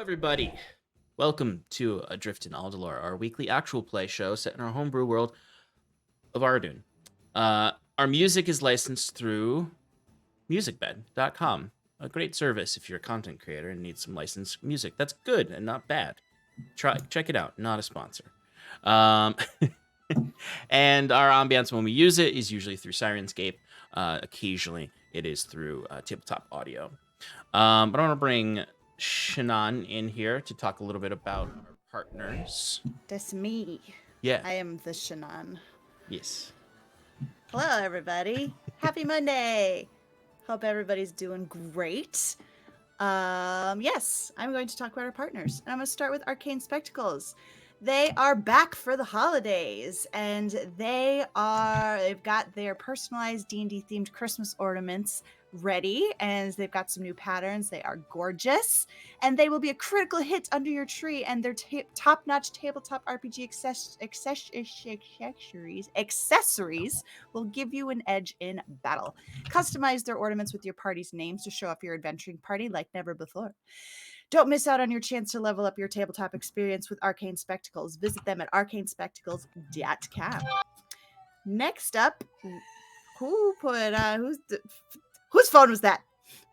everybody. Welcome to Adrift in Aldhalor, our weekly actual play show set in our homebrew world of Aradunai. Our music is licensed through Musicbed.com, a great service if you're a content creator and need some licensed music. That's good and not bad. Check it out. Not a sponsor. And our ambience when we use it is usually through Syrinscape. Occasionally it is through TabletopAudio. But I want to bring Shannon in here to talk a little bit about our partners. That's me. Yeah. I am the Shannon. Yes. Hello, everybody. Happy Monday. Hope everybody's doing great. Yes, I'm going to talk about our partners. And I'm going to start with Arcane Spectacles. They are back for the holidays, and they've got their personalized D&D themed Christmas ornaments ready, and they've got some new patterns. They are gorgeous, and they will be a critical hit under your tree, and their top-notch tabletop RPG accessories will give you an edge in battle. Customize their ornaments with your party's names to show off your adventuring party like never before. Don't miss out on your chance to level up your tabletop experience with Arcane Spectacles. Visit them at arcanespectacles.com. Next up, whose phone was that?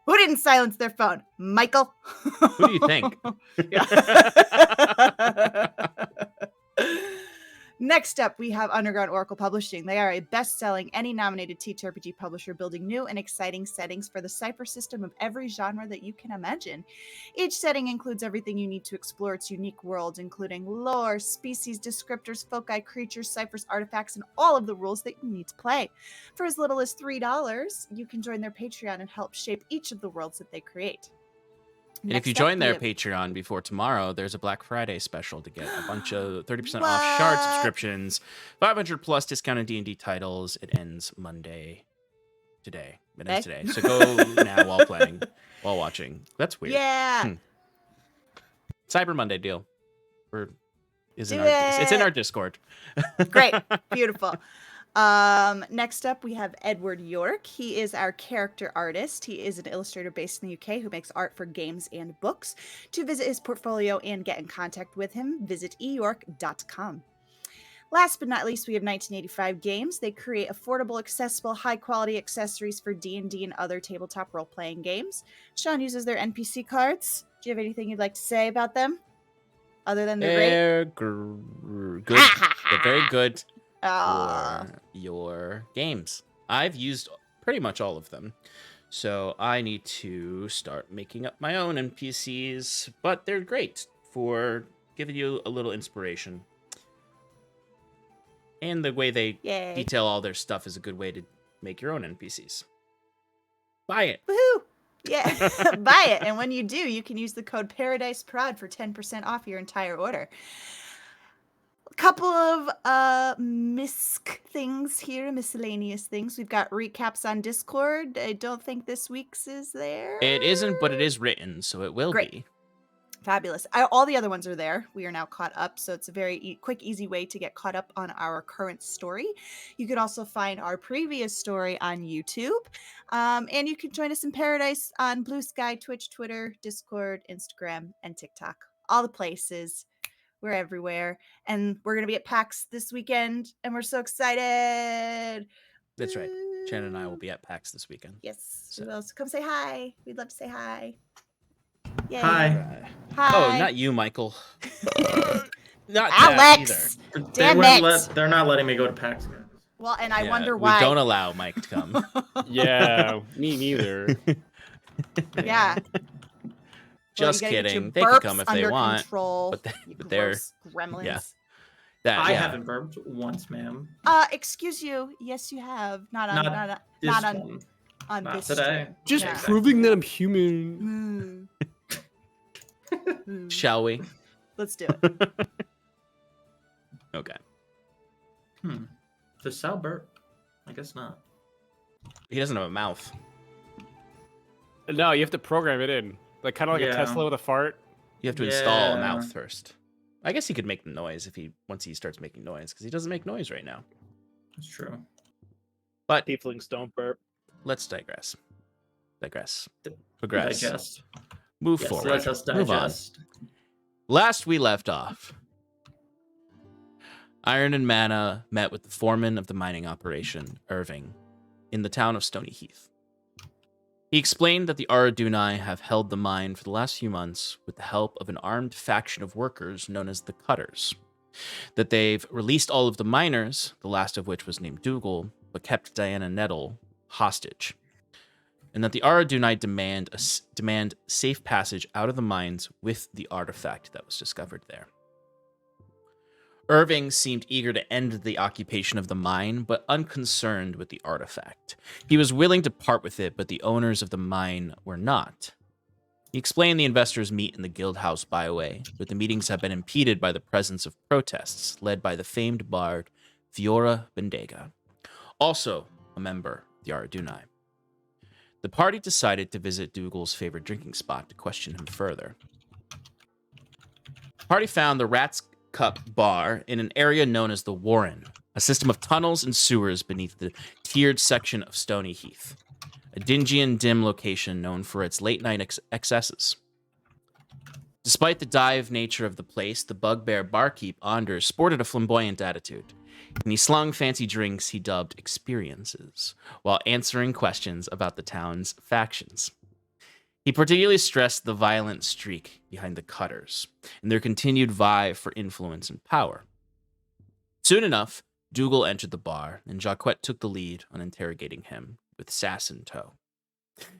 Who didn't silence their phone? Michael? Who do you think? Next up, we have Underground Oracle Publishing. They are a best-selling, any-nominated TTRPG publisher building new and exciting settings for the cipher system of every genre that you can imagine. Each setting includes everything you need to explore its unique world, including lore, species, descriptors, foci, creatures, ciphers, artifacts, and all of the rules that you need to play. For as little as $3, you can join their Patreon and help shape each of the worlds that they create. And if you join their Patreon before tomorrow, there's a Black Friday special to get a bunch of 30% off shard subscriptions, 500 plus discounted D&D titles. It ends Monday today. It ends today. So go now while watching. That's weird. Yeah. Cyber Monday deal. It's in our Discord. Great. Beautiful. Next up, we have Edward Yorke. He is our character artist. He is an illustrator based in the UK who makes art for games and books. To visit his portfolio and get in contact with him, visit eyorke.com. Last but not least, we have 1985 Games. They create affordable, accessible, high-quality accessories for D&D and other tabletop role-playing games. Sean uses their NPC cards. Do you have anything you'd like to say about them? Other than they're good. They're very good. For your games. I've used pretty much all of them. So I need to start making up my own NPCs, but they're great for giving you a little inspiration. And the way they detail all their stuff is a good way to make your own NPCs. Buy it. Woohoo! Yeah, buy it. And when you do, you can use the code ParadiceProd for 10% off your entire order. Couple of miscellaneous things. We've got recaps on Discord. I don't think this week's is there. It isn't, but it is written, so it will be. Fabulous. All the other ones are there. We are now caught up, so it's a very quick, easy way to get caught up on our current story. You can also find our previous story on YouTube, and you can join us in Paradise on Blue Sky, Twitch, Twitter, Discord, Instagram, and TikTok. All the places. We're everywhere, and we're going to be at PAX this weekend, and we're so excited. That's right. Shannon and I will be at PAX this weekend. Yes. So come say hi. We'd love to say hi. Yay. Hi. Hi. Oh, not you, Michael. Not Alex. Damn it. They're not letting me go to PAX. Well, and I wonder why. We don't allow Mike to come. Yeah, me neither. Yeah. Just kidding. They can come if they want. But they're gremlins. Yeah. I haven't burped once, ma'am. Excuse you. Yes, you have. Not this today. Just proving that I'm human. Shall we? Let's do it. Okay. Does Sal burp? I guess not. He doesn't have a mouth. No, you have to program it in. Like kind of like a Tesla with a fart. You have to install a mouth first. I guess he could make the noise once he starts making noise, because he doesn't make noise right now. That's true. But tieflings don't burp. Let's Progress. Digest. Move forward. Let us digest. Last we left off, Iron and Mana met with the foreman of the mining operation, Irving, in the town of Stony Heath. He explained that the Aradunai have held the mine for the last few months with the help of an armed faction of workers known as the Cutters. That they've released all of the miners, the last of which was named Dougal, but kept Diana Nettle hostage. And that the Aradunai demand safe passage out of the mines with the artifact that was discovered there. Irving seemed eager to end the occupation of the mine, but unconcerned with the artifact. He was willing to part with it, but the owners of the mine were not. He explained the investors meet in the Guildhouse byway, but the meetings have been impeded by the presence of protests led by the famed bard Fiora Bendaga, also a member of the Aradunai. The party decided to visit Dougal's favorite drinking spot to question him further. The party found the Rat's Cup bar in an area known as the Warren, a system of tunnels and sewers beneath the tiered section of Stony Heath, a dingy and dim location known for its late-night excesses. Despite the dive nature of the place, the bugbear barkeep Anders sported a flamboyant attitude, and he slung fancy drinks he dubbed experiences, while answering questions about the town's factions. He particularly stressed the violent streak behind the Cutters and their continued vie for influence and power. Soon enough, Dougal entered the bar, and Jaquet took the lead on interrogating him, with sass in tow.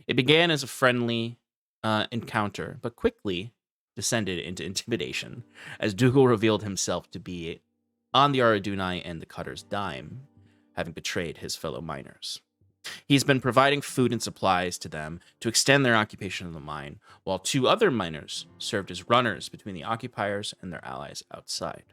It began as a friendly encounter, but quickly descended into intimidation, as Dougal revealed himself to be on the Aradunai and the Cutters' dime, having betrayed his fellow miners. He's been providing food and supplies to them to extend their occupation of the mine, while 2 other miners served as runners between the occupiers and their allies outside.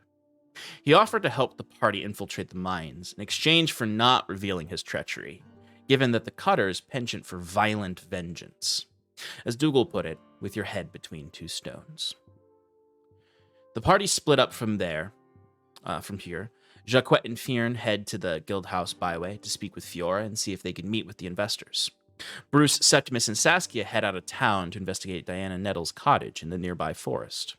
He offered to help the party infiltrate the mines in exchange for not revealing his treachery, given that the Cutters penchant for violent vengeance. As Dougal put it, with your head between 2 stones. The party split up from here. Jaquet and Fyrn head to the Guildhouse byway to speak with Fiora and see if they can meet with the investors. Bruce, Septimus, and Saskia head out of town to investigate Diana Nettle's cottage in the nearby forest.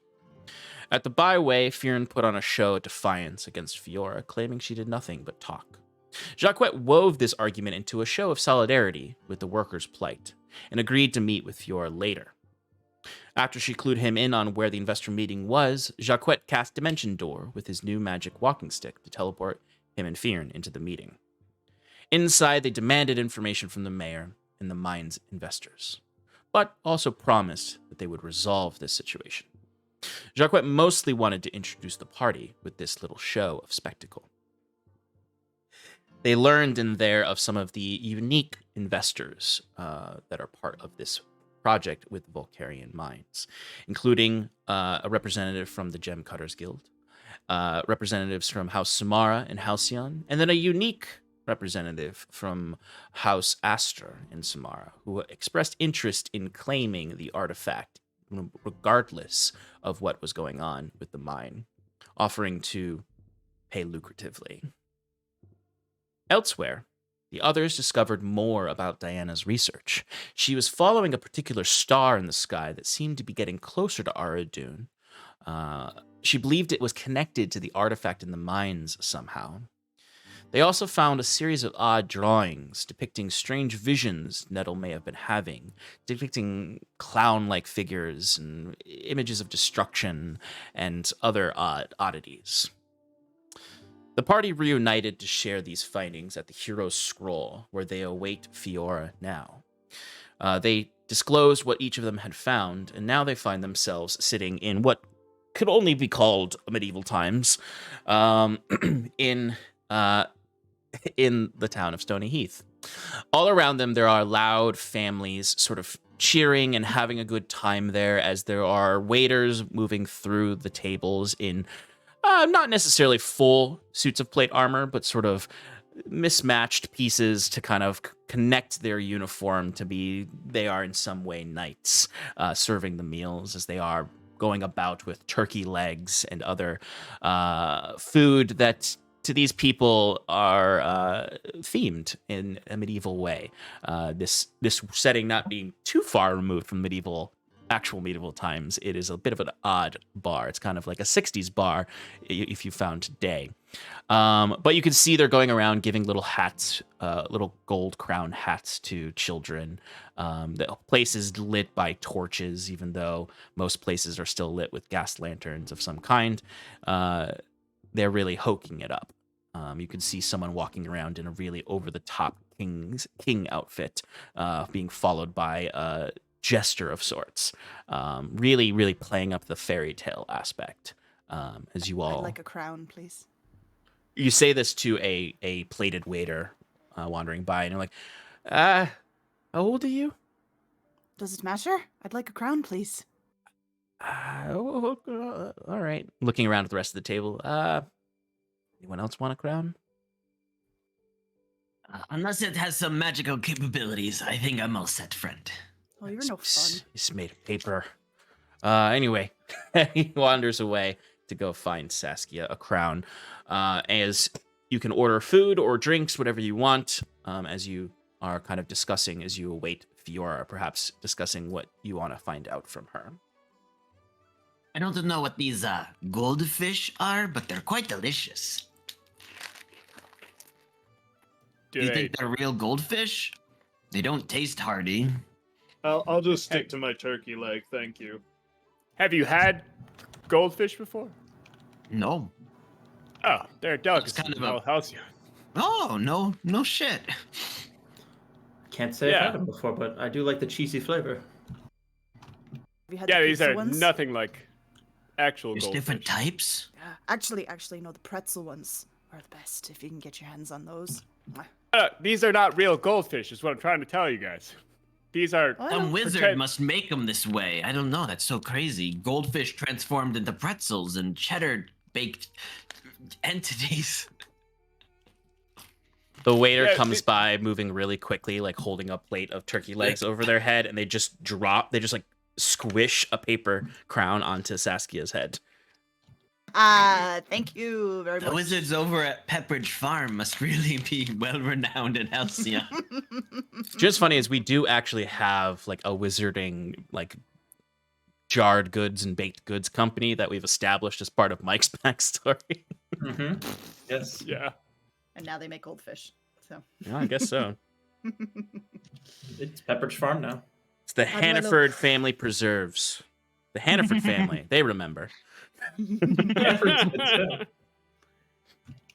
At the byway, Fyrn put on a show of defiance against Fiora, claiming she did nothing but talk. Jaquet wove this argument into a show of solidarity with the workers' plight, and agreed to meet with Fiora later. After she clued him in on where the investor meeting was, Jaquet cast Dimension Door with his new magic walking stick to teleport him and Fyrn into the meeting. Inside, they demanded information from the mayor and the mine's investors, but also promised that they would resolve this situation. Jaquet mostly wanted to introduce the party with this little show of spectacle. They learned in there of some of the unique investors that are part of this project with Volcarian Mines, including a representative from the Gem Cutters Guild, representatives from House Samara and Halcyon, and then a unique representative from House Astor in Samara, who expressed interest in claiming the artifact, regardless of what was going on with the mine, offering to pay lucratively. Elsewhere, the others discovered more about Diana's research. She was following a particular star in the sky that seemed to be getting closer to Aradun. She believed it was connected to the artifact in the mines somehow. They also found a series of odd drawings depicting strange visions Nettle may have been having, depicting clown-like figures and images of destruction and other oddities. The party reunited to share these findings at the Hero's Scroll, where they await Fiora now. They disclosed what each of them had found, and now they find themselves sitting in what could only be called medieval times, in the town of Stony Heath. All around them, there are loud families sort of cheering and having a good time there, as there are waiters moving through the tables in not necessarily full suits of plate armor, but sort of mismatched pieces to kind of connect their uniform to be they are in some way knights, serving the meals as they are going about with turkey legs and other food that to these people are themed in a medieval way. This setting not being too far removed from medieval actual medieval times, it is a bit of an odd bar. It's kind of like a 60s bar if you found today. But you can see they're going around giving little hats, little gold crown hats to children. The place is lit by torches, even though most places are still lit with gas lanterns of some kind. They're really hoking it up. You can see someone walking around in a really over-the-top king outfit, being followed by a jester of sorts. Really, really playing up the fairy tale aspect. As you all, I'd like a crown, please. You say this to a plated waiter wandering by, and you're like, how old are you? Does it matter? I'd like a crown, please. All right. Looking around at the rest of the table. Anyone else want a crown? Unless it has some magical capabilities, I think I'm all set, friend. Oh, you're no fun. It's made of paper. Anyway, he wanders away to go find Saskia a crown. As you can order food or drinks, whatever you want, as you are kind of discussing as you await Fiora, perhaps discussing what you want to find out from her. I don't know what these goldfish are, but they're quite delicious. Do you think they're real goldfish? They don't taste hearty. I'll just stick to my turkey leg, thank you. Have you had goldfish before? No. Oh, they're a delicacy. It's kind of I'll house you. Oh, no shit. Can't say I've had them before, but I do like the cheesy flavor. Have you had Yeah, the these pizza are ones? nothing like actual There's goldfish. different types? Actually, no, the pretzel ones are the best, if you can get your hands on those. These are not real goldfish, is what I'm trying to tell you guys. These are... Some wizard must make them this way. I don't know, that's so crazy. Goldfish transformed into pretzels and cheddar-baked entities. The waiter comes by moving really quickly, like holding a plate of turkey legs over their head, and they just like squish a paper crown onto Saskia's head. Thank you very much. The wizards over at Pepperidge Farm must really be well-renowned in Halcyon. Just funny is we do actually have like a wizarding like jarred goods and baked goods company that we've established as part of Mike's backstory. Mm-hmm. Yes. Yeah. And now they make goldfish. So. Yeah, I guess so. It's Pepperidge Farm now. It's the Hannaford family preserves. The Hannaford family, they remember.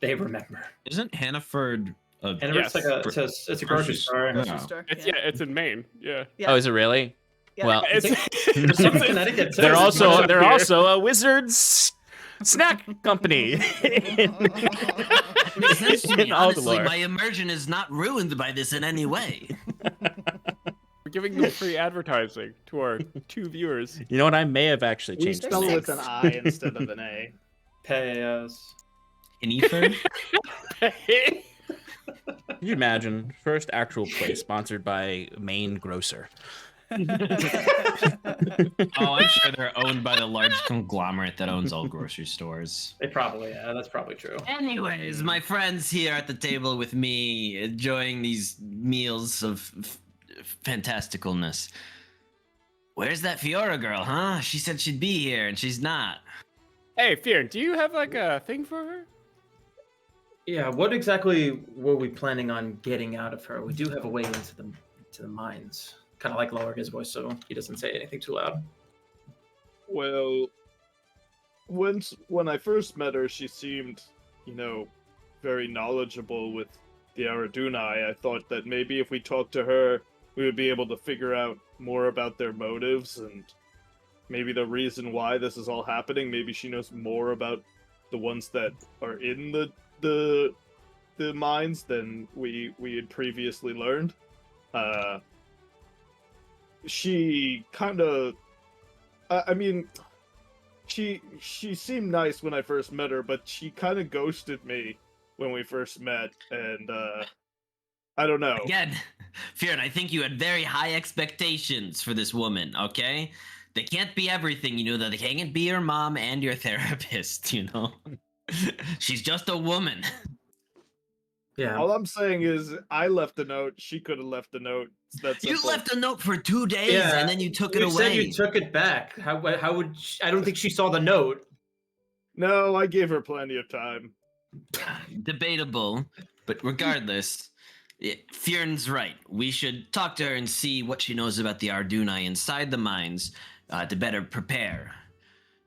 They remember. Isn't Hannaford a... Hannaford's like it's a grocery store. It's in Maine. Yeah. Oh, is it really? Yeah. Well, There's some in Connecticut too. they're also a wizard's snack company. Makes sense to me. In Honestly, Aldhalor. my immersion is not ruined by this in any way. We're giving them free advertising to our 2 viewers. You know what? I may have actually We changed spell the it name. with an I instead of an A. Payas. Anything? Can you imagine? First actual play sponsored by Maine Grocer. Oh, I'm sure they're owned by the large conglomerate that owns all grocery stores. They probably, that's probably true. Anyways, my friends here at the table with me, enjoying these meals of fantasticalness. Where's that Fiora girl, huh? She said she'd be here, and she's not. Hey, Fyrn, do you have like a thing for her? Yeah, what exactly were we planning on getting out of her? We do have a way into the mines. Kind of like lowering his voice so he doesn't say anything too loud. Well, when I first met her, she seemed, very knowledgeable with the Aradunai. I thought that maybe if we talked to her, we would be able to figure out more about their motives and maybe the reason why this is all happening. Maybe she knows more about the ones that are in the mines than we had previously learned. She kind of, she seemed nice when I first met her, but she kind of ghosted me when we first met, and I don't know. Again, Fyrn, I think you had very high expectations for this woman, okay? They can't be everything, that they can't be your mom and your therapist, She's just a woman. Yeah. All I'm saying is, I left a note. She could have left a note. It's that You simple. left a note for 2 days Yeah, and then you took it You said away. you took it back. How would I don't think she saw the note. No, I gave her plenty of time. Debatable, but regardless, Fyrn's right. We should talk to her and see what she knows about the Aradunai inside the mines to better prepare.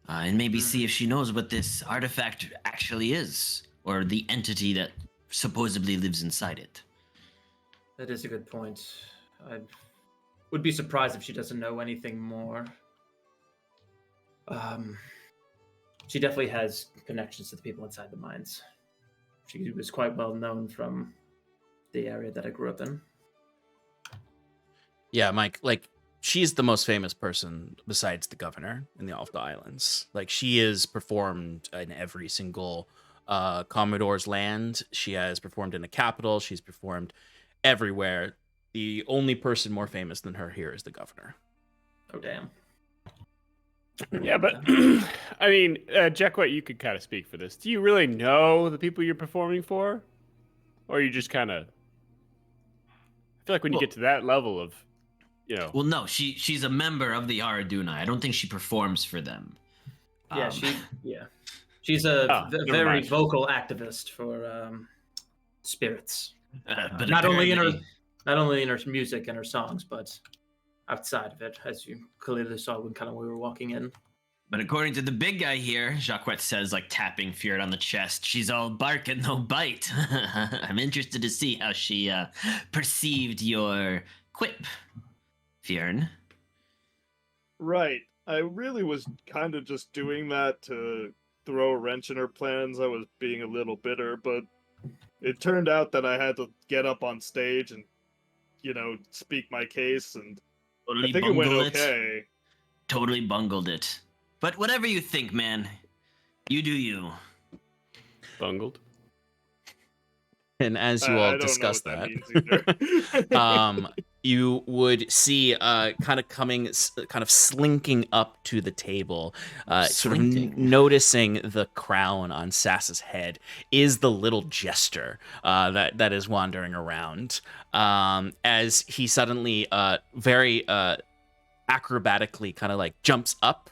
And maybe see if she knows what this artifact actually is, or the entity that supposedly lives inside it. That is a good point. I would be surprised if she doesn't know anything more. She definitely has connections to the people inside the mines. She was quite well known from the area that I grew up in. Yeah, Mike, like, she's the most famous person besides the governor in the Aldhalor Islands. Like, she is performed in every single Commodore's land. She has performed in the capital. She's performed everywhere. The only person more famous than her here is the governor. Oh, damn. Yeah, but I mean, Jaquet, you could kind of speak for this. Do you really know the people you're performing for, or you just kind of? I feel like when you get to that level of, you know. Well, no, she's a member of the Aradunai. I don't think she performs for them. Yeah, she's a never very mind. vocal activist for But spirits. Not only in apparently- her music and her songs, but outside of it, as you clearly saw when we were walking in. But according to the big guy here, Jaquet says, like tapping Fyrn on the chest, she's all bark and no bite. I'm interested to see how she perceived your quip, Fyrn. Right. I really was kind of just doing that to throw a wrench in her plans. I was being a little bitter, but it turned out that I had to get up on stage and, speak my case, and Totally I think it went bungled okay. Totally bungled it. But whatever you think, man, you do you. Bungled. And as you I all don't know discuss what that, means either. you would see kind of slinking up to the table, sort of Slinking. noticing the crown on Sass's head is the little jester that is wandering around, as he suddenly very acrobatically kind of like jumps up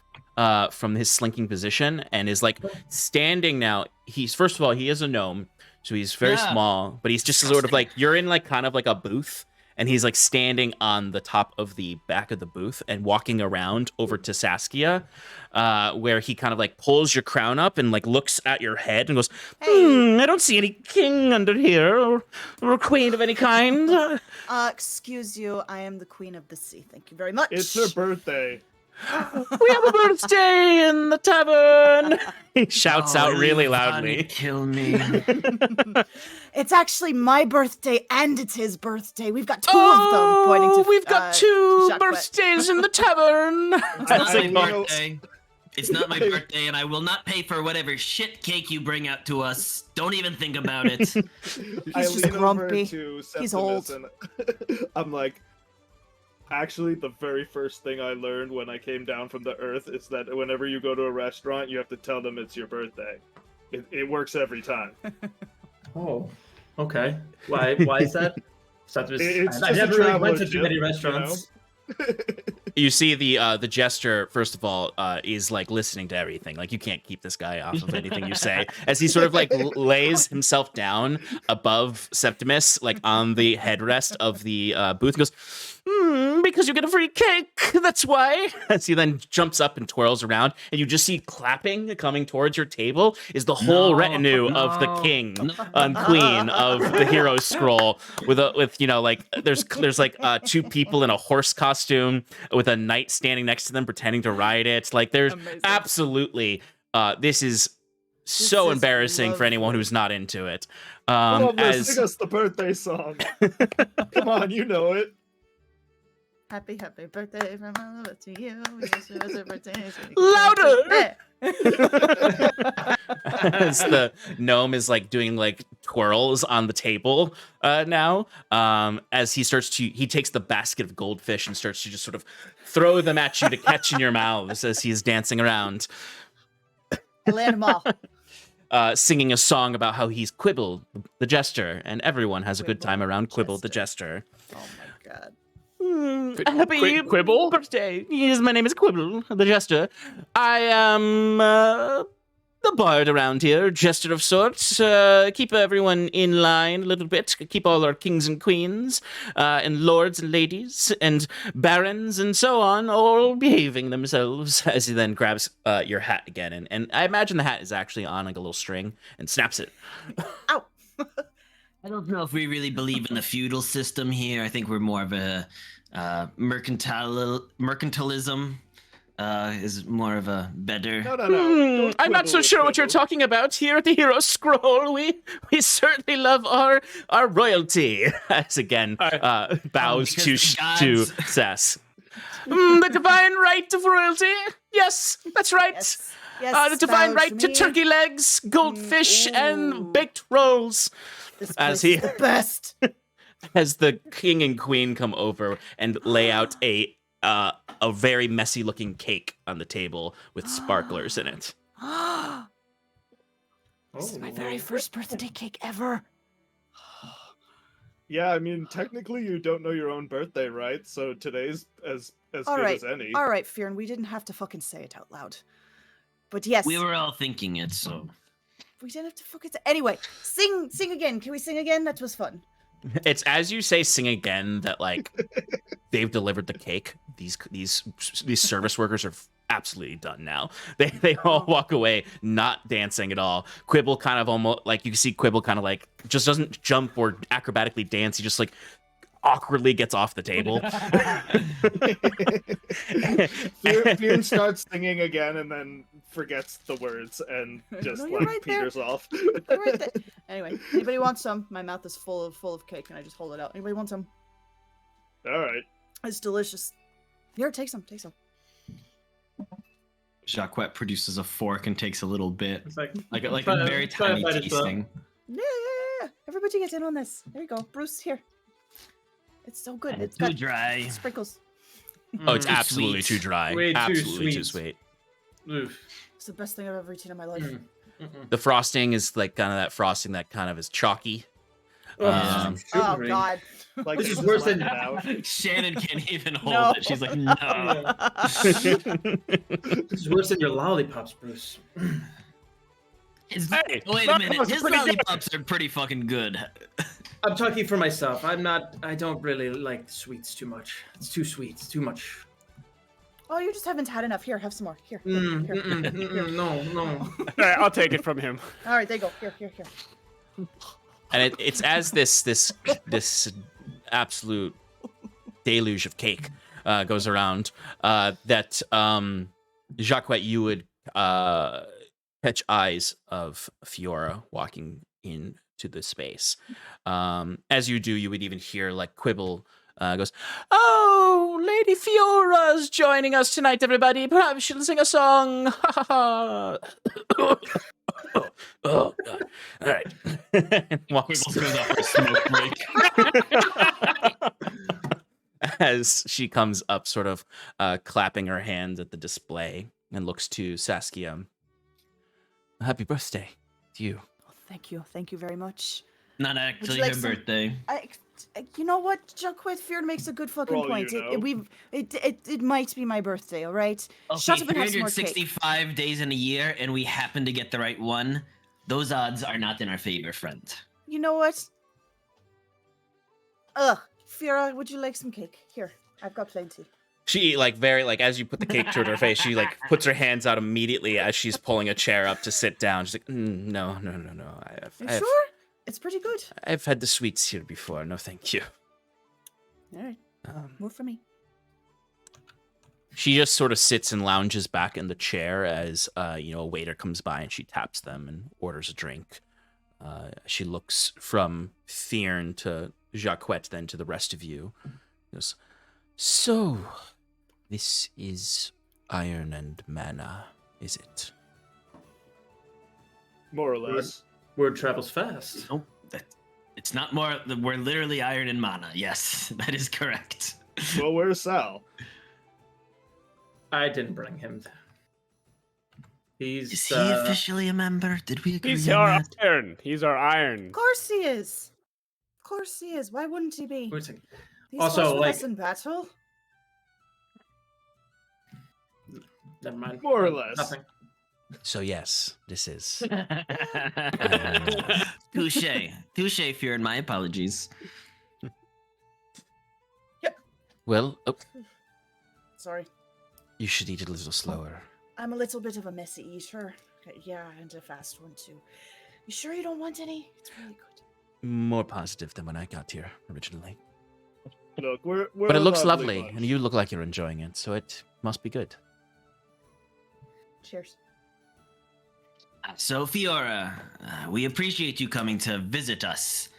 from his slinking position and is like standing now. He's, first of all, he is a gnome. So he's very Yeah. small, but he's just sort of like, you're in like kind of like a booth, and he's like standing on the top of the back of the booth and walking around over to Saskia, where he kind of like pulls your crown up and like looks at your head and goes, I don't see any king under here or a queen of any kind. Excuse you, I am the queen of the sea. Thank you very much. It's her birthday. We have a birthday in the tavern. He shouts out Oh, really you loudly. wanna kill me. It's actually my birthday and it's his birthday. We've got two of them. Pointing to We've got two Jaquet. birthdays in the tavern. It's not I my know- birthday. It's not my birthday, and I will not pay for whatever shit cake you bring out to us. Don't even think about it. I just lean grumpy. over to Septimus He's old. and I'm like, actually, the very first thing I learned when I came down from the earth is that whenever you go to a restaurant, you have to tell them it's your birthday. It works every time. Oh, okay. Why is that? It's I just never a really went to traveler's too many joke, restaurants. You see the jester, first of all, is like listening to everything. Like, you can't keep this guy off of anything you say, as he sort of like lays himself down above Septimus, like on the headrest of the booth, and goes, because you get a free cake, that's why. As he then jumps up and twirls around, and you just see clapping coming towards your table is the whole No, retinue of the no, king no. and queen of the hero scroll, with like there's like two people in a horse costume with a knight standing next to them pretending to ride it. Like, there's Amazing. absolutely this is so is embarrassing for anyone lovely. who's not into it. Come on, Liz, As sing us the birthday song. Come on, you know it. Happy birthday from all of us to you. We wish it was your birthday. Louder! Hey. as the gnome is like doing like twirls on the table now, as he takes the basket of goldfish and starts to just sort of throw them at you to catch in your mouths as he's dancing around. I land them all. singing a song about how he's Quibble, the jester, and everyone has a good time around Quibble, the jester. Oh my god. Happy Quibble? birthday. Yes, my name is Quibble, the jester. I am the bard around here, jester of sorts. Keep everyone in line a little bit. Keep all our kings and queens, and lords and ladies, and barons, and so on, all behaving themselves. As he then grabs your hat again, and I imagine the hat is actually on like a little string, and snaps it. Ow. I don't know if we really believe in the feudal system here. I think we're more of a mercantilism. Is more of a better. No. Don't I'm not quibble so with sure what you're Quibble. talking about here at the Hero Scroll. We certainly love our royalty. As again bows to because the gods- Sass. The divine right of royalty. Yes, that's right. Yes. Yes. The divine bow right to me. turkey legs, goldfish, Ooh. and baked rolls. This as place he- is the best. As the king and queen come over and lay out a very messy looking cake on the table with sparklers in it. This is my very first birthday cake ever. Yeah, I mean, technically you don't know your own birthday, right? So today's as All good right. as any. All right, Fyrn, we didn't have to fucking say it out loud. But yes, We were all thinking it, so. we didn't have to fucking say. Anyway, sing again. Can we sing again? That was fun. It's as you say "sing again" that like they've delivered the cake. These service workers are absolutely done now. They all walk away not dancing at all. Quibble kind of almost like you can see Quibble kind of like just doesn't jump or acrobatically dance. He just like awkwardly gets off the table. Fyrn starts singing again and then forgets the words and just No, you're like right there. peters off. You're right there. Anyway, anybody want some? My mouth is full of cake, and I just hold it out. Anybody want some? All right. It's delicious. Here, take some. Take some. Jaquet produces a fork and takes a little bit, It's like like a Try- very try tiny to bite as well. tasting. Yeah. Everybody get in on this. There you go. Bruce, here. It's so good. It's Too got dry. sprinkles. Oh, it's Too absolutely sweet. too dry. Way too Absolutely too sweet. sweet. Oof. It's the best thing I've ever eaten in my life. The frosting is like kind of that frosting that kind of is chalky. Oh, Um, Oh sugary. God. Like This they is just worse left than- it out. Shannon can't even hold No. it. She's like, no. This is worse than your lollipops, Bruce. Hey, Wait a minute. lollipops are His pretty good. lollipops are pretty fucking good. I'm talking for myself. I don't really like sweets too much. It's too sweet. It's too much. Oh, you just haven't had enough. Here, have some more. Here. Here. No. All right, I'll take it from him. All right, there you go. Here. And it's as this absolute deluge of cake goes around that Jaquet, you would catch eyes of Fiora walking into the space. As you do, you would even hear like Quibble goes, "Oh, Lady Fiora's joining us tonight, everybody. Perhaps she'll sing a song." Ha ha ha. Oh, God. All right. And walks Quibbles goes off for a smoke break. as she comes up, sort of clapping her hands at the display and looks to Saskia. Happy birthday to you. Oh, thank you very much. Not actually like her some- birthday. You know what? Jaquet Fyrn makes a good fucking all point. you know. It might be my birthday. All right. Okay, Shut up and have some more cake. 365 days in a year, and we happen to get the right one. Those odds are not in our favor, friend. You know what? Ugh, Fiora, would you like some cake? Here, I've got plenty. She like very like as you put the cake toward her face, she like puts her hands out immediately as she's pulling a chair up to sit down. She's like, no. You sure? It's pretty good. I've had the sweets here before. No, thank you. All right, Um, more for me. She just sort of sits and lounges back in the chair as a waiter comes by and she taps them and orders a drink. She looks from Fyrn to Jaquet, then to the rest of you. Goes, so this is iron and mana, is it? More or less. Word travels fast. Nope. It's not more. We're literally iron and mana. Yes, that is correct. Well, where's Sal? I didn't bring him. He's Is he officially a member? Did we agree He's on our that? iron. He's our iron. Of course he is. Of course he is. Why wouldn't he be? wait a second. He Also, fought with like- us in battle. Never mind. More or less. Nothing. So yes, this is. Touche. Touche, Fyrn. My apologies. Well, oh, Sorry. you should eat it a little slower. I'm a little bit of a messy eater. Yeah, and a fast one too. You sure you don't want any? It's really good. More positive than when I got here originally. Look, we're But it a looks lovely lovely, bunch. and you look like you're enjoying it, so it must be good. Cheers. So, Fiora, we appreciate you coming to visit us.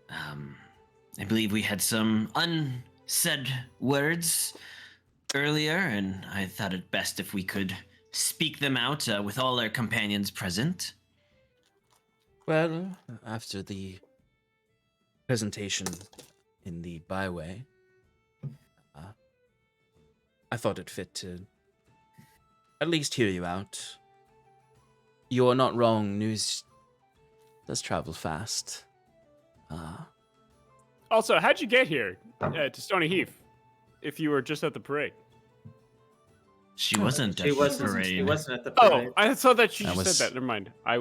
I believe we had some unsaid words earlier, and I thought it best if we could speak them out with all our companions present. Well, after the presentation in the byway, I thought it fit to at least hear you out. You're not wrong. News does travel fast. Also, how'd you get here to Stony Heath if you were just at the parade? She wasn't at She the wasn't. parade. She wasn't at the Oh, parade. I thought that you That just was- said that. Never mind. I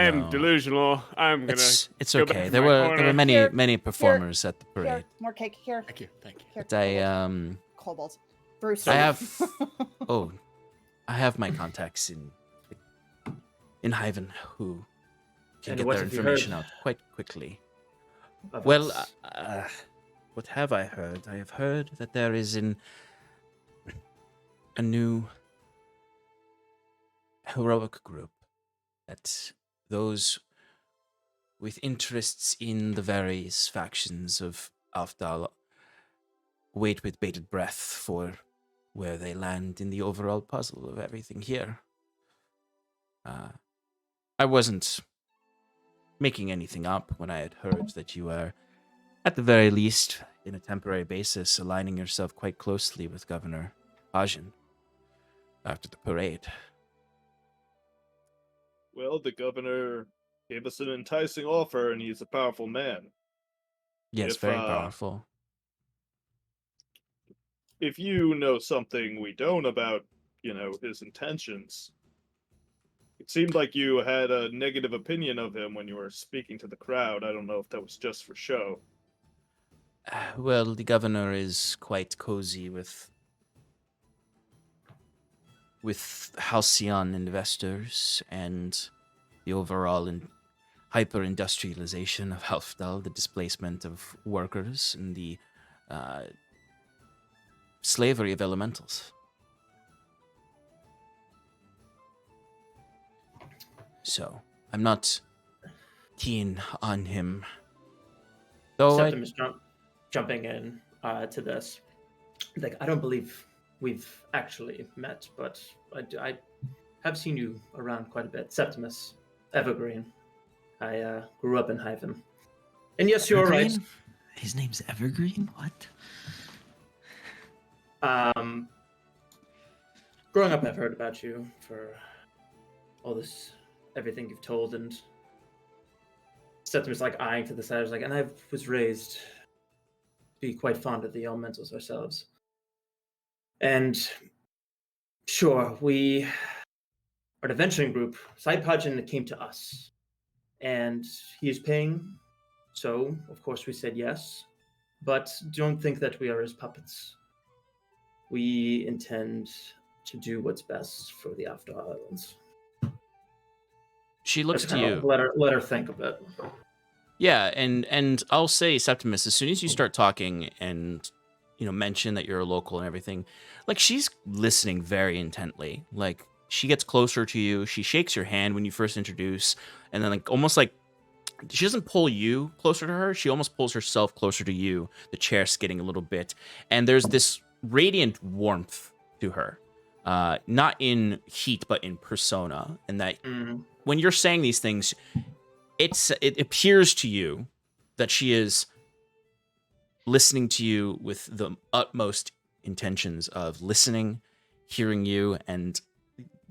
am No. delusional. I'm gonna. It's go back okay. to There my were corner. many Here, many performers at the Here, parade. more cake. Here. Thank you. Thank you. Here. But I Cobalt. Bruce. I have I have my contacts in Hyven who can And get what their have you information heard? out quite quickly. Of Well, us. what have I heard? I have heard that there is a new heroic group, that those with interests in the various factions of Aldhalor wait with bated breath for where they land in the overall puzzle of everything here. I wasn't making anything up when I had heard that you were, at the very least, in a temporary basis, aligning yourself quite closely with Governor Ajin after the parade. Well, the governor gave us an enticing offer, and he's a powerful man. Yes, If, very powerful. If you know something we don't about, his intentions, it seemed like you had a negative opinion of him when you were speaking to the crowd. I don't know if that was just for show. Well, the governor is quite cozy with halcyon investors and the overall hyper-industrialization of Halfdal, the displacement of workers, and the slavery of elementals. So, I'm not keen on him. Though I, Septimus jumping in to this. Like, I don't believe we've actually met, but I have seen you around quite a bit. Septimus, Evergreen. I grew up in Hyven. And yes, you're right. Evergreen? His name's Evergreen? What? Growing up, I've heard about you for all this, everything you've told, and Septimus like eyeing to the side. I was like, and I was raised to be quite fond of the elementals ourselves. And sure, we are an adventuring group. Side Pajin came to us, and he is paying. So, of course, we said yes. But don't think that we are his puppets. We intend to do what's best for the After Islands. she looks Just to kinda you. let her think a bit. Yeah, and I'll say, Septimus, as soon as you start talking and mention that you're a local and everything, like, she's listening very intently. Like, she gets closer to you, she shakes your hand when you first introduce, and then like almost like she doesn't pull you closer to her, she almost pulls herself closer to you, the chair skidding a little bit, and there's this radiant warmth to her. Not in heat, but in persona, and that when you're saying these things, it appears to you that she is listening to you with the utmost intentions of listening, hearing you, and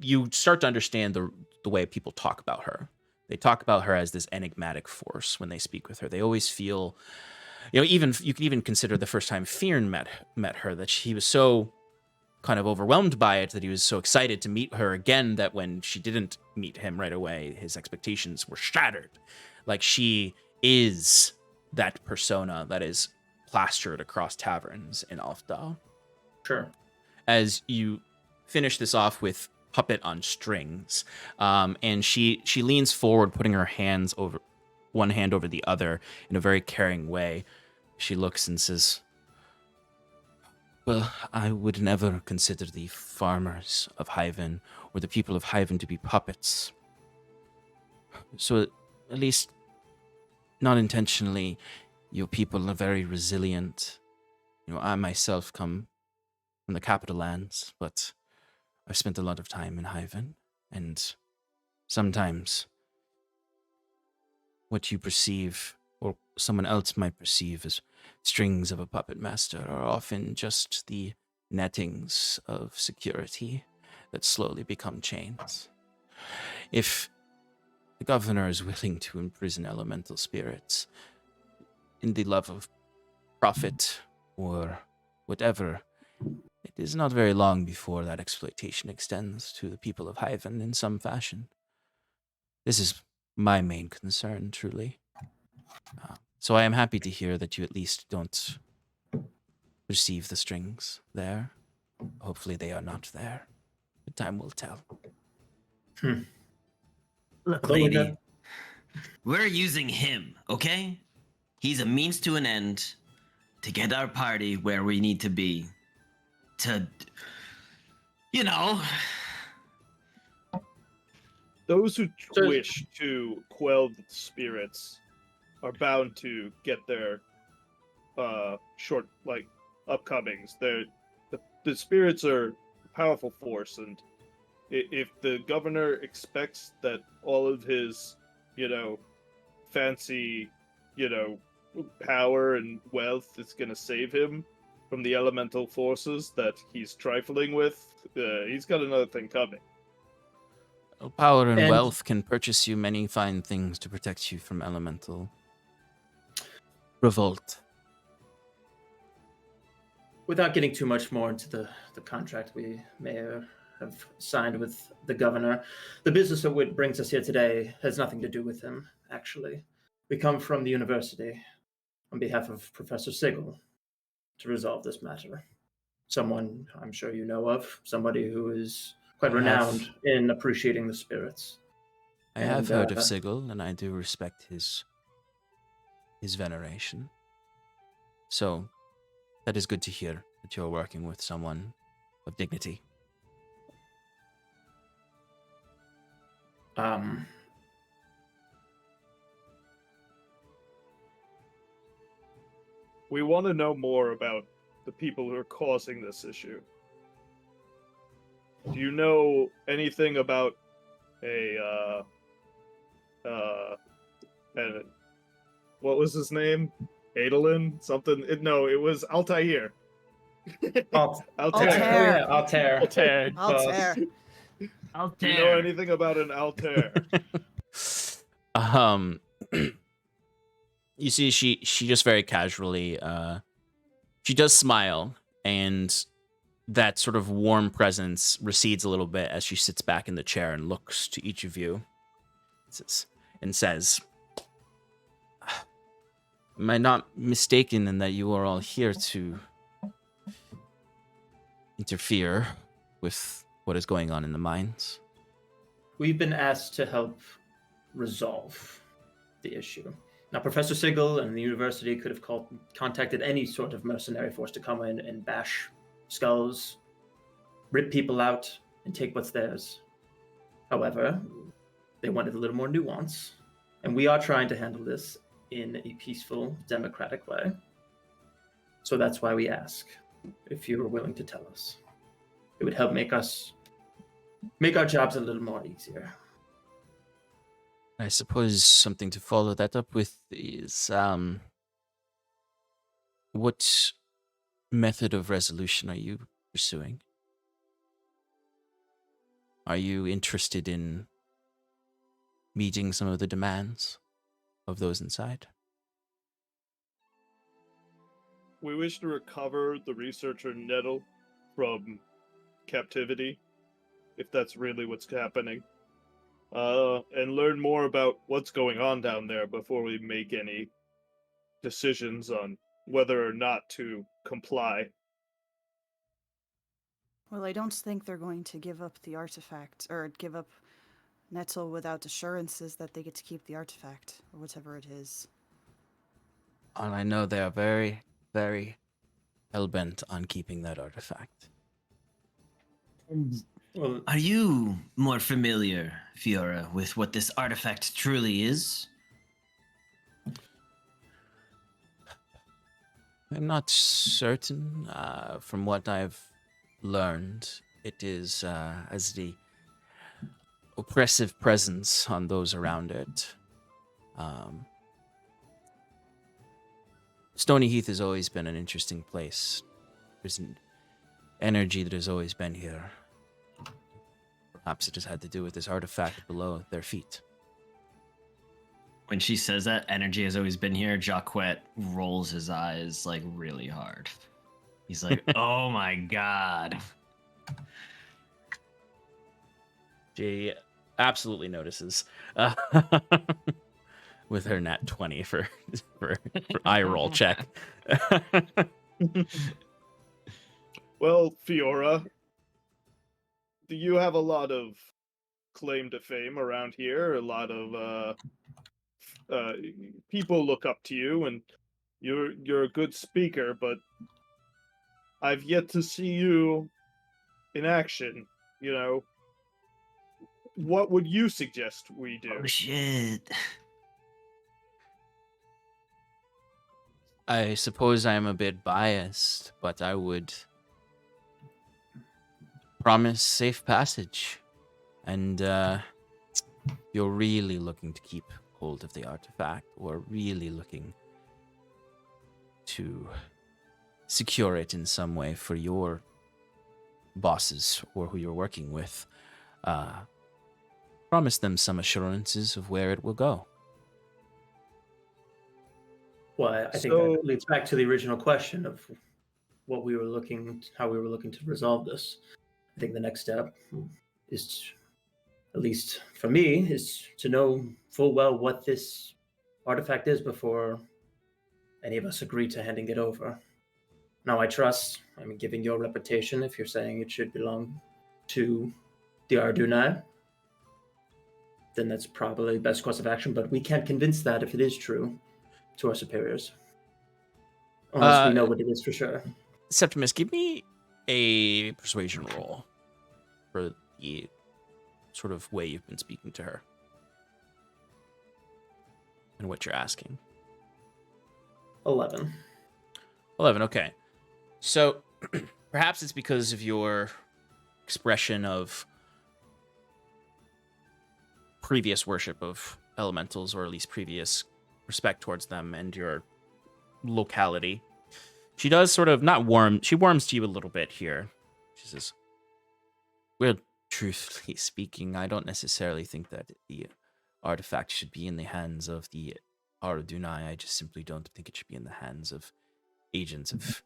you start to understand the way people talk about her. They talk about her as this enigmatic force when they speak with her. They always feel, even you can even consider the first time Fyrn met her, that he was so kind of overwhelmed by it, that he was so excited to meet her again, that when she didn't meet him right away, his expectations were shattered. Like, she is that persona that is plastered across taverns in Aldhalor. Sure. As you finish this off with puppet on strings, and she leans forward, putting her hands over, one hand over the other in a very caring way. She looks and says, "Well, I would never consider the farmers of Hyven or the people of Hyven to be puppets. So, at least, not intentionally, your people are very resilient. I myself come from the capital lands, but I've spent a lot of time in Hyven, and sometimes what you perceive, or someone else might perceive as strings of a puppet master, are often just the nettings of security that slowly become chains. If the governor is willing to imprison elemental spirits in the love of profit or whatever, it is not very long before that exploitation extends to the people of Hyven in some fashion. This is my main concern, truly. So I am happy to hear that you at least don't receive the strings there. Hopefully they are not there. But time will tell." Look, Although we lady, have- we're using him, okay? He's a means to an end to get our party where we need to be. To, Those who So- wish to quell the spirits are bound to get their short upcomings. The spirits are a powerful force, and if the governor expects that all of his, fancy, power and wealth is going to save him from the elemental forces that he's trifling with, he's got another thing coming. Power and And- wealth can purchase you many fine things to protect you from elemental revolt. Without getting too much more into the contract we may have signed with the governor, the business of what brings us here today has nothing to do with him, actually. We come from the university on behalf of Professor Sigel to resolve this matter. Someone I'm sure you know of, somebody who is quite I have. renowned in appreciating the spirits. I have heard of And, Sigil, and I do respect his veneration. So, that is good to hear that you're working with someone of dignity. We want to know more about the people who are causing this issue. Do you know anything about what was his name? Adolin? Something? No, it was Altair. Altair. Altair. Altair. Altair. Altair. Do you know anything about an Altair? You see, she just very casually, she does smile, and that sort of warm presence recedes a little bit as she sits back in the chair and looks to each of you, and says, "Am I not mistaken in that you are all here to interfere with what is going on in the mines?" We've been asked to help resolve the issue. Now, Professor Sigel and the university could have contacted any sort of mercenary force to come in and bash skulls, rip people out, and take what's theirs. However, they wanted a little more nuance, and we are trying to handle this in a peaceful, democratic way. So that's why we ask if you are willing to tell us. It would help make our jobs a little more easier. I suppose something to follow that up with is, what method of resolution are you pursuing? Are you interested in meeting some of the demands of those inside? We wish to recover the researcher Nettle from captivity, if that's really what's happening. And learn more about what's going on down there before we make any decisions on whether or not to comply. Well, I don't think they're going to give up the artifact, or give up Nettle without assurances that they get to keep the artifact, or whatever it is. And I know they are very, very hell-bent on keeping that artifact. Well, Are you more familiar, Fiora, with what this artifact truly is? I'm not certain. From what I've learned, it is as the oppressive presence on those around it. Stony Heath has always been an interesting place. There's an energy that has always been here. Perhaps it has had to do with this artifact below their feet. When she says that, energy has always been here, Jaquet rolls his eyes like really hard. He's like, oh my god. She absolutely notices. With her nat 20 for eye roll check. Well, Fiora, do you have a lot of claim to fame around here? A lot of people look up to you, and you're a good speaker, but I've yet to see you in action. You know, what would you suggest we do? Oh shit. I suppose I'm a bit biased, but I would promise safe passage. And you're really looking to keep hold of the artifact, or really looking to secure it in some way for your bosses or who you're working with, promise them some assurances of where it will go. Well, I think that leads back to the original question of what we were looking, how we were looking to resolve this. I think the next step is, at least for me, is to know full well what this artifact is before any of us agree to handing it over. Now, I trust, given your reputation, if you're saying it should belong to the Aradunai, then that's probably the best course of action, but we can't convince that if it is true to our superiors. Unless we know what it is for sure. Septimus, give me a persuasion roll for the sort of way you've been speaking to her and what you're asking. 11. 11, okay. So perhaps it's because of your expression of previous worship of elementals, or at least previous respect towards them, and your locality. She does sort of not warm. She warms to you a little bit here. She says, well, truthfully speaking, I don't necessarily think that the artifact should be in the hands of the Aradunai. I just simply don't think it should be in the hands of agents of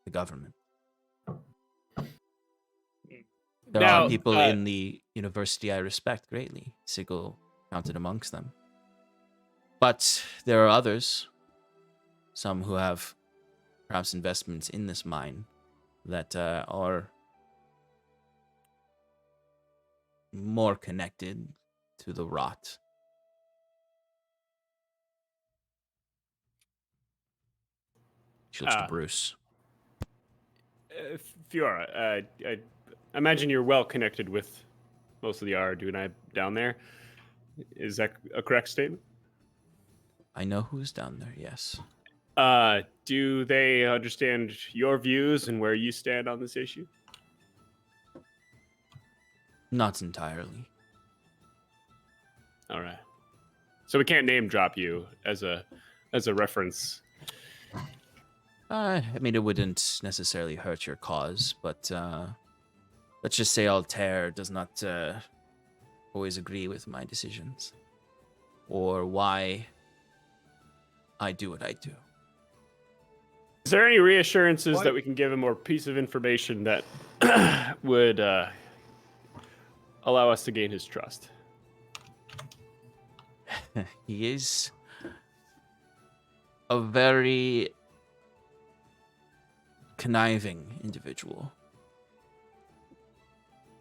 the government. There are people in the university I respect greatly. Sigil counted amongst them. But there are others, some who have perhaps investments in this mine, that are more connected to the rot. She looks to Bruce. Fiora, I imagine you're well connected with most of the Aradunai down there. Is that a correct statement? I know who's down there, yes. Do they understand your views and where you stand on this issue? Not entirely. All right. So we can't name drop you as a reference. I mean, it wouldn't necessarily hurt your cause, but let's just say Altair does not always agree with my decisions or why I do what I do. Is there any reassurances Why- that we can give him or piece of information that would allow us to gain his trust? He is a very conniving individual.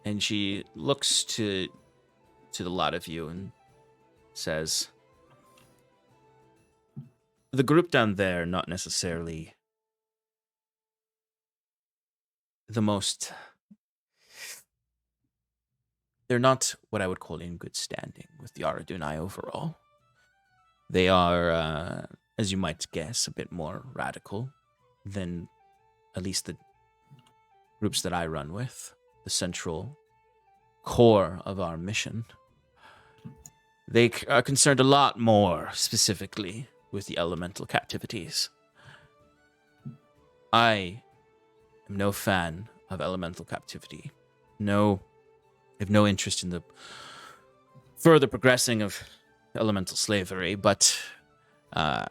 And she looks to the lot of you and says, the group down there, not necessarily the most... They're not what I would call in good standing with the Aradunai overall. They are, as you might guess, a bit more radical than at least the groups that I run with, the central core of our mission. They are concerned a lot more specifically with the elemental captivities. I am no fan of elemental captivity. I have no interest in the further progressing of elemental slavery, but I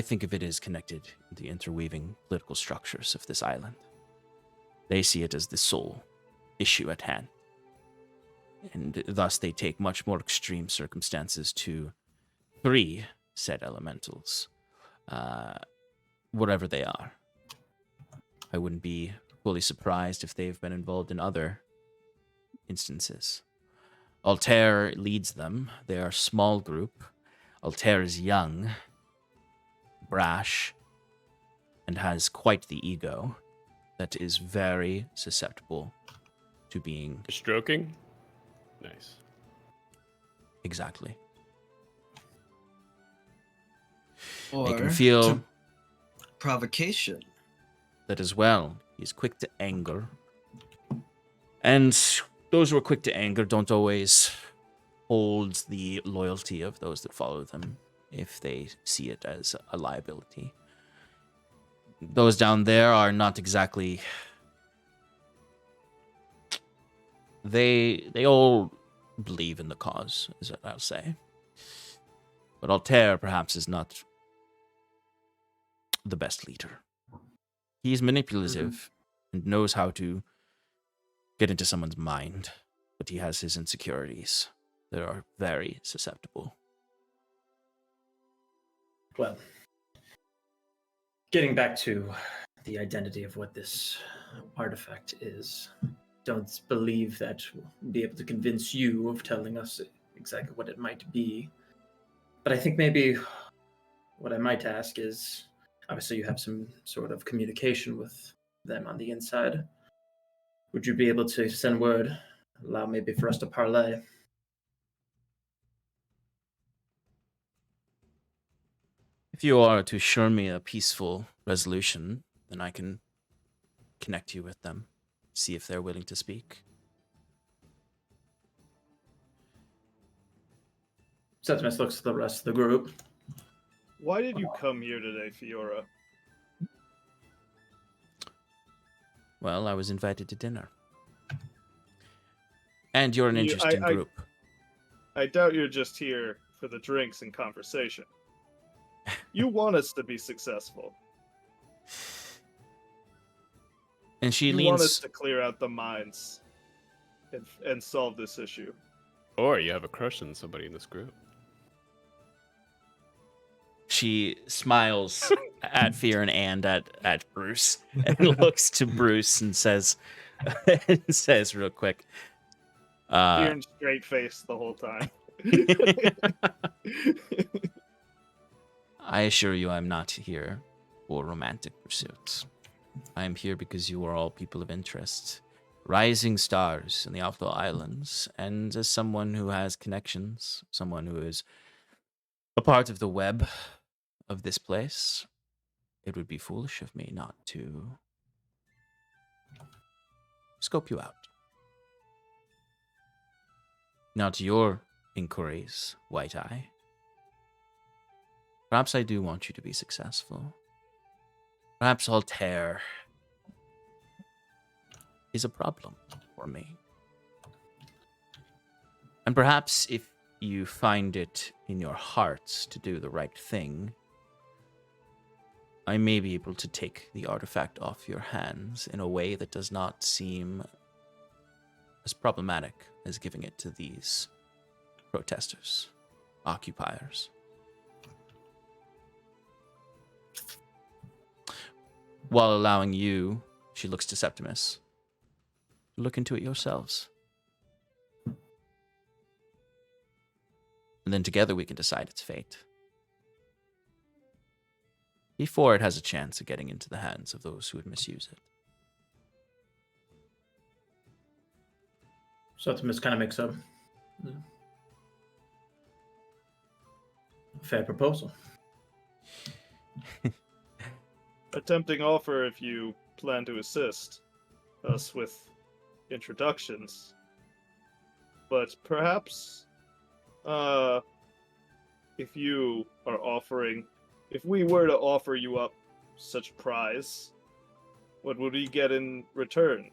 think of it as connected to the interweaving political structures of this island. They see it as the sole issue at hand, and thus they take much more extreme circumstances to free said elementals, whatever they are. I wouldn't be fully surprised if they've been involved in other instances. Altair leads them. They are a small group. Altair is young, brash, and has quite the ego that is very susceptible to being... Stroking? Nice. Exactly. Or They can feel to provocation. that as well. He's quick to anger. And those who are quick to anger don't always hold the loyalty of those that follow them if they see it as a liability. Those down there are not exactly... They all believe in the cause, is what I'll say. But Altair perhaps is not the best leader. He's manipulative and knows how to get into someone's mind, but he has his insecurities that are very susceptible. Well, getting back to the identity of what this artifact is, don't believe that we'll be able to convince you of telling us exactly what it might be. But I think maybe what I might ask is, obviously you have some sort of communication with them on the inside. Would you be able to send word, allow maybe for us to parlay? If you are to assure me a peaceful resolution, then I can connect you with them, see if they're willing to speak. Septimus looks at the rest of the group. Why did you come here today, Fiora? Well, I was invited to dinner. And you're an You- interesting I- group. I doubt you're just here for the drinks and conversation. You want us to be successful. And she You want us leans... to clear out the mines and solve this issue. Or you have a crush on somebody in this group. She smiles at Fyrn and at Bruce and looks to Bruce and says real quick. You're in straight face the whole time. I assure you I'm not here for romantic pursuits. I am here because you are all people of interest. Rising stars in the Aldhalor Islands, and as someone who has connections, someone who is a part of the web of this place, it would be foolish of me not to scope you out. Now to your inquiries, White Eye. Perhaps I do want you to be successful. Perhaps Altair is a problem for me. And perhaps if you find it in your hearts to do the right thing, I may be able to take the artifact off your hands in a way that does not seem as problematic as giving it to these protesters, occupiers. While allowing you, she looks to Septimus, to look into it yourselves. And then together we can decide its fate. Before it has a chance of getting into the hands of those who would misuse it. Septimus kind of makes a fair proposal. A tempting offer if you plan to assist us with introductions. But perhaps, if you are offering, if we were to offer you up such a prize, what would we get in return?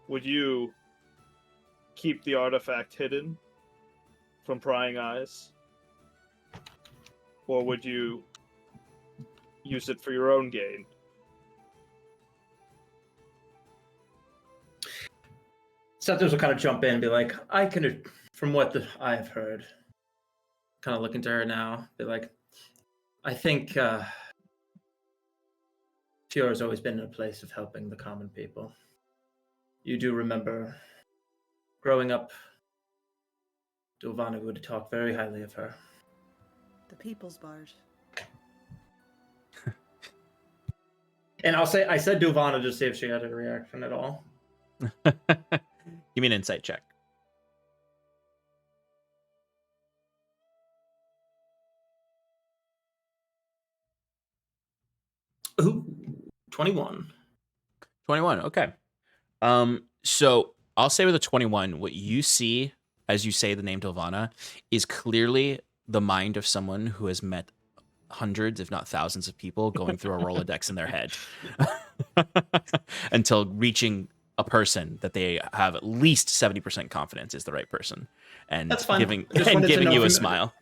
Would you keep the artifact hidden from prying eyes? Or would you use it for your own gain? Septimus will kind of jump in and be like, I can, from what I have heard, kind of looking to her now, be like, I think Fiora's always been in a place of helping the common people. You do remember growing up, Dulvana would talk very highly of her. The People's Bard. And I said Dulvana just to see if she had a reaction at all. Give me an insight check. Ooh, 21. 21, okay. So I'll say with a 21, what you see as you say the name Dulvana is clearly the mind of someone who has met hundreds, if not thousands of people going through a Rolodex in their head until reaching a person that they have at least 70% confidence is the right person, and That's fine. giving Just wanted to you know a smile.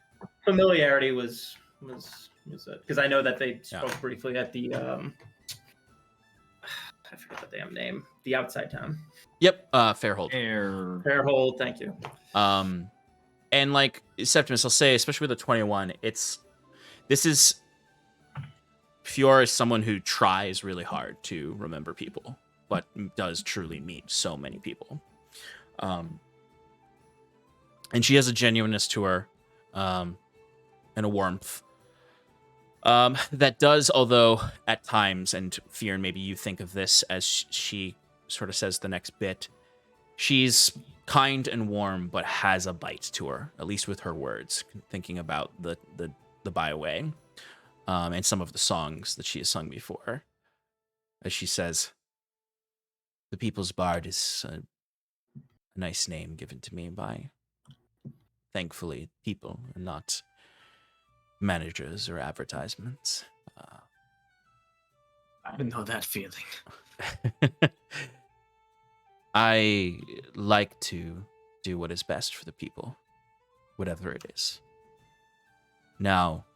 Familiarity was it, because I know that they spoke briefly at the I forget the damn name. The outside town. Yep, Fairhold. Fairhold, thank you. And like Septimus, I'll say, especially with a 21, this is Fiora is someone who tries really hard to remember people, but does truly meet so many people. And she has a genuineness to her, and a warmth. That does, although at times, and Fyrn, maybe you think of this as she sort of says the next bit, she's kind and warm, but has a bite to her, at least with her words, thinking about the Byway, and some of the songs that she has sung before. As she says, the People's Bard is a nice name given to me by, thankfully, people, and not managers or advertisements. I know that feeling. I like to do what is best for the people, whatever it is. Now,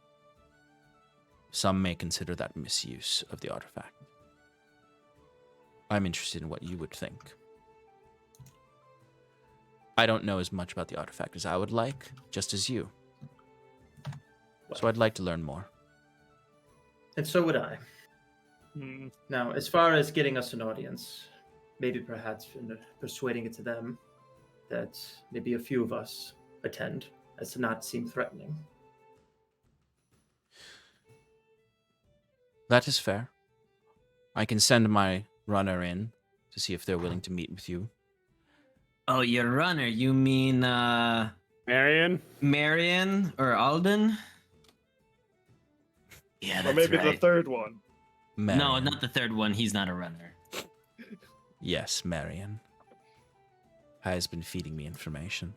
some may consider that misuse of the artifact. I'm interested in what you would think. I don't know as much about the artifact as I would like, just as you. So I'd like to learn more. And so would I. Hmm. Now, as far as getting us an audience, maybe perhaps persuading it to them that maybe a few of us attend, as to not seem threatening. That is fair. I can send my runner in to see if they're willing to meet with you. Oh, your runner? You mean Marion? Marion or Alden? Yeah, Or that's maybe right. the third one. No, Marion. not the third one. He's not a runner. Yes, Marion has been feeding me information.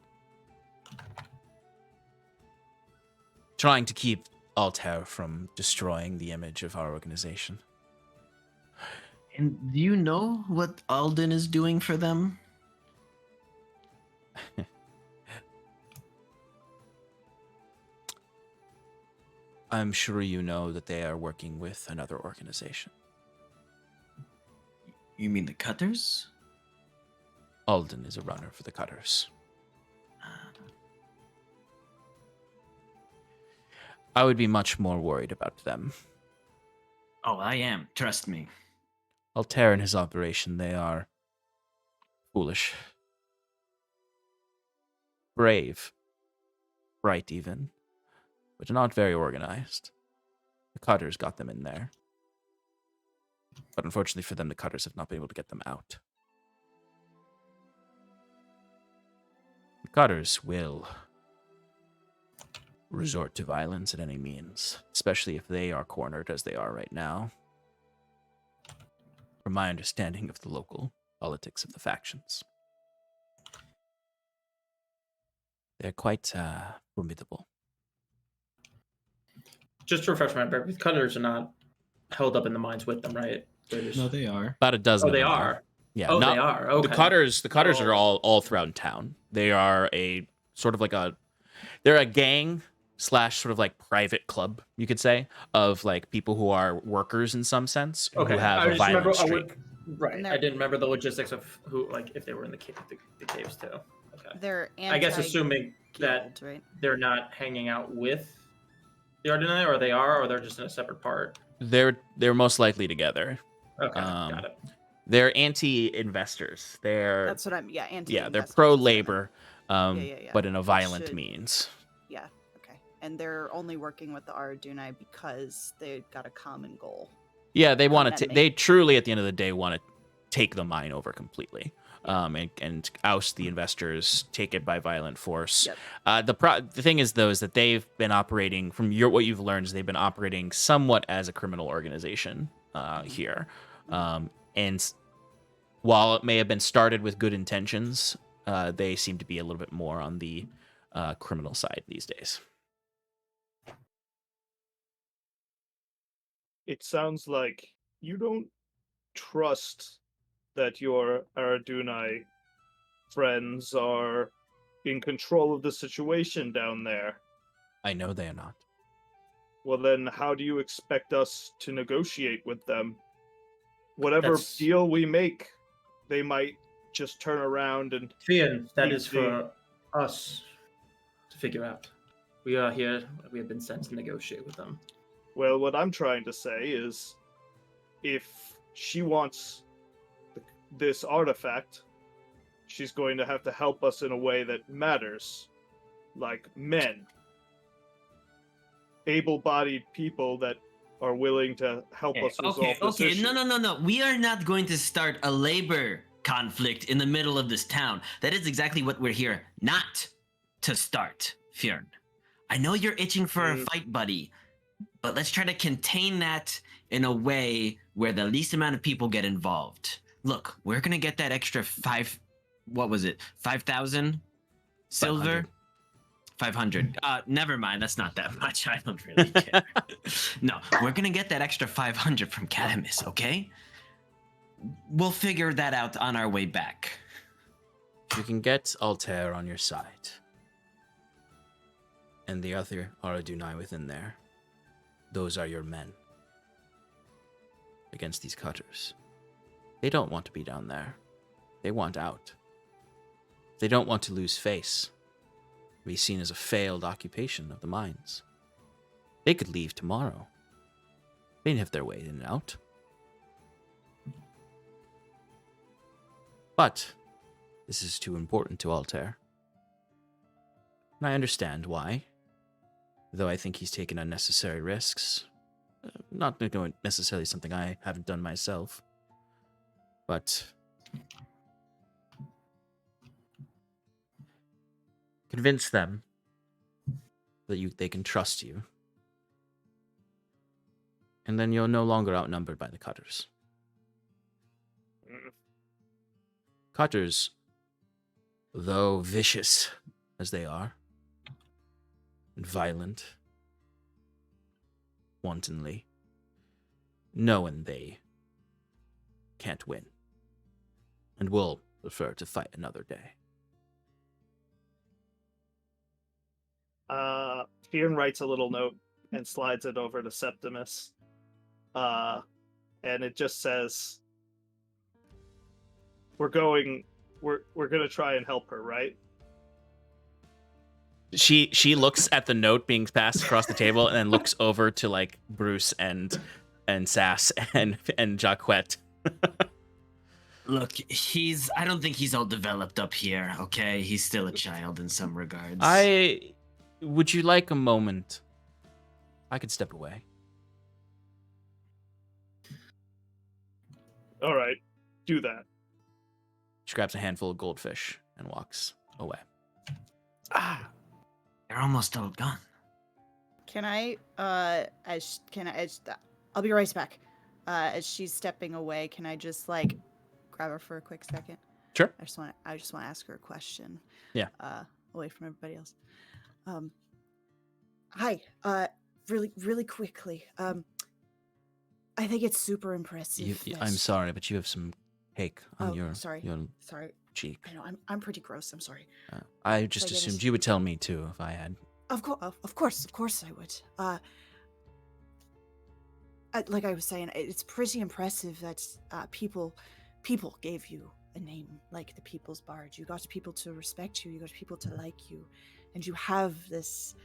Trying to keep Aldhalor from destroying the image of our organization. And do you know what Alden is doing for them? I'm sure you know that they are working with another organization. You mean the Cutters? Alden is a runner for the Cutters. I would be much more worried about them. Oh, I am. Trust me. Altair and his operation, they are foolish. Brave. Bright even. But not very organized. The Cutters got them in there. But unfortunately for them, the Cutters have not been able to get them out. The Cutters will resort to violence at any means, especially if they are cornered as they are right now. From my understanding of the local politics of the factions, they're quite formidable. Just to refresh my memory, the Cutters are not held up in the mines with them, right? They're just... No, they are. About a dozen. Oh, they of them are. Yeah. Oh, not, they are. Okay. The Cutters are Oh. all throughout town. They are a sort of like they're a gang / sort of like private club, you could say, of like people who are workers in some sense, Okay. who have I a just violent remember. streak. Right. And I they're- didn't remember the logistics of who, like, if they were in the caves too. Okay. They're I guess assuming that anti-guild, right? they're not hanging out with the Aradunai, or they are, or they're just in a separate part. They're most likely together. Okay, Um, got it. They're anti-investors. They're That's what I'm. Yeah, anti. they're pro-labor, Yeah. but in a violent should- means. Yeah. Okay. And they're only working with the Aradunai because they've got a common goal. Yeah, they want to. enemy. They truly, at the end of the day, want to take the mine over completely, and oust the investors, take it by violent force. Yep. The thing is, though, is that they've been operating from what you've learned is they've been operating somewhat as a criminal organization here, and while it may have been started with good intentions, they seem to be a little bit more on the criminal side these days. It sounds like you don't trust that your Aradunai friends are in control of the situation down there. I know they are not. Well, then how do you expect us to negotiate with them? Whatever That's- deal we make, they might just turn around and... Fyrn, that keep is for us to figure out. We are here. We have been sent to negotiate with them. Well, what I'm trying to say is, if she wants this artifact, she's going to have to help us in a way that matters. Like men. Able-bodied people that are willing to help us resolve this issue. No. We are not going to start a labor conflict in the middle of this town. That is exactly what we're here not to start, Fyrn. I know you're itching for a fight, buddy, but let's try to contain that in a way where the least amount of people get involved. Look, we're gonna get that extra 5,000 silver? 500. Never mind, that's not that much. I don't really care. No, we're gonna get that extra 500 from Catamus, okay? We'll figure that out on our way back. You can get Altair on your side. And the other Aradunai within there. Those are your men. Against these Cutters. They don't want to be down there. They want out. They don't want to lose face. Be seen as a failed occupation of the mines. They could leave tomorrow. They'd have their way in and out. But this is too important to Altair. And I understand why. Though I think he's taken unnecessary risks. Not necessarily something I haven't done myself. But convince them that they can trust you. And then you're no longer outnumbered by the Cutters. Cutters, though vicious as they are, and violent, wantonly, know when they can't win. And we'll prefer to fight another day. Fyrn writes a little note and slides it over to Septimus. And it just says, we're gonna try and help her, right? She looks at the note being passed across the table and then looks over to like Bruce and Sass and Jaquet. Look, I don't think he's all developed up here, okay? He's still a child in some regards. Would you like a moment? I could step away. All right, do that. She grabs a handful of goldfish and walks away. They're almost all gone. Can I, I'll be right back. As she's stepping away, can I just like grab her for a quick second? Sure. I just want to ask her a question. Yeah. Away from everybody else. Hi. Really quickly. I think it's super impressive. I'm sorry, but you have some cake on your sorry. cheek. I know I'm pretty gross. I'm sorry. I just Like, assumed you would tell me too if I had. Of course I would. Like I was saying, it's pretty impressive that people gave you a name like the People's Bard. You got people to respect you. You got people to like you, and you have this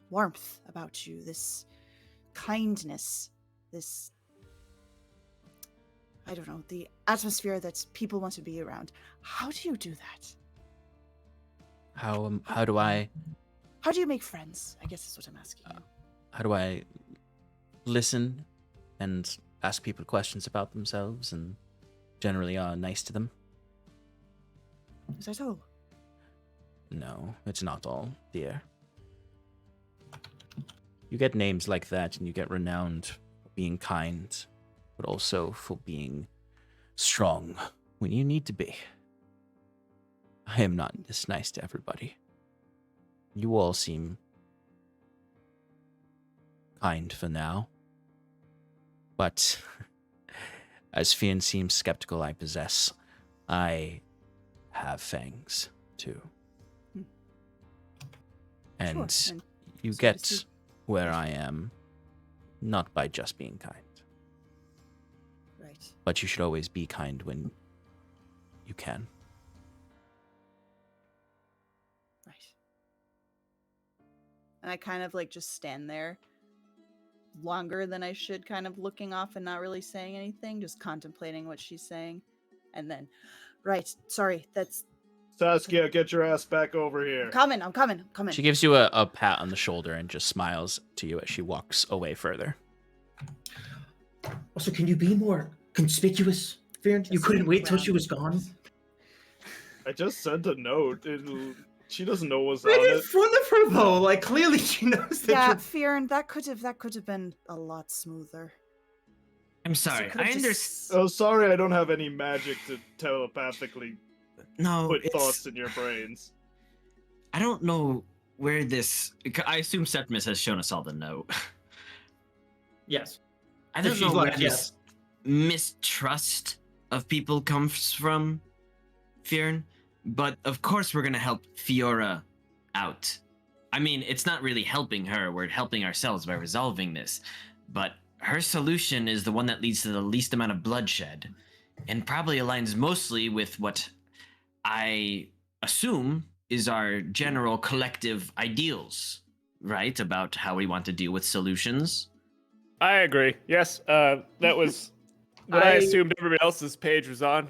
warmth about you, this kindness, this, I don't know, the atmosphere that people want to be around. How do you do that? How do you make friends? I guess is what I'm asking you. how do I listen and ask people questions about themselves and generally are nice to them? Is that all? No, it's not all, dear. You get names like that and you get renowned for being kind, but also for being strong when you need to be. I am not this nice to everybody. You all seem kind for now. But as Fyrn seems skeptical I possess, I have fangs too. And Sure. you so get does he. where I am not by just being kind. Right. But you should always be kind when you can. Right. And I kind of like just stand there longer than I should, kind of looking off and not really saying anything, just contemplating what she's saying. And then, right, sorry, that's Saskia, get your ass back over here. I'm coming. She gives you a pat on the shoulder and just smiles to you as she walks away further. Also, can you be more conspicuous, Fyrn? You Just couldn't look wait till around. she was gone? I just sent a note. She doesn't know what's Right on in it. front of her, though. Like, clearly she knows that Yeah, you're... Fyrn, that could have been a lot smoother. I'm sorry. could've I just- understand. Oh, sorry, I don't have any magic to telepathically No, put it's... thoughts in your brains. I don't know where this. I assume Septimus has shown us all the note. Yes. I don't If know she's where left, this mistrust of people comes from, Fyrn, but of course we're gonna help Fiora out. I mean, it's not really helping her, we're helping ourselves by resolving this, but her solution is the one that leads to the least amount of bloodshed, and probably aligns mostly with what I assume is our general collective ideals, right? About how we want to deal with solutions. I agree. Yes, that was what I assumed everybody else's page was on.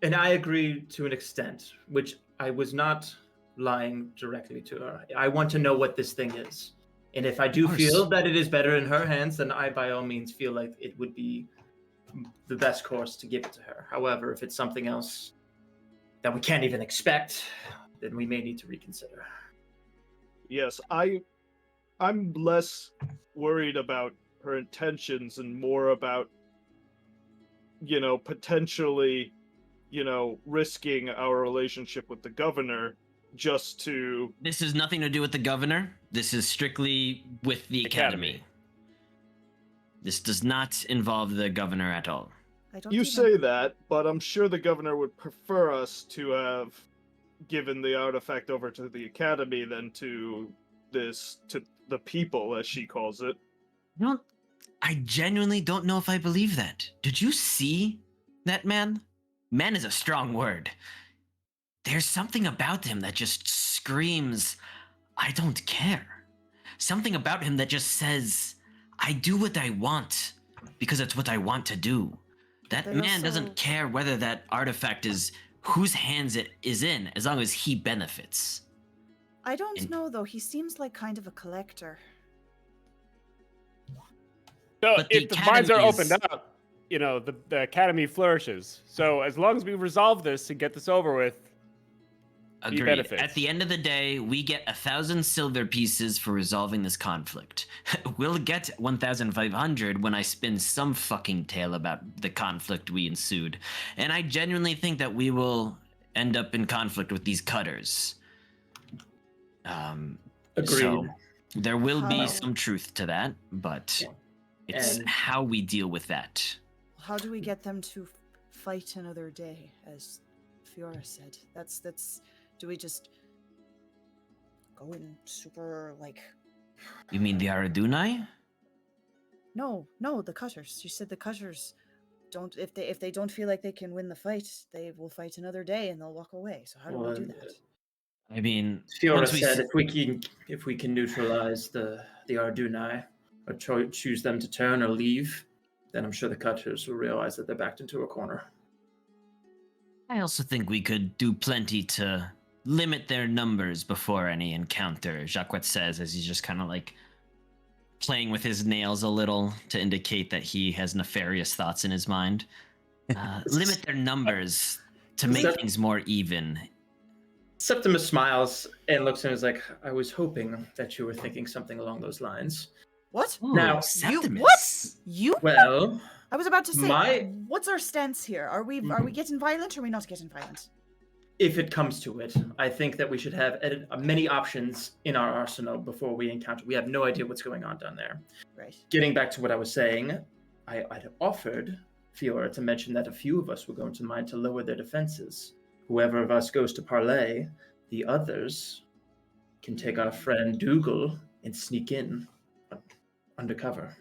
And I agree to an extent, which I was not lying directly to her. I want to know what this thing is. And if I do Of course. feel that it is better in her hands, then I by all means feel like it would be the best course to give it to her. However, if it's something else that we can't even expect, then we may need to reconsider. Yes, I'm less worried about her intentions and more about, potentially, risking our relationship with the governor just to... This has nothing to do with the governor. This is strictly with the academy. This does not involve the governor at all. I don't You even- say that, but I'm sure the governor would prefer us to have given the artifact over to the academy than to the people, as she calls it. I genuinely don't know if I believe that. Did you see that man? Man is a strong word. There's something about him that just screams, I don't care. Something about him that just says, I do what I want because it's what I want to do. That But man also- doesn't care whether that artifact is whose hands it is in, as long as he benefits. I don't And- know though. He seems like kind of a collector. So But the if the mines are academy opened is- up, you know, the academy flourishes. So as long as we resolve this and get this over with, he Agreed. benefits. At the end of the day, we get 1,000 silver pieces for resolving this conflict. We'll get 1,500 when I spin some fucking tale about the conflict we ensued. And I genuinely think that we will end up in conflict with these cutters. Agreed. So there will be How- some truth to that, but Yeah. it's And- how we deal with that. How do we get them to fight another day, as Fiora said? That's. Do we just go in super like? You mean the Aradunai? No, the cutters. You said the cutters don't. If they don't feel like they can win the fight, they will fight another day and they'll walk away. So how do we do that? I mean, Fiora once we said s- if we can neutralize the Aradunai or choose them to turn or leave, then I'm sure the cutters will realize that they're backed into a corner. I also think we could do plenty to limit their numbers before any encounter, Jaquet says as he's just kind of like playing with his nails a little to indicate that he has nefarious thoughts in his mind. Limit their numbers to make Sep- things more even. Septimus smiles and looks at him and is like, I was hoping that you were thinking something along those lines. What? Now, You Septimus. what? You? Well, I was about to say. my- What's our stance here? Are we getting violent or are we not getting violent? if it comes to it, I think that we should have many options in our arsenal before we encounter. We have no idea what's going on down there. Right. Getting back to what I was saying, I'd offered Fiora to mention that a few of us were going to the mine to lower their defenses. Whoever of us goes to parlay, the others can take our friend Dougal and sneak in undercover.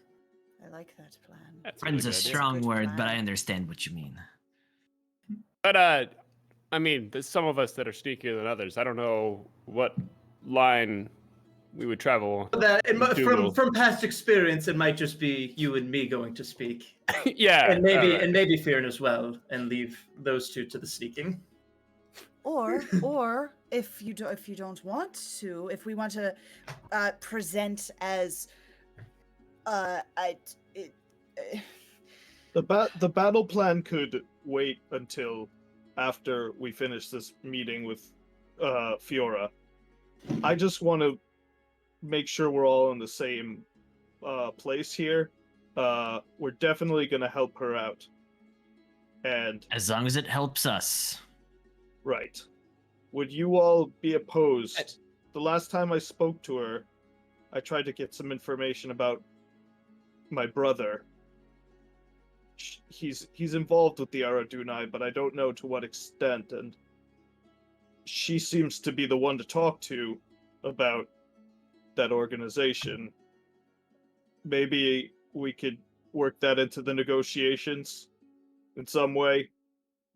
I like that plan. that's Friend's a good idea. strong Good word, but plan. I understand what you mean. But I mean, there's some of us that are sneakier than others. I don't know what line we would travel. Dougal. From past experience, it might just be you and me going to speak, Yeah, and maybe alright. and maybe Fyrn as well, and leave those two to the sneaking. Or if you don't want to, if we want to present as The battle plan could wait until after we finish this meeting with Fiora. I just want to make sure we're all in the same place here. We're definitely going to help her out. And, As long as it helps us. right. Would you all be opposed? The last time I spoke to her, I tried to get some information about my brother. He's involved with the Aradunai, but I don't know to what extent, and she seems to be the one to talk to about that organization. Maybe we could work that into the negotiations in some way.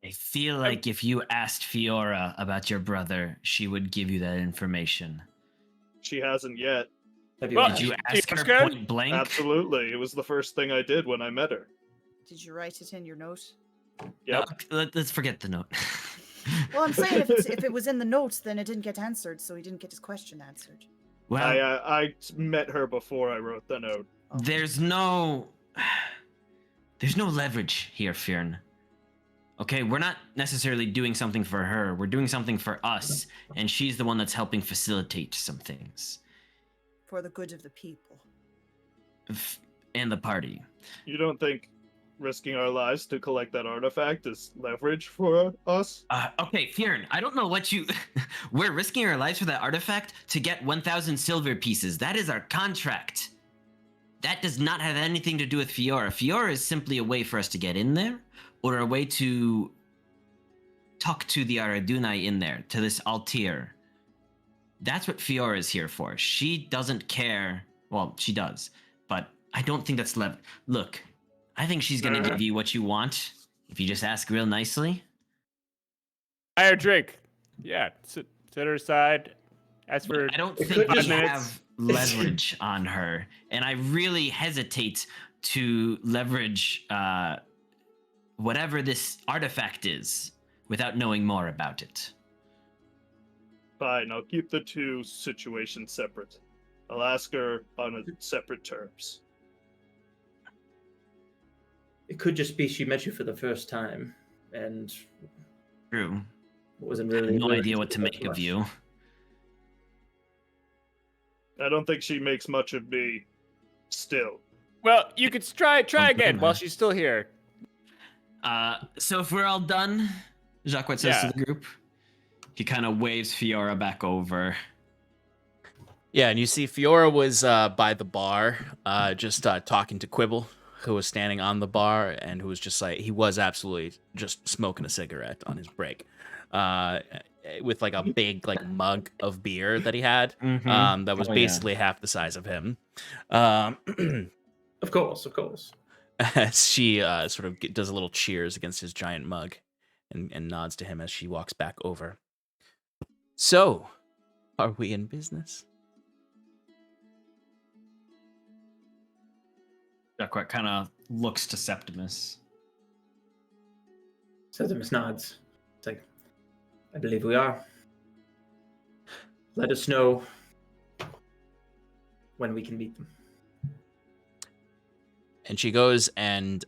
I feel like if you asked Fiora about your brother, she would give you that information. She hasn't yet. Have you Well, asked? Did you Did ask you her ask her? point blank? Absolutely. It was the first thing I did when I met her. did you write it in your note? Yep. Let's forget the note. Well, I'm saying if it was in the notes, then it didn't get answered, so he didn't get his question answered. Well, I met her before I wrote the note. there's no leverage here, Fyrn. Okay, we're not necessarily doing something for her. We're doing something for us, and she's the one that's helping facilitate some things. For the good of the people. And the party. You don't think risking our lives to collect that artifact is leverage for us? Okay, Fyrn, I don't know what you... We're risking our lives for that artifact to get 1,000 silver pieces. That is our contract. that does not have anything to do with Fiora. Fiora is simply a way for us to get in there, or a way to talk to the Aradunai in there, to this Altir. That's what Fiora is here for. She doesn't care. Well, she does, but I don't think that's Look, I think she's gonna give you what you want if you just ask real nicely. Hire drink. Yeah, sit her aside. Ask for. I don't It think could we just- have leverage on her, and I really hesitate to leverage whatever this artifact is without knowing more about it. Fine, I'll keep the two situations separate. I'll ask her on separate terms. It could just be she met you for the first time and True. wasn't I have really. no willing idea to what to do make of much. you. I don't think she makes much of me still. Well, you could try again while she's still here. So if we're all done, Jaquet says Yeah. to the group. He kind of waves Fiora back over. Yeah, and you see Fiora was by the bar, just talking to Quibble, who was standing on the bar and who was just like, he was absolutely just smoking a cigarette on his break, with like a big like mug of beer that he had, that was Oh, yeah. basically half the size of him. Of course. As she sort of does a little cheers against his giant mug, and nods to him as she walks back over. So, are we in business? Jaquet kind of looks to Septimus. Septimus nods. It's like, I believe we are. Let us know when we can meet them. And she goes and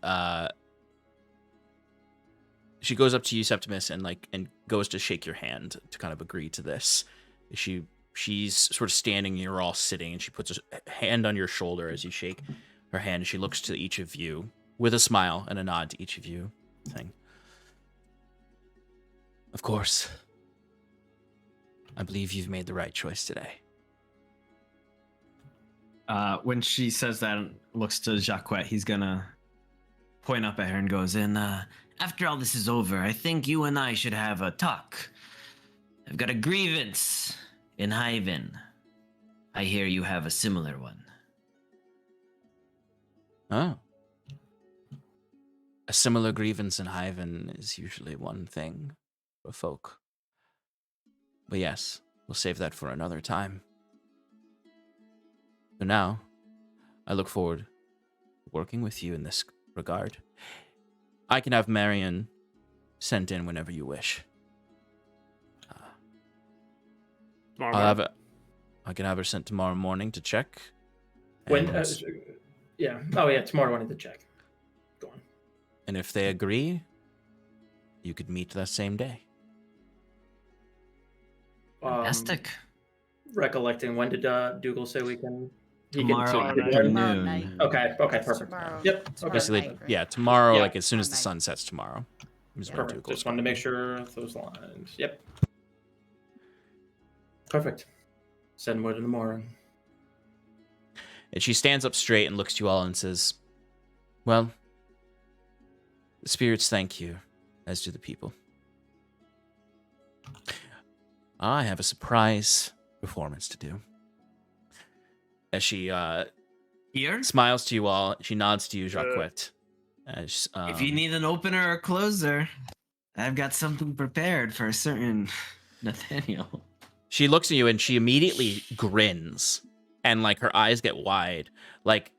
she goes up to you, Septimus, and goes to shake your hand to kind of agree to this. She's sort of standing, you're all sitting, and she puts a hand on your shoulder as you shake her hand, and she looks to each of you with a smile and a nod to each of you, saying, "Of course, I believe you've made the right choice today." When she says that and looks to Jaquet, he's gonna point up at her and goes, and after all this is over, I think you and I should have a talk. I've got a grievance in Hyven. I hear you have a similar one. Oh. A similar grievance in Hyven is usually one thing for folk. But yes, we'll save that for another time. For now, I look forward to working with you in this regard. I can have Marion sent in whenever you wish. I can have her sent tomorrow morning to check. When? and- Yeah. Oh, yeah. Tomorrow I wanted to check. Go on. And if they agree, you could meet that same day. Fantastic. Recollecting, when did Dougal say we can? He Tomorrow can afternoon. night. Okay. Perfect. Tomorrow. Yep. Tomorrow Okay. Basically, night, right? yeah, tomorrow, Yeah. like as soon as the Tomorrow sun night. sets tomorrow. is when Perfect. Dougal's Just wanted to going. make sure those lines. Yep. Perfect. Send word in the morning. And she stands up straight and looks to you all and says, "Well, the spirits thank you, as do the people. I have a surprise performance to do." As she Here? smiles to you all, she nods to you, Jaquet. As, If you need an opener or closer, I've got something prepared for a certain Nathaniel. she looks at you and she immediately grins, and like her eyes get wide. Like,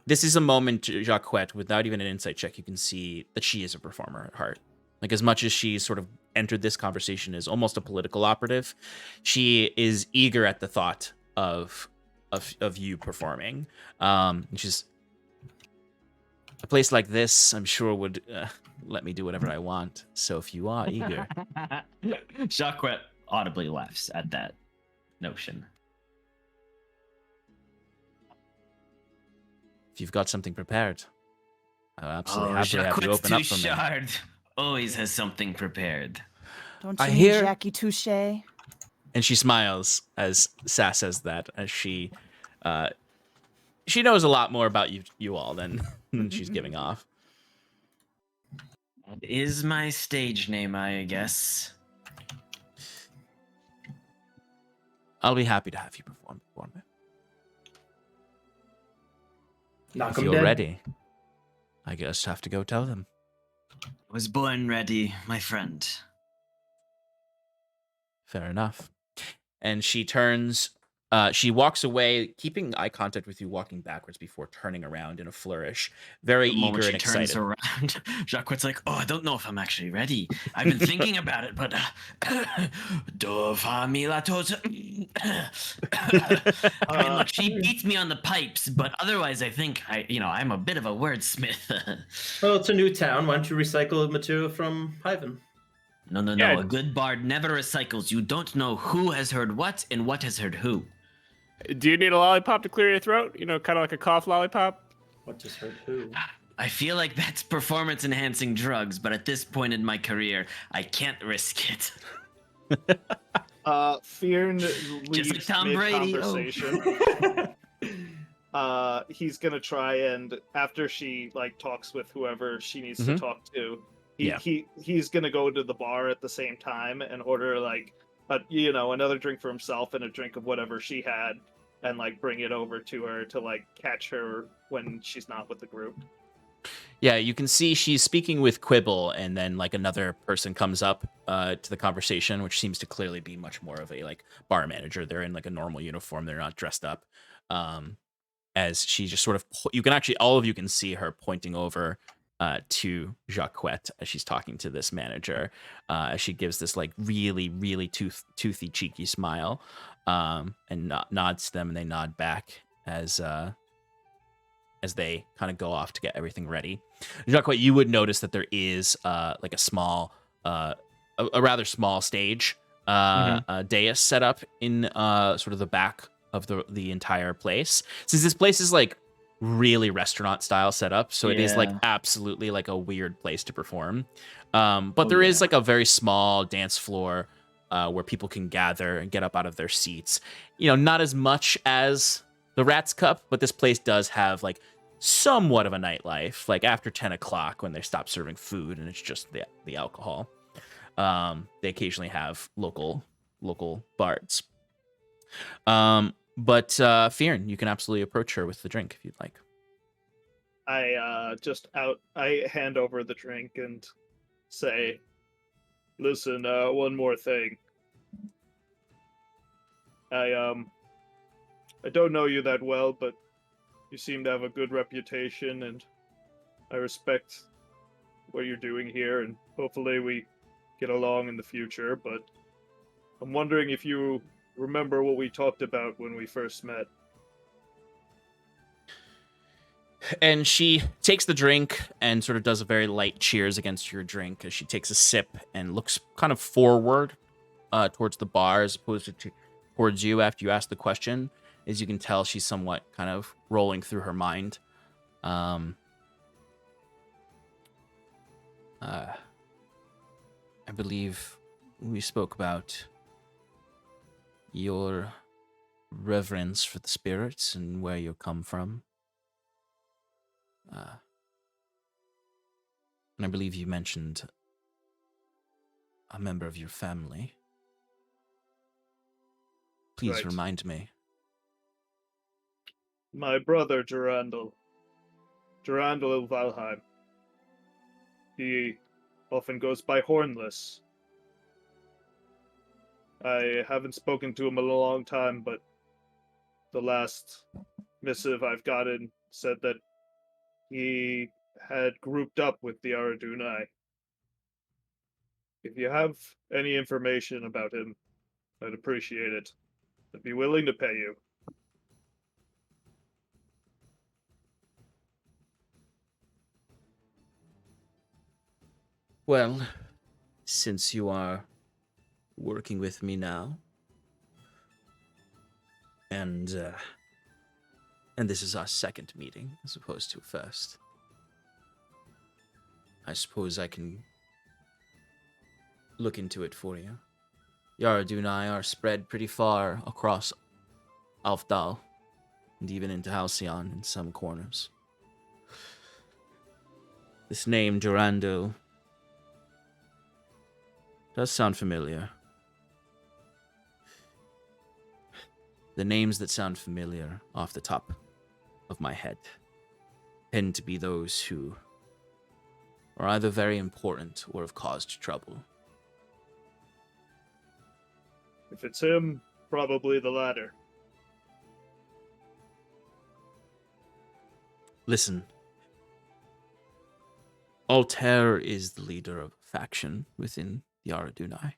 this is a moment, Jaquet, without even an insight check, you can see that she is a performer at heart. Like, as much as she sort of entered this conversation as almost a political operative, she is eager at the thought of you performing. And she's, a place like this, I'm sure would let me do whatever I want. So if you are eager, Jaquet audibly laughs at that notion. if you've got something prepared, I'll absolutely happily have you Jaquet's open up for me. Touchard always has something prepared. Don't I you hear- mean Jackie Touche? And she smiles as Sass says that, as she she knows a lot more about you all than she's giving off. That is my stage name, I guess. I'll be happy to have you perform for me. Knock If 'em you're dead. ready, I guess have to go tell them. I was born ready, my friend. Fair enough. And she turns, she walks away, keeping eye contact with you, walking backwards before turning around in a flourish, very The moment eager she and turns excited. around, Jaquet's like, "Oh, I don't know if I'm actually ready. I've been thinking about it, but I mean, look, she beats me on the pipes, but otherwise, I think I'm a bit of a wordsmith." Well, it's a new town. Why don't you recycle material from Hyven? No. Yeah. A good bard never recycles. You don't know who has heard what and what has heard who. Do you need a lollipop to clear your throat? You know, kind of like a cough lollipop? What just hurt who? I feel like that's performance-enhancing drugs, but at this point in my career, I can't risk it. Fyrn Just like leaves Tom Brady. Oh. mid-conversation. He's gonna try and after she talks with whoever she needs to Mhm. talk to, Yeah. he's gonna go to the bar at the same time and order another drink for himself and a drink of whatever she had, and bring it over to her to catch her when she's not with the group. Yeah, you can see she's speaking with Quibble, and then another person comes up to the conversation, which seems to clearly be much more of a bar manager. They're in a normal uniform. They're not dressed up. As she just sort of, you can actually, all of you can see her pointing over to Jaquet as she's talking to this manager, as she gives this really, really toothy, cheeky smile, and nods to them, and they nod back as they kind of go off to get everything ready. Jaquet, you would notice that there is a small, a rather small stage, a dais set up in sort of the back of the entire place. Since this place is really restaurant style setup, so it is Yeah. absolutely a weird place to perform. But there is a very small dance floor where people can gather and get up out of their seats. Not as much as the Rat's Cup, but this place does have somewhat of a nightlife. After 10 o'clock when they stop serving food and it's just the alcohol. They occasionally have local bards. But Fyrn, you can absolutely approach her with the drink if you'd like. I hand over the drink and say, "Listen, one more thing. I don't know you that well, but you seem to have a good reputation, and I respect what you're doing here, and hopefully we get along in the future, but I'm wondering if you remember what we talked about when we first met." And she takes the drink and sort of does a very light cheers against your drink as she takes a sip and looks kind of forward towards the bar as opposed to towards you after you ask the question. As you can tell, she's somewhat kind of rolling through her mind. I believe we spoke about your reverence for the spirits and where you come from. And I believe you mentioned a member of your family. Please Right. remind me. My brother, Durandal of Valheim. He often goes by Hornless. I haven't spoken to him in a long time, but the last missive I've gotten said that he had grouped up with the Aradunai. If you have any information about him, I'd appreciate it. I'd be willing to pay you. Well, since you are working with me now, and this is our second meeting as opposed to first, I suppose I can look into it for you. The Aradunai are spread pretty far across Aldhalor, and even into Halcyon in some corners. This name, Durando, does sound familiar. The names that sound familiar off the top of my head tend to be those who are either very important or have caused trouble. If it's him, probably the latter. Listen, Altair is the leader of a faction within the Aradunai.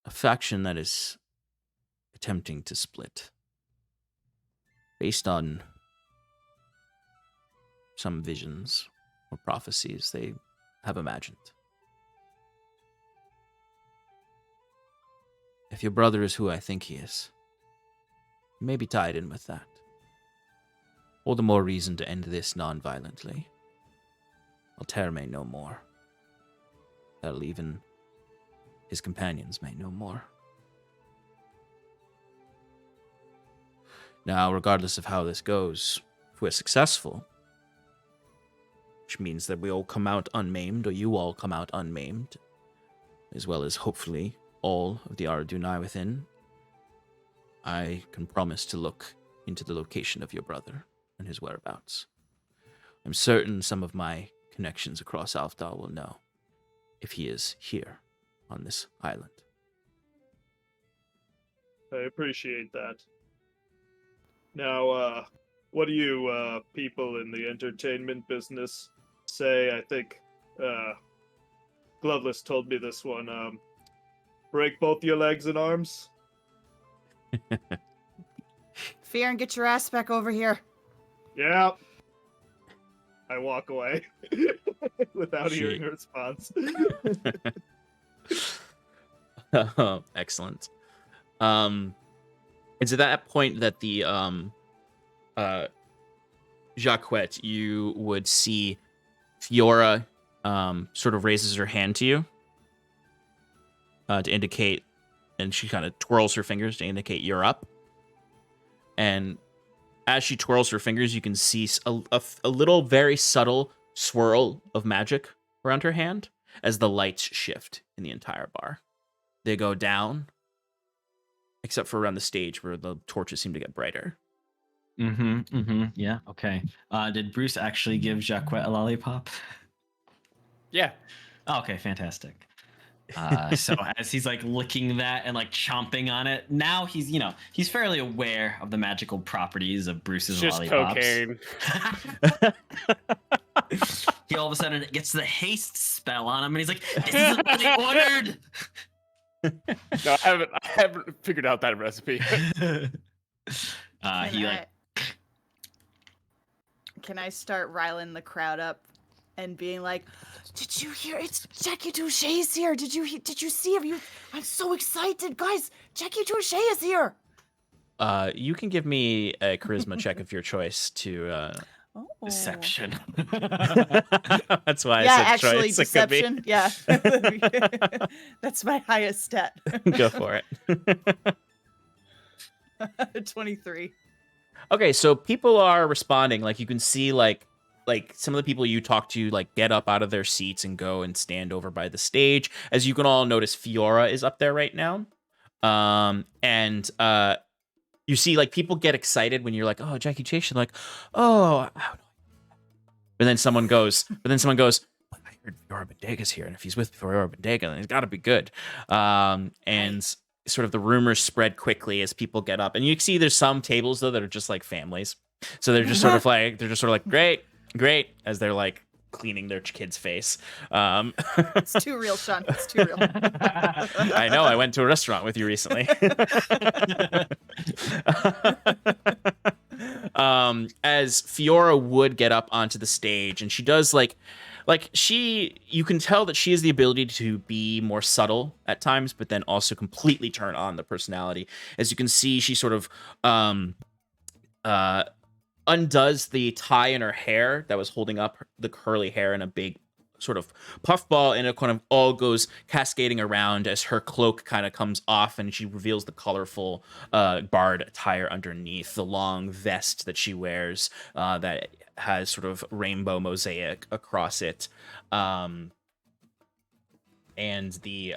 A faction that is attempting to split based on some visions or prophecies they have imagined. If your brother is who I think he is, you may be tied in with that. All the more reason to end this non-violently. Altair may know more. Hell, even his companions may know more. Now, regardless of how this goes, if we're successful, which means that we all come out unmaimed, or you all come out unmaimed, as well as hopefully all of the Aradunai within, I can promise to look into the location of your brother and his whereabouts. I'm certain some of my connections across Aldhalor will know if he is here on this island. I appreciate that. Now, what do you people in the entertainment business say? I think Gloveless told me this one. Break both your legs and arms? Fyrn, get your ass back over here. Yeah. I walk away without Shit. hearing a response. Excellent. It's at that point that the Jaquet, you would see Fiora sort of raises her hand to you to indicate, and she kind of twirls her fingers to indicate you're up. And as she twirls her fingers, you can see a little very subtle swirl of magic around her hand as the lights shift in the entire bar. They go down, except for around the stage where the torches seem to get brighter. Yeah, okay. Did Bruce actually give Jaquet a lollipop? Yeah. Oh, okay, fantastic. So as he's like licking that and like chomping on it, now he's fairly aware of the magical properties of Bruce's Just lollipops. cocaine. He all of a sudden gets the haste spell on him, and he's like, "This isn't what he ordered." No, I haven't figured out that recipe. Can I start riling the crowd up and being like, "Did you hear? It's Jackie Touche's here. Did you see him? I'm so excited, guys! Jackie Touche is here." You can give me a charisma check of your choice to. Deception. That's why Yeah, I said actually, choice. It could be. deception. Yeah, that's my highest stat. Go for it. 23. Okay, so people are responding. Like you can see, like some of the people you talk to, like get up out of their seats and go and stand over by the stage. As you can all notice, Fiora is up there right now, and you see like people get excited when you're like, "Oh, Jackie Chase," like, "Oh," but then someone goes, "I heard Fiora Bendaga's here, and if he's with Fiora Bendaga, then he's got to be good." And sort of the rumors spread quickly as people get up, and you see there's some tables though that are just like families, so they're just sort of like great, as they're like cleaning their kid's face. It's too real, Sean. It's too real. I know. I went to a restaurant with you recently. As Fiora would get up onto the stage, and she does you can tell that she has the ability to be more subtle at times, but then also completely turn on the personality. As you can see, she sort of undoes the tie in her hair that was holding up the curly hair in a big sort of puffball, and it kind of all goes cascading around as her cloak kind of comes off, and she reveals the colorful bard attire underneath, the long vest that she wears that has sort of rainbow mosaic across it, and the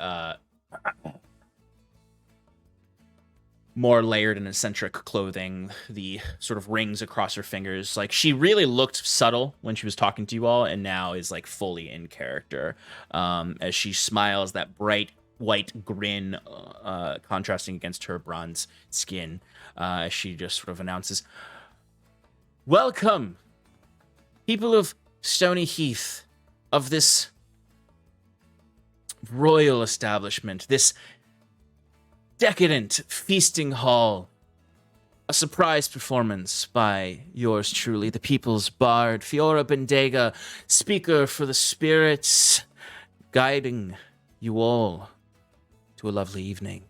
more layered and eccentric clothing, the sort of rings across her fingers. Like, she really looked subtle when she was talking to you all, and now is like fully in character, as she smiles, that bright white grin contrasting against her bronze skin, as she just sort of announces, "Welcome, people of Stony Heath, of this royal establishment, this decadent feasting hall. A surprise performance by yours truly, the people's bard, Fiora Bendaga, speaker for the spirits, guiding you all to a lovely evening.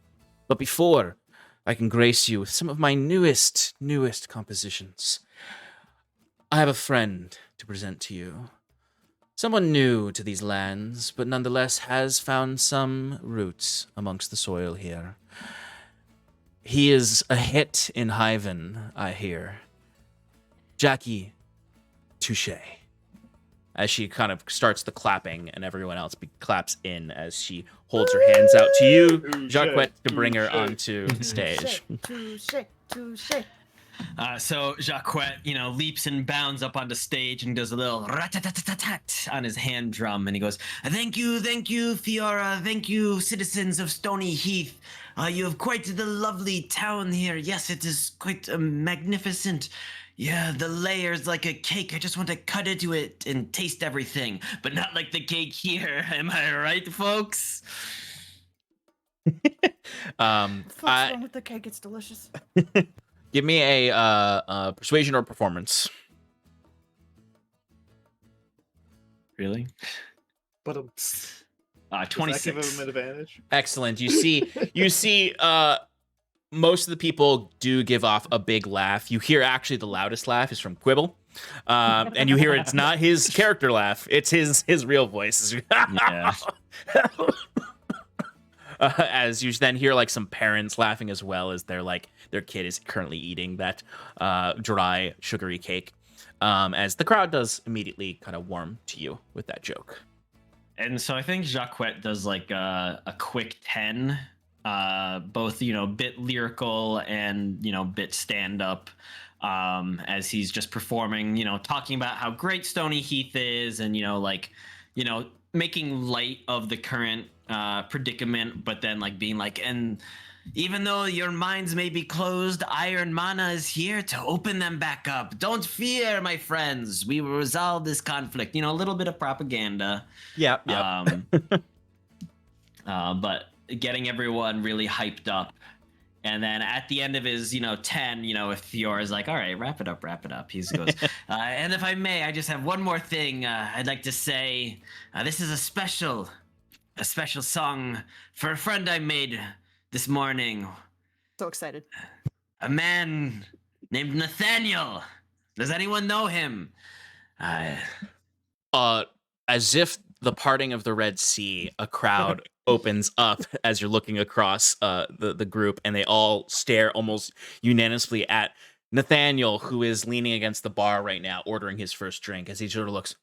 But before I can grace you with some of my newest compositions, I have a friend to present to you. Someone new to these lands, but nonetheless has found some roots amongst the soil here. He is a hit in Hyven, I hear. Jaquet Touche." As she kind of starts the clapping, and everyone else claps in as she holds her hands out to you, Jaquet, to bring her onto stage. Touche, touche. So Jaquet, leaps and bounds up onto stage and does a little rat-tat-tat-tat on his hand drum, and he goes, thank you, Fiora. Thank you, citizens of Stony Heath. You have quite the lovely town here. Yes, it is quite magnificent. Yeah, the layers like a cake. I just want to cut into it and taste everything, but not like the cake here. Am I right, folks? What's wrong with the cake? It's delicious. Give me a persuasion or performance. Really? But 26. Does that give him an advantage? Excellent. You see most of the people do give off a big laugh. You hear actually the loudest laugh is from Quibble. And you hear it's not his character laugh, it's his real voice. Yeah. As you then hear like some parents laughing as well, as their kid is currently eating that dry sugary cake, as the crowd does immediately kind of warm to you with that joke. And so I think Jaquet does like a quick 10, both bit lyrical and bit stand up, as he's just performing, talking about how great Stony Heath is, and making light of the current predicament, but then being like, and even though your minds may be closed, Iron Mana is here to open them back up. Don't fear, my friends. We will resolve this conflict. A little bit of propaganda. Yeah. But getting everyone really hyped up. And then at the end of his, 10, if Fiora's like, all right, wrap it up. He goes, and if I may, I just have one more thing I'd like to say. This is a special song for a friend I made this morning. So excited. A man named Nathaniel. Does anyone know him? As if the parting of the Red Sea, a crowd opens up as you're looking across the group, and they all stare almost unanimously at Nathaniel, who is leaning against the bar right now, ordering his first drink, as he sort of looks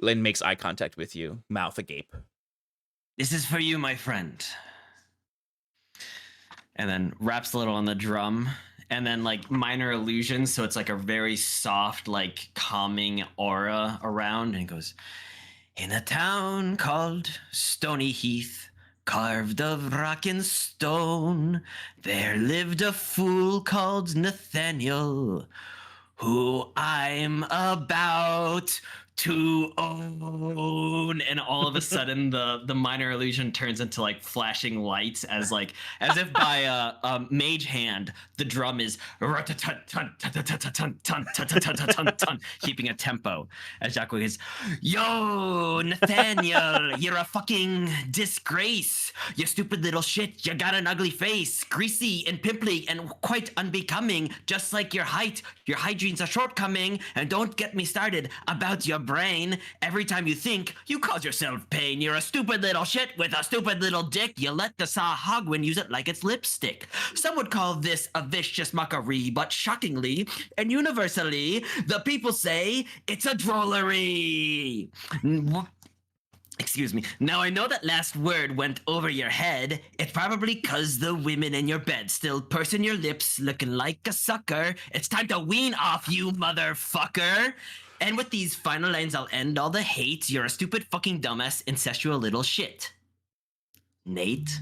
and makes eye contact with you, mouth agape. This is for you, my friend. And then raps a little on the drum, and then minor illusions, so it's like a very soft, calming aura around, and he goes, in a town called Stony Heath, carved of rock and stone, there lived a fool called Nathaniel, who I'm about to own. And all of a sudden the minor illusion turns into flashing lights, as if by a mage hand the drum is keeping a tempo, as Jaquet goes, yo Nathaniel, you're a fucking disgrace, you stupid little shit, you got an ugly face, greasy and pimply and quite unbecoming, just like your height. Your hygiene's a shortcoming, and don't get me started about your brain. Every time you think, you cause yourself pain. You're a stupid little shit with a stupid little dick. You let the Sahagwin use it like it's lipstick. Some would call this a vicious mockery, but shockingly and universally, the people say it's a drollery. Excuse me. Now, I know that last word went over your head. It's probably because the women in your bed still pursing your lips, looking like a sucker. It's time to wean off, you motherfucker. And with these final lines, I'll end all the hate. You're a stupid fucking dumbass, incestual little shit. Nate?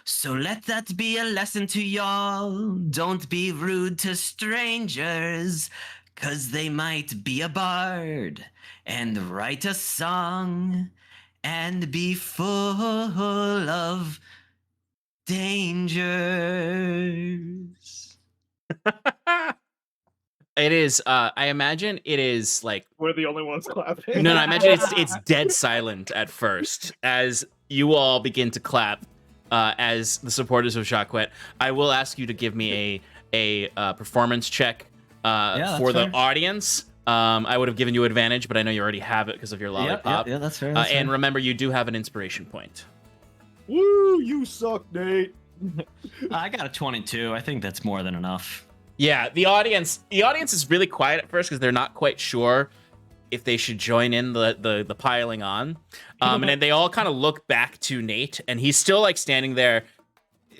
So let that be a lesson to y'all. Don't be rude to strangers, 'cause they might be a bard and write a song and be full of dangers. It is. I imagine it is like. We're the only ones clapping. No, I imagine it's dead silent at first as you all begin to clap as the supporters of Jaquet. I will ask you to give me a performance check for the audience. I would have given you advantage, but I know you already have it because of your lollipop. Yeah, that's fair. And remember, you do have an inspiration point. Woo, you suck, Nate. I got a 22. I think that's more than enough. Yeah, the audience is really quiet at first because they're not quite sure if they should join in the piling on. And then they all kind of look back to Nate, and he's still like standing there,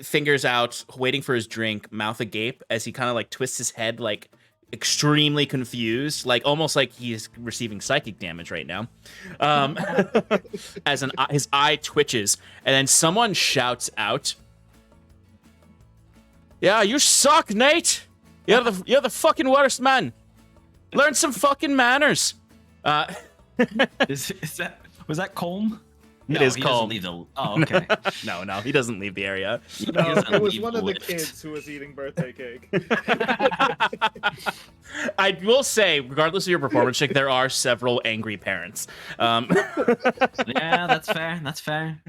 fingers out, waiting for his drink, mouth agape, as he kind of like twists his head, like extremely confused, like almost like he's receiving psychic damage right now. As his eye twitches, and then someone shouts out, "Yeah, you suck, Nate. You're the fucking worst, man. Learn some fucking manners." Was that Colm? It is he Colm. doesn't leave the. Oh, okay. No, he doesn't leave the area. No, doesn't it was leave one of the lift. kids who was eating birthday cake. I will say, regardless of your performance check, there are several angry parents. Yeah, that's fair. That's fair.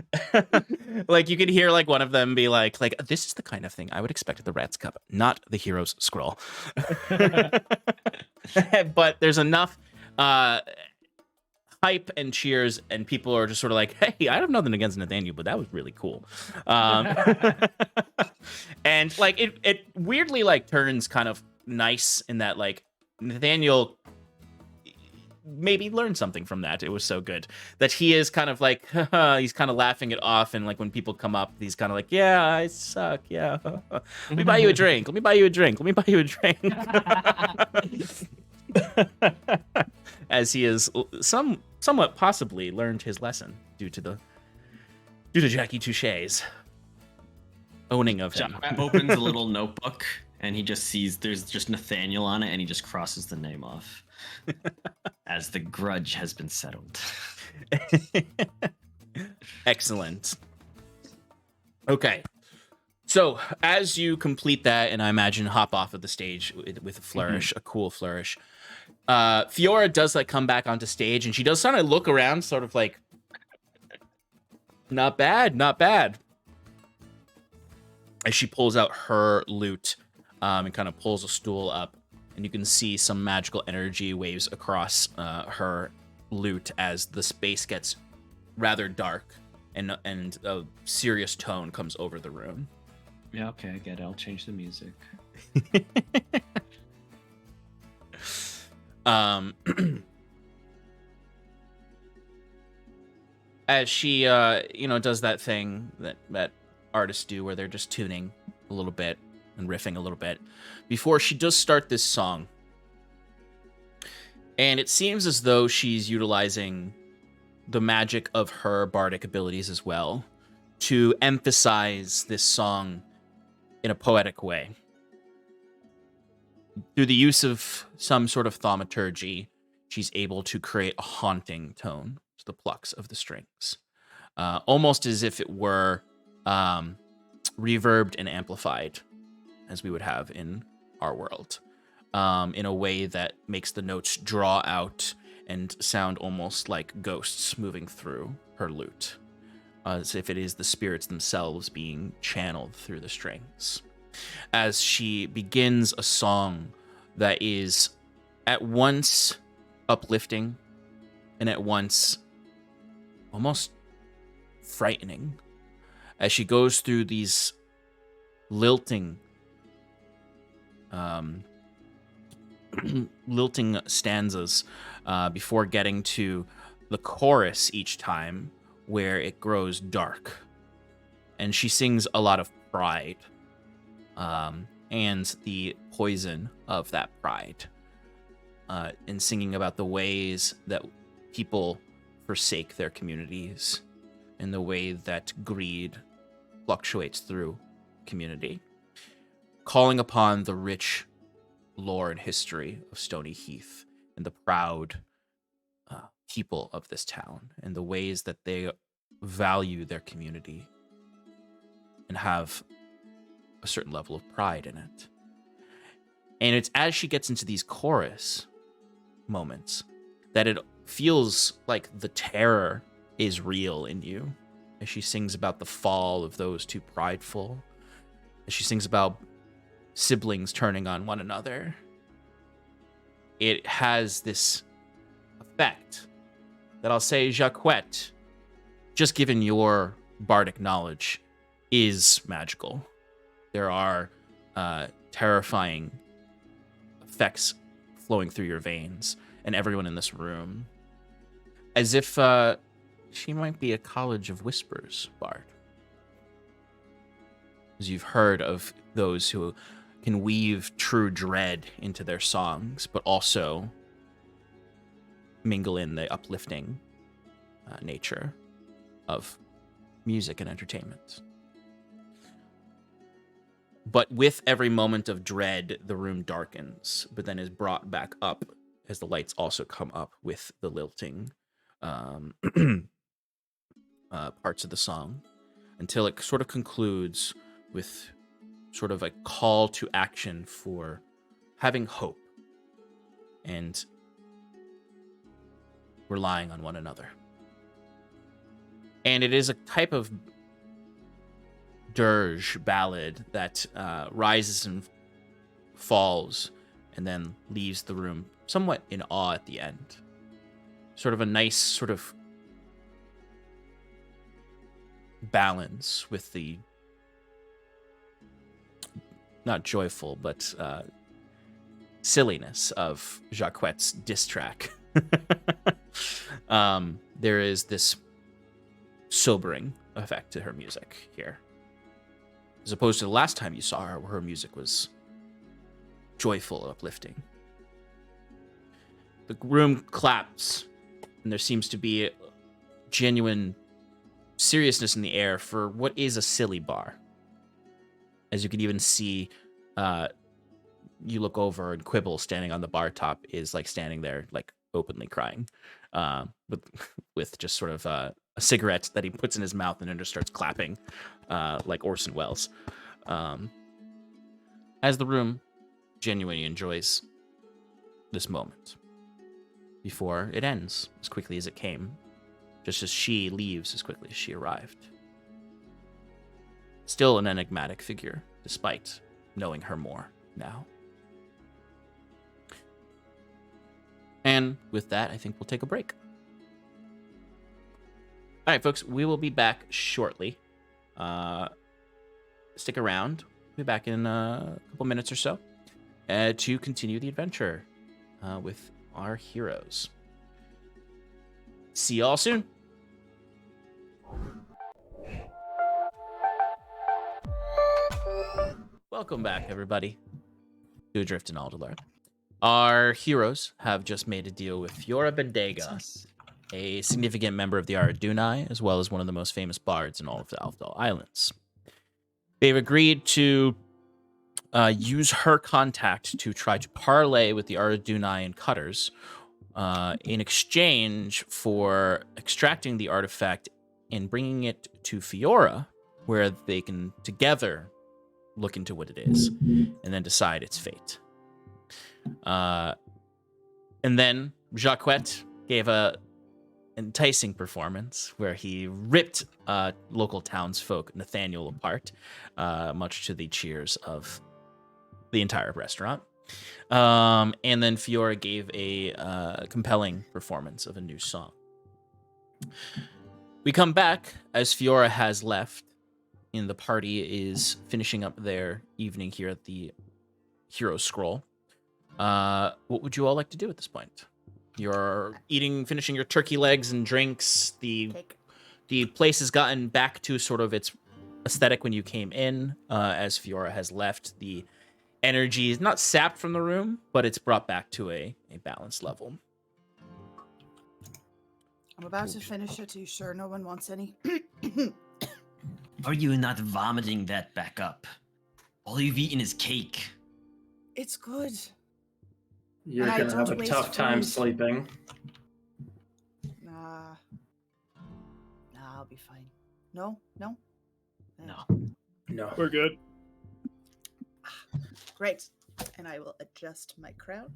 Like you can hear like one of them be like, "This is the kind of thing I would expect at the Rat's Cup, not the Hero's Scroll." But there's enough hype and cheers, and people are just sort of like, "Hey, I have nothing against Nathaniel, but that was really cool." And like it weirdly like turns kind of nice in that like Nathaniel maybe learned something from that. It was so good that he is kind of like he's kind of laughing it off, and like when people come up, he's kind of like, "Yeah, I suck. Yeah, let me buy you a drink. Let me buy you a drink. Let me buy you a drink." As he has somewhat possibly learned his lesson due to Jackie Touche's owning of him. Jack opens a little notebook and he just sees there's just Nathaniel on it, and he just crosses the name off as the grudge has been settled. Excellent. Okay. So as you complete that, and I imagine hop off of the stage with a flourish, a cool flourish, Fiora does like come back onto stage, and she does kind of look around, sort of like, not bad, not bad. As she pulls out her lute, and kind of pulls a stool up, and you can see some magical energy waves across her lute as the space gets rather dark, and a serious tone comes over the room. Yeah, okay, I get it. I'll change the music. As she does that thing that artists do where they're just tuning a little bit and riffing a little bit before she does start this song. And it seems as though she's utilizing the magic of her bardic abilities as well to emphasize this song in a poetic way. Through the use of some sort of thaumaturgy, she's able to create a haunting tone to the plucks of the strings, almost as if it were reverbed and amplified, as we would have in our world, in a way that makes the notes draw out and sound almost like ghosts moving through her lute, as if it is the spirits themselves being channeled through the strings. As she begins a song that is at once uplifting and at once almost frightening as she goes through these lilting lilting stanzas before getting to the chorus each time, where it grows dark. And she sings a lot of pride and the poison of that pride, in singing about the ways that people forsake their communities and the way that greed fluctuates through community, calling upon the rich lore and history of Stony Heath and the proud people of this town and the ways that they value their community and have a certain level of pride in it. And it's as she gets into these chorus moments that it feels like the terror is real in you, as she sings about the fall of those too prideful, as she sings about siblings turning on one another. It has this effect that I'll say, Jaquet, just given your bardic knowledge, is magical. There are terrifying effects flowing through your veins and everyone in this room, as if she might be a College of Whispers bard. As you've heard of those who can weave true dread into their songs, but also mingle in the uplifting nature of music and entertainment. But with every moment of dread, the room darkens, but then is brought back up as the lights also come up with the lilting parts of the song, until it sort of concludes with sort of a call to action for having hope and relying on one another. And it is a type of dirge ballad that rises and falls and then leaves the room somewhat in awe at the end. Sort of a nice sort of balance with the not joyful, but silliness of Jaquet's diss track. There is this sobering effect to her music here, as opposed to the last time you saw her, where her music was joyful and uplifting. The room claps, and there seems to be genuine seriousness in the air for what is a silly bar. As you can even see, you look over and Quibble, standing on the bar top, is like standing there, like openly crying, with just sort of a cigarette that he puts in his mouth and then just starts clapping, like Orson Welles. As the room genuinely enjoys this moment before it ends as quickly as it came, just as she leaves as quickly as she arrived. Still an enigmatic figure, despite knowing her more now. And with that, I think we'll take a break. All right, folks, we will be back shortly. Stick around. We'll be back in a couple minutes or so to continue the adventure with our heroes. See y'all soon. Welcome back, everybody, to Adrift in Aldhalor. Our heroes have just made a deal with Fiora Bendaga, a significant member of the Aradunai, as well as one of the most famous bards in all of the Aldhalor Islands. They've agreed to use her contact to try to parlay with the Aradunai and Cutters in exchange for extracting the artifact and bringing it to Fiora, where they can together look into what it is and then decide its fate. And then Jaquet gave a enticing performance where he ripped local townsfolk Nathaniel apart, much to the cheers of the entire restaurant. And then Fiora gave a compelling performance of a new song. We come back as Fiora has left, and the party is finishing up their evening here at the Hero Scroll. What would you all like to do at this point? You're finishing your turkey legs and drinks. Cake. The place has gotten back to sort of its aesthetic when you came in. As Fiora has left, the energy is not sapped from the room, but it's brought back to a balanced level. I'm about to finish it. Are you sure no one wants any? Are you not vomiting that back up? All you've eaten is cake. It's good. You're And I gonna have a don't waste tough time food. sleeping. Nah, I'll be fine. No? No. No. We're good. Great. And I will adjust my crown.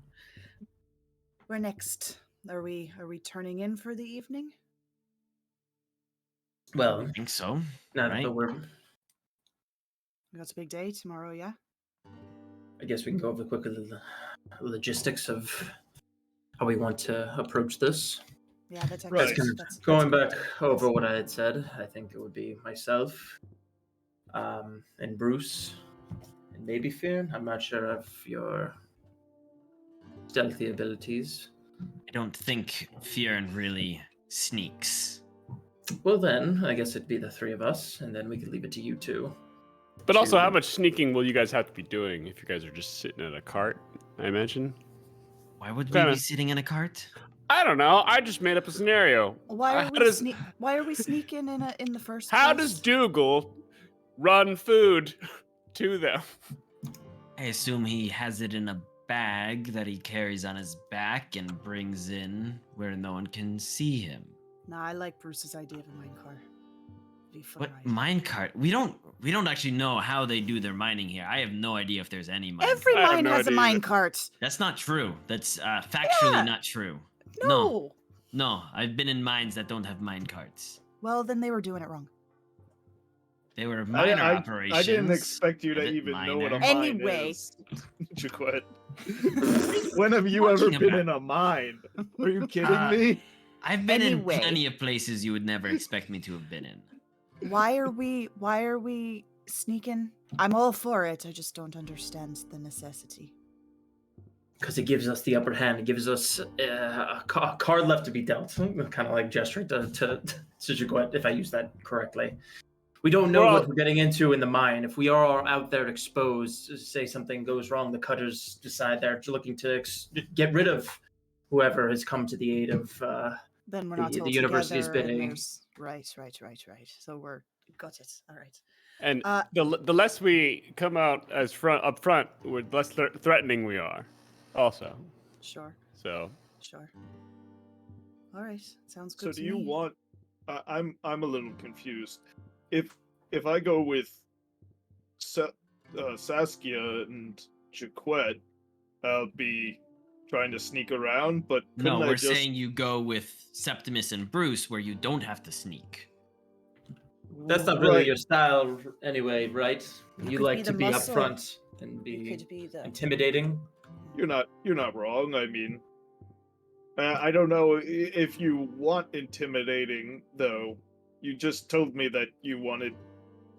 Where next? Are we turning in for the evening? Well, I think so. not Right. but we're. That's a big day tomorrow, yeah? I guess we can go over quickly the logistics of how we want to approach this. Yeah, that's actually Right. that's Going good. back over what I had said, I think it would be myself, and Bruce, and maybe Fyrn. I'm not sure of your stealthy abilities. I don't think Fyrn really sneaks. Well, then I guess it'd be the three of us, and then we could leave it to you two. But also, to- how much sneaking will you guys have to be doing if you guys are just sitting in a cart? I imagine. Why would we Kinda. be sitting in a cart? I don't know. I just made up a scenario. Why How are we does- why are we sneaking in the first How place? does Dougal run food to them? I assume he has it in a bag that he carries on his back and brings in where no one can see him. Nah, I like Bruce's idea of a minecart. Be fun, What right? minecart? We don't actually know how they do their mining here. I have no idea if there's any mine. Every I have mine no has a idea either. minecart. That's not true. That's factually Yeah. not true. No. No, I've been in mines that don't have mine carts. Well, then they were doing it wrong. They were minor I operations. didn't expect you to a bit even know what a minor. mine Anyway. is. Jaquet. When have you ever talking been about? in a mine? Are you kidding me? I've been Anyway. in plenty of places you would never expect me to have been in. Why are we sneaking? I'm all for it. I just don't understand the necessity. Because it gives us the upper hand. It gives us a card left to be dealt. Kind of like gesturing to Jaquet, if I use that correctly. We don't know Well- what we're getting into in the mine. If we are out there exposed, say something goes wrong, the cutters decide they're looking to get rid of whoever has come to the aid of. Then we're The- not the all university's together, and bidding. there's- Right. So we're got it. All right. And Uh, the less we come out as up front, the less threatening we are. Also, Sure. so All right. Sounds So good do to you me. want? I'm a little confused. If I go with Saskia and Jaquet, I'll be trying to sneak around. But No, couldn't I we're just? saying you go with Septimus and Bruce where you don't have to sneak. That's not really Right. your style, anyway, right? You You could like be to the be up muscle. front and You be could be the. intimidating. You're not wrong. I mean, I don't know if you want intimidating though. You just told me that you wanted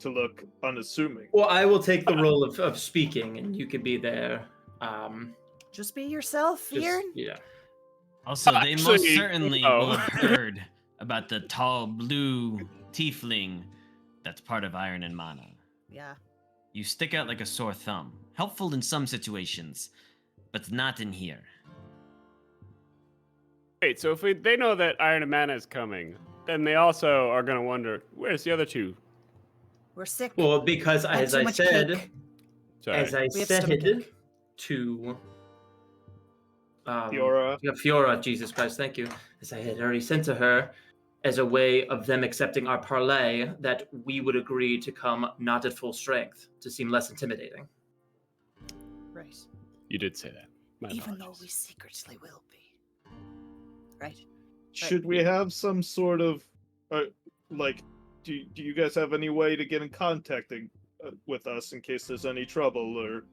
to look unassuming. Well, I will take the role of speaking, and you could be there. Just be yourself, Just, Fyrn. yeah. Also, they most Actually, certainly no. will have heard about the tall blue tiefling that's part of Iron and Mana. Yeah. You stick out like a sore thumb. Helpful in some situations, but not in here. wait. So if they know that Iron and Mana is coming, then they also are going to wonder where's the other two. We're sick. Well, because Had as too I much said, cake. Sorry. as I We have said stomachache. to Fiora. yeah, Fiora, Jesus Christ, thank you. As I had already sent to her, as a way of them accepting our parlay, that we would agree to come not at full strength to seem less intimidating. Right. You did say that. My Even though apologies. we secretly will be. Right. Should we have some sort of, like, do you guys have any way to get in contact with us in case there's any trouble or?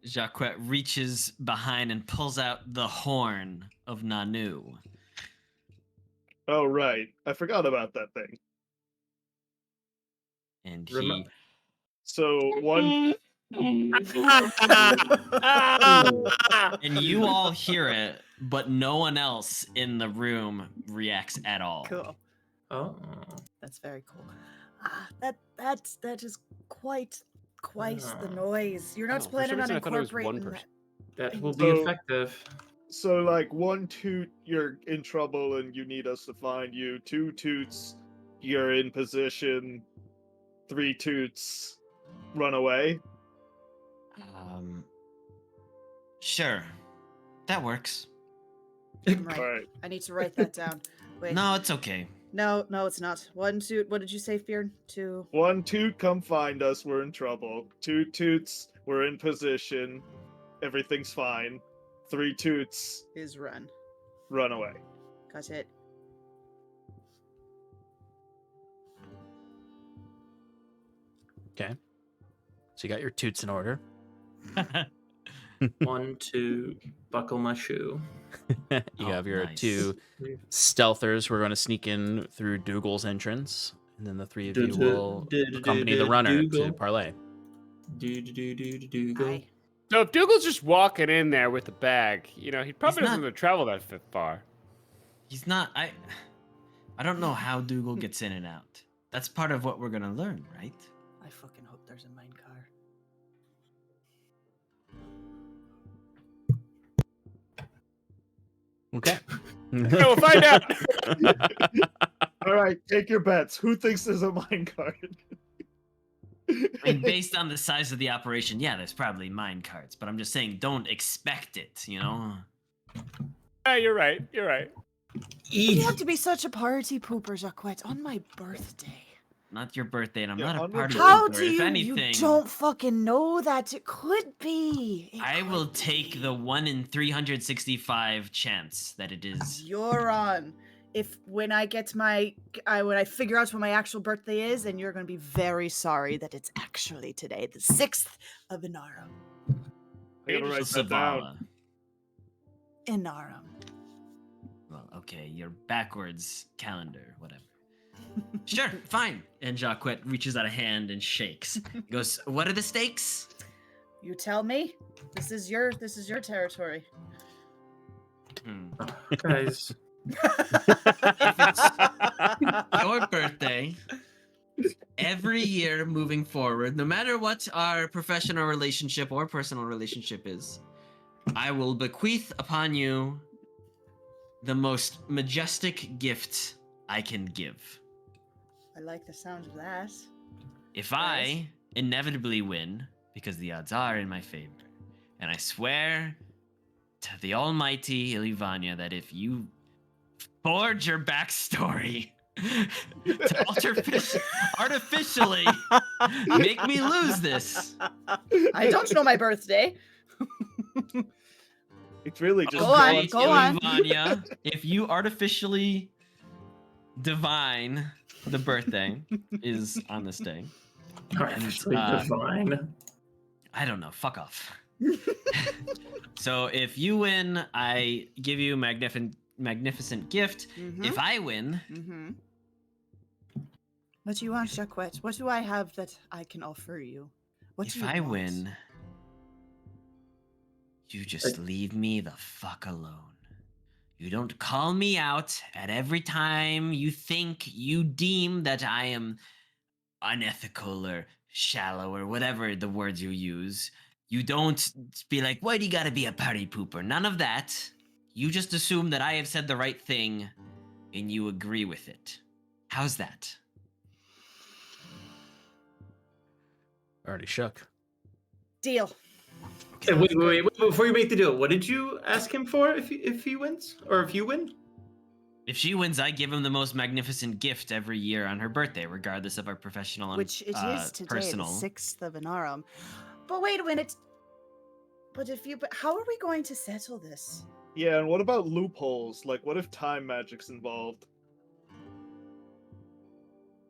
Jaquet reaches behind and pulls out the horn of Nanu. Oh, right. I forgot about that thing. And Rem- he So one. and you all hear it, but no one else in the room reacts at all. Cool. Oh. That's very cool. That is quite the Ah. noise. You're Oh, not for some planning on reason I thought it was one incorporating person. that. That will be So- effective. So, like, 1 toot, you're in trouble and you need us to find you. 2 toots, you're in position. 3 toots, run away. Sure. That works. Right. All right. I need to write that down. Wait. No, it's okay. No, it's not. 1 toot. What did you say, Fyrn? 2. 1 toot, come find us. We're in trouble. 2 toots, we're in position. Everything's fine. 3 toots, Is run. run away. Got it. Okay. So you got your toots in order. 1, 2, buckle my shoe. You Oh, have your nice. 2 stealthers who are going to sneak in through Dougal's entrance, and then the 3 of you will accompany the runner to Dougal. parlay. Do. Aye. So if Dougal's just walking in there with the bag, you know, he probably He's doesn't not- have to travel that far. He's not. I don't know how Dougal gets in and out. That's part of what we're gonna learn, right? I fucking hope there's a mine car. Okay. Yeah, we'll find out. All right, take your bets. Who thinks there's a minecart? I mean, based on the size of the operation, yeah, there's probably mine carts. But I'm just saying, don't expect it. You know. Yeah, you're right. You're right. You have to be such a party pooper, Jaquet, on my birthday. Not your birthday, and I'm Yeah, not a on party. your How pooper. do If you? anything, You don't fucking know that it could be. It I will could take be. the 1 in 365 chance that it is. You're on. If when I get when I figure out what my actual birthday is, and you're gonna be very sorry that it's actually today, the 6th of Inarum. I gotta write that down. Inarum. Well, okay, your backwards calendar, whatever. Sure, fine. And Jaquet reaches out a hand and shakes. He goes, "What are the stakes?" You tell me. This is your territory. Guys. Your birthday. Every year moving forward, no matter what our professional relationship or personal relationship is, I will bequeath upon you the most majestic gift I can give. I like the sound of that. If I inevitably win, because the odds are in my favor, and I swear to the almighty Ilivania that if you forge your backstory to artificially make me lose this, I don't know my birthday. It's really just Go on, almighty go on. Ilivania, if you artificially divine the birthday is on this day. Artificially uh, divine. I don't know. Fuck off. So if you win, I give you a magnificent gift. If I win, Mm-hmm. What do you want, Jaquet? What do I have that I can offer you? What do if you I want? win, you just leave me the fuck alone. You don't call me out at every time you deem that I am unethical or shallow or whatever the words you use. You don't be like, why do you gotta be a party pooper? None of that. You just assume that I have said the right thing and you agree with it. How's that? Already shook. Deal. Hey, wait, before you make the deal, what did you ask him for if he wins? Or if you win? If she wins, I give him the most magnificent gift every year on her birthday, regardless of our professional and Which it is today, personal. the 6th of Inarum. But wait a minute. But how are we going to settle this? Yeah, and what about loopholes? Like, what if time magic's involved?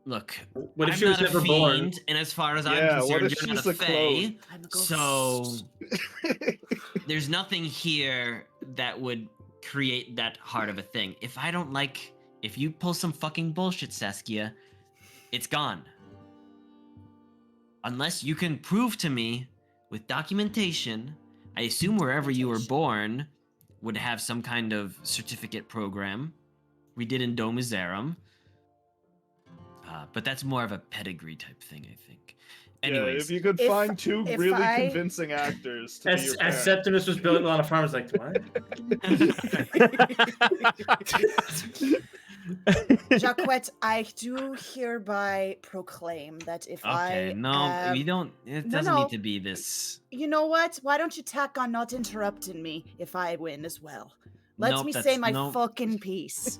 Look, What if I'm she was not a never born? fiend, and as far as Yeah, I'm what if concerned, you're not she's a a fae. clone? I'm a ghost. So there's nothing here that would create that hard of a thing. If you pull some fucking bullshit, Saskia, it's gone. Unless you can prove to me with documentation, I assume wherever you were born would have some kind of certificate program. We did in Domizarum. But that's more of a pedigree type thing, I think. Anyways, yeah, if you could if- find two if really I- convincing actors to be As your as parents. Septimus was built on a farm, I was like, what? Jaquet, I do hereby proclaim that if okay, I no, you don't. It doesn't no. need to be this. You know what? Why don't you tack on not interrupting me if I win as well? Let Nope, me say that's- my nope. fucking piece.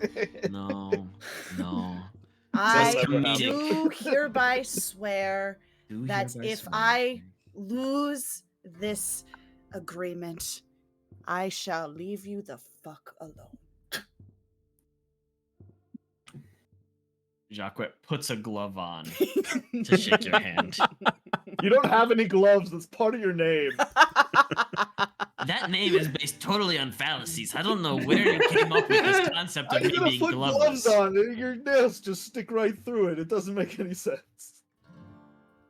No. I never happen. do hereby swear Do that hereby if swear. I lose this agreement, I shall leave you the fuck alone. Jaquet puts a glove on to shake your hand. You don't have any gloves. That's part of your name. That name is based totally on fallacies. I don't know where you came up with this concept How of are me you gonna being put gloveless. gloves on and your nails just stick right through it? It doesn't make any sense.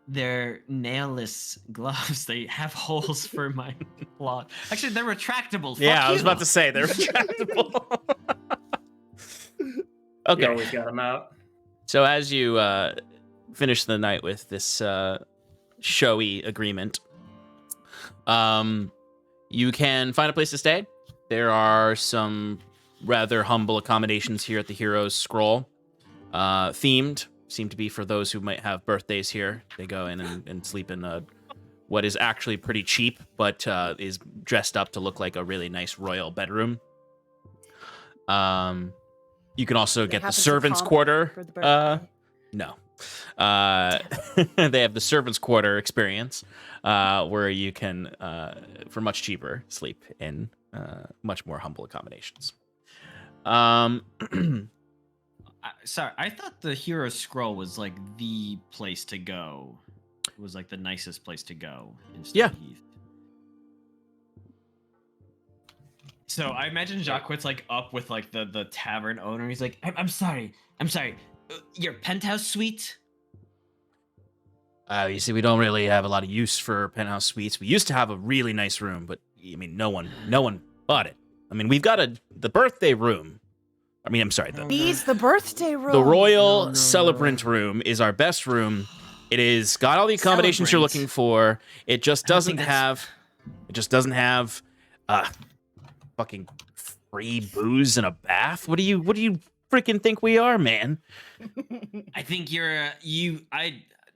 They're nailless gloves. They have holes for my claw. Actually, they're retractable. Yeah, Fuck I was you. about to say they're retractable. You Okay, always got him out. so as you finish the night with this showy agreement, you can find a place to stay. There are some rather humble accommodations here at the Hero's Scroll. Themed, seem to be for those who might have birthdays here. They go in and sleep in what is actually pretty cheap, but is dressed up to look like a really nice royal bedroom. You can also They get the happen to servants' comp quarter. for the birthday. No. They have the servants' quarter experience, where you can, for much cheaper, sleep in much more humble accommodations. Sorry, I thought the Hero Scroll was like the place to go. It was like the nicest place to go in Yeah. Heath. So I imagine Jaquet's like up with like the tavern owner. He's like, I'm sorry. Your penthouse suite? You see, we don't really have a lot of use for penthouse suites. We used to have a really nice room, but I mean, no one bought it. I mean, we've got the birthday room. I mean, I'm sorry, He's the birthday room. the royal No. celebrant room is our best room. It is got all the accommodations you're Celebrant. looking for. It just I don't doesn't think have fucking free booze and a bath. What do you freaking think we are, man? I think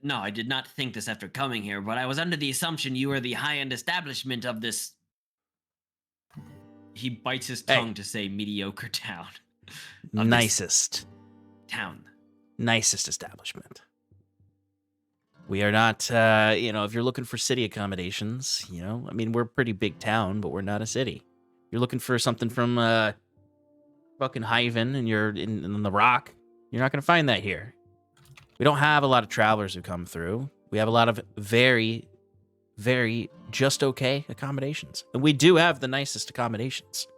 No, I did not think this after coming here, but I was under the assumption you were the high-end establishment of this. He bites his Hey. tongue to say mediocre town. Of this Nicest establishment. We are not, if you're looking for city accommodations, I mean, we're a pretty big town, but we're not a city. You're looking for something from fucking Hyven and you're in the Rock, you're not going to find that here. We don't have a lot of travelers who come through. We have a lot of very, very just okay accommodations. And we do have the nicest accommodations.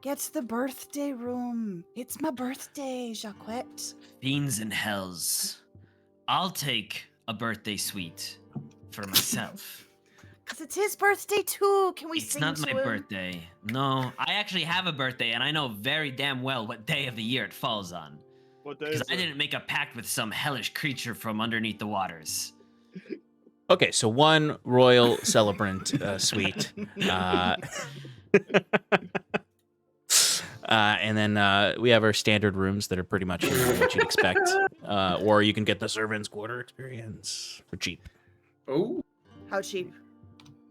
Get the birthday room. It's my birthday, Jaquet. Fiends and hells. I'll take a birthday suite for myself. Because it's his birthday too. Can we It's sing not to my him? birthday. No, I actually have a birthday, and I know very damn well what day of the year it falls on. What day is Because I it? didn't make a pact with some hellish creature from underneath the waters. Okay, so one royal celebrant suite. And then we have our standard rooms that are pretty much what you'd expect. Or you can get the servants' quarter experience for cheap. Oh, How cheap?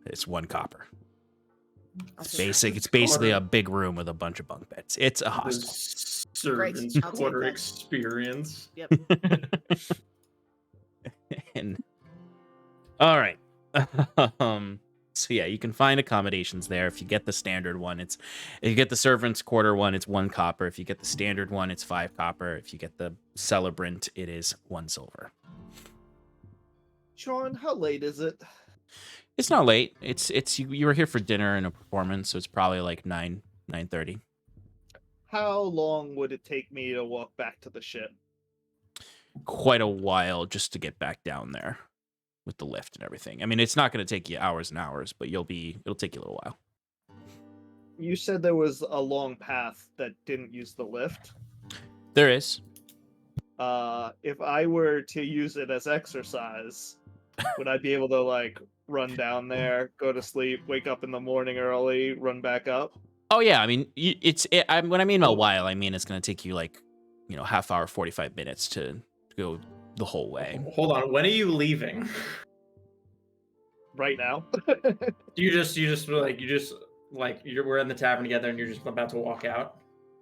It's 1 copper. I'll It's take basic. that. It's basically a big room with a bunch of bunk beds. It's a the hostel. servants' I'll take quarter that. experience. Yep. And all right. So yeah, you can find accommodations there. If you get the standard one, if you get the servant's quarter one, it's 1 copper. If you get the standard one, it's 5 copper. If you get the celebrant, it is 1 silver. Sean, how late is it? It's not late. It's you were here for dinner and a performance, so it's probably like 9:30. How long would it take me to walk back to the ship? Quite a while just to get back down there with the lift and everything. I mean, it's not going to take you hours and hours, but it'll take you a little while. You said there was a long path that didn't use the lift. There is. If I were to use it as exercise, would I be able to like run down there, go to sleep, wake up in the morning early, run back up? Oh yeah, I mean, when I mean a while, I mean it's going to take you like, half hour, 45 minutes to go the whole way. Hold on. When are you leaving? Right now. We're in the tavern together and you're just about to walk out.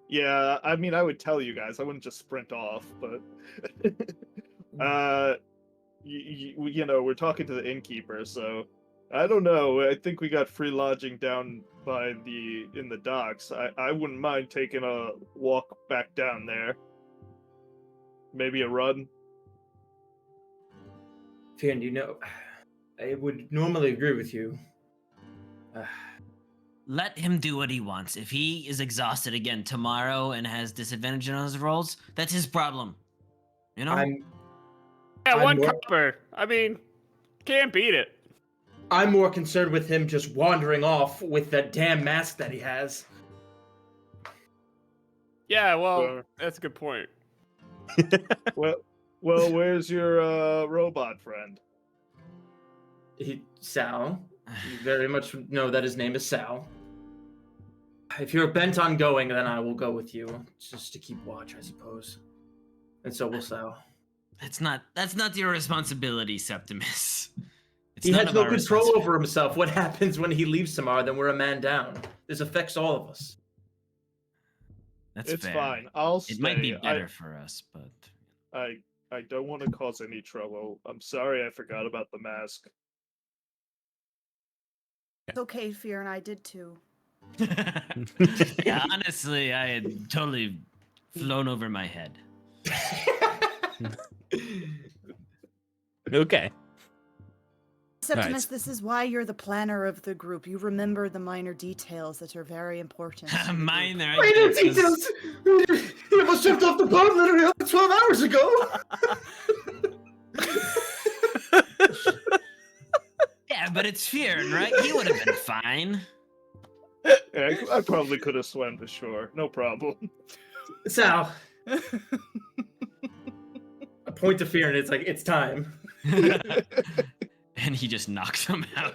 Yeah, I mean, I would tell you guys. I wouldn't just sprint off, but we're talking to the innkeeper, so I don't know. I think we got free lodging down in the docks. I wouldn't mind taking a walk back down there. Maybe a run. Fyrn, I would normally agree with you. Let him do what he wants. If he is exhausted again tomorrow and has disadvantage on his rolls, that's his problem. I'm 1 more- copper. I mean, can't beat it. I'm more concerned with him just wandering off with that damn mask that he has. Yeah, well, Sure. that's a good point. Well, where's your robot friend? Sal. You very much know that his name is Sal. If you're bent on going, then I will go with you, just to keep watch, I suppose. And so will Sal. That's not your responsibility, Septimus. He none has of no our control responsibility. over himself. What happens when he leaves tomorrow? Then we're a man down. This affects all of us. That's It's fair. fine. I'll stay. It might be better for us, but I don't want to cause any trouble. I'm sorry I forgot about the mask. It's okay, Fear, and I did too. yeah, honestly, I had totally flown over my head. Okay. Septimus, Right. this is why you're the planner of the group. You remember the minor details that are very important. to the group. Minor. I Minor guess, was- details! He almost jumped off the boat literally 12 hours ago! Yeah, but it's Fyrn, right? He would have been fine. Yeah, I probably could have swam to shore. No problem. Sal. A point to fear, and it's like, it's time. And he just knocks him out.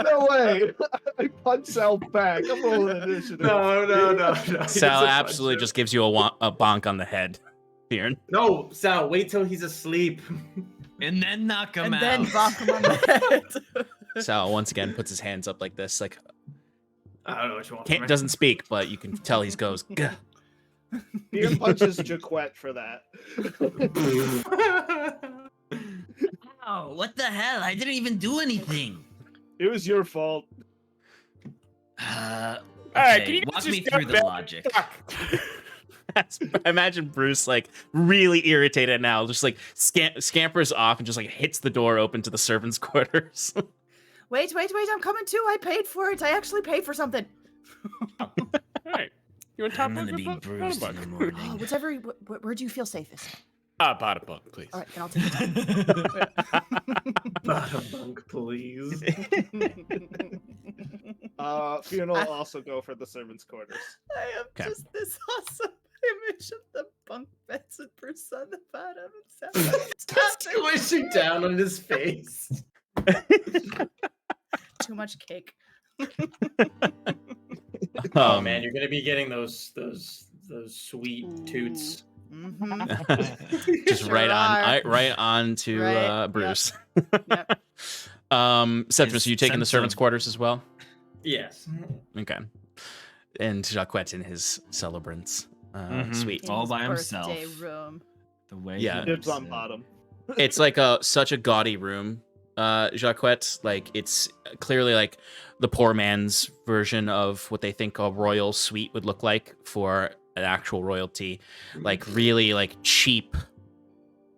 No way! I punch Sal back. I'm rolling initiative. No. Sal absolutely just gives you a bonk on the head, Fyrn. No, Sal, wait till he's asleep. And then knock him And out. then bonk him on the head. Sal once again puts his hands up like this, like I don't know what you want from me. doesn't speak, but you can tell he goes. Gah. Beer punches Jaquet for that. Oh, what the hell? I didn't even do anything. It was your fault. All right, Okay, can you walk just me step through the back? logic. I imagine Bruce like really irritated now, just like scampers off and just like hits the door open to the servants' quarters. Wait, I'm coming too. I paid for it. I actually paid for something. All right. You want top I'm gonna bunk or be bottom bruised in bunk? the morning. Oh, whatever. Where do you feel safest? Bottom bunk, please. All right, then I'll take it. Bottom bunk, please. Fiona will also go for the servants' quarters. I have Okay. just this awesome image of the bunk beds with Bruce on the bottom and Sam Squishing down on his face. Too much cake. Oh man, you're gonna be getting those sweet toots. Mm-hmm. just Sure right are. on to Right, yep. Bruce. Yep. Septimus, His are you taking the sense servants' of- quarters as well? Yes. Okay. And Jaquet in his celebrants. Mhm. Sweet. In All his by himself. birthday room. The way Yeah. he Dibs lives on it. bottom. It's like such a gaudy room. Jaquet. Like, it's clearly like the poor man's version of what they think a royal suite would look like for an actual royalty. Like, really like cheap,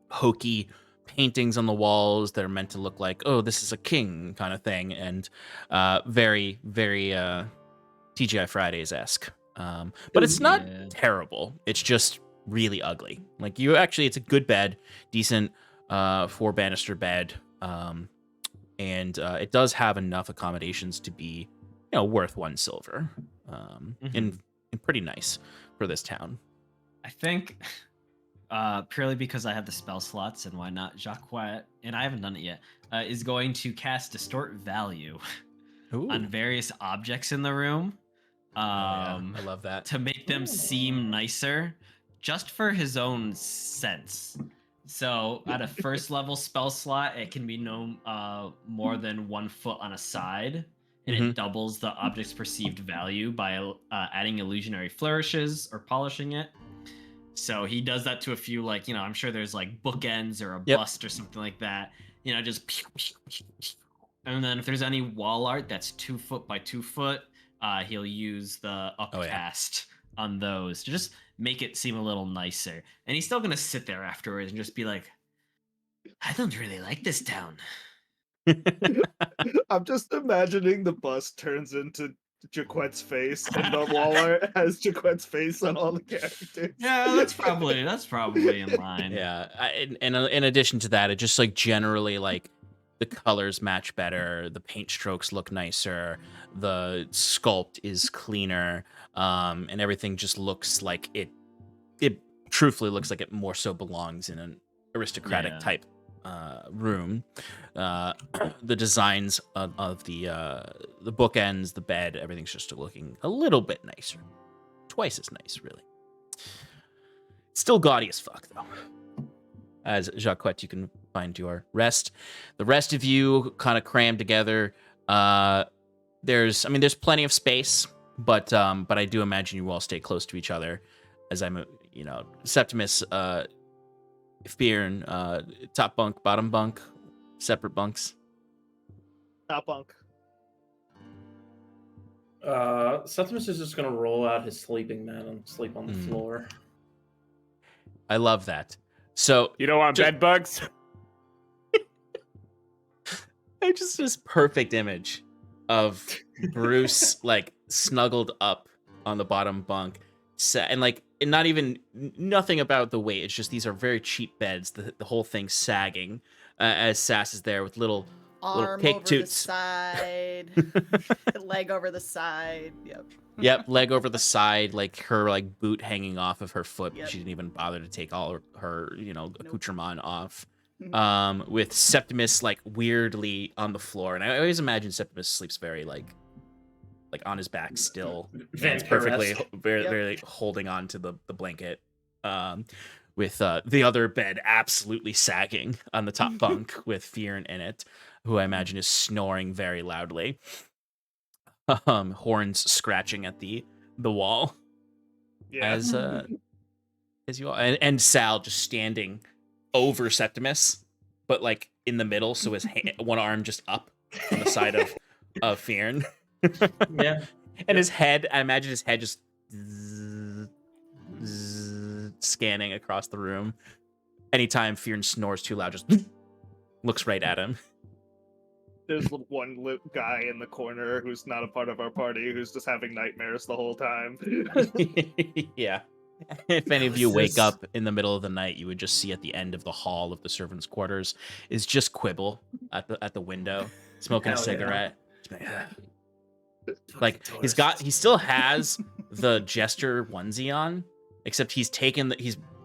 hokey paintings on the walls that are meant to look like, oh, this is a king kind of thing, and very, very TGI Fridays-esque. But it's not terrible. It's just really ugly. Like, it's a good bed, decent 4-banister bed, and it does have enough accommodations to be, worth 1 silver, and pretty nice for this town. I think purely because I have the spell slots, and why not, Jaquet, and I haven't done it yet, is going to cast Distort Value on various objects in the room. I love that. To make them seem nicer, just for his own sense. So at a first level spell slot, it can be no more than 1 foot on a side, and it doubles the object's perceived value by adding illusionary flourishes or polishing it. So he does that to a few, like, I'm sure there's like bookends or a bust or something like that. Just and then if there's any wall art that's 2 foot by 2 foot, he'll use the upcast on those to just make it seem a little nicer. And he's still gonna sit there afterwards and just be like, I don't really like this town. I'm just imagining the bus turns into Jaquet's face, and the wall art has Jaquet's face on all the characters. Yeah, that's probably in line. Yeah, and in addition to that, it just like generally like the colors match better, the paint strokes look nicer, the sculpt is cleaner, and everything just looks like it truthfully looks like it more so belongs in an aristocratic type room. The designs of the bookends, the bed, everything's just looking a little bit nicer. Twice as nice, really. Still gaudy as fuck, though. As Jaquet, you can find your rest. The rest of you kind of crammed together. There's plenty of space, but I do imagine you all stay close to each other. As I'm, Septimus, Fyrn, top bunk, bottom bunk, separate bunks. Top bunk. Septimus is just gonna roll out his sleeping mat and sleep on the floor. I love that. So you don't want bed bugs? I just this perfect image of Bruce like snuggled up on the bottom bunk, and like not even nothing about the weight. It's just these are very cheap beds. The whole thing sagging as Sass is there with little cake over toots. the side, leg over the side. Yep, leg over the side, like her like boot hanging off of her foot. Yep. She didn't even bother to take all her accoutrement off. Mm-hmm. With Septimus like weirdly on the floor, and I always imagine Septimus sleeps very like on his back still. It's perfectly very holding on to the blanket. With the other bed absolutely sagging on the top bunk with Fyrn in it, who I imagine is snoring very loudly. Horns scratching at the wall. Yeah. As you all, and Sal just standing over Septimus, but like in the middle, so his one arm just up on the side of Fyrn. Yeah. And his head, I imagine his head just scanning across the room. Anytime Fyrn snores too loud, just looks right at him. There's one guy in the corner who's not a part of our party who's just having nightmares the whole time. Yeah. If any of you wake up in the middle of the night, you would just see at the end of the hall of the servants' quarters is just Quibble at the window, smoking a cigarette. Yeah. Like he still has the jester onesie on, except he's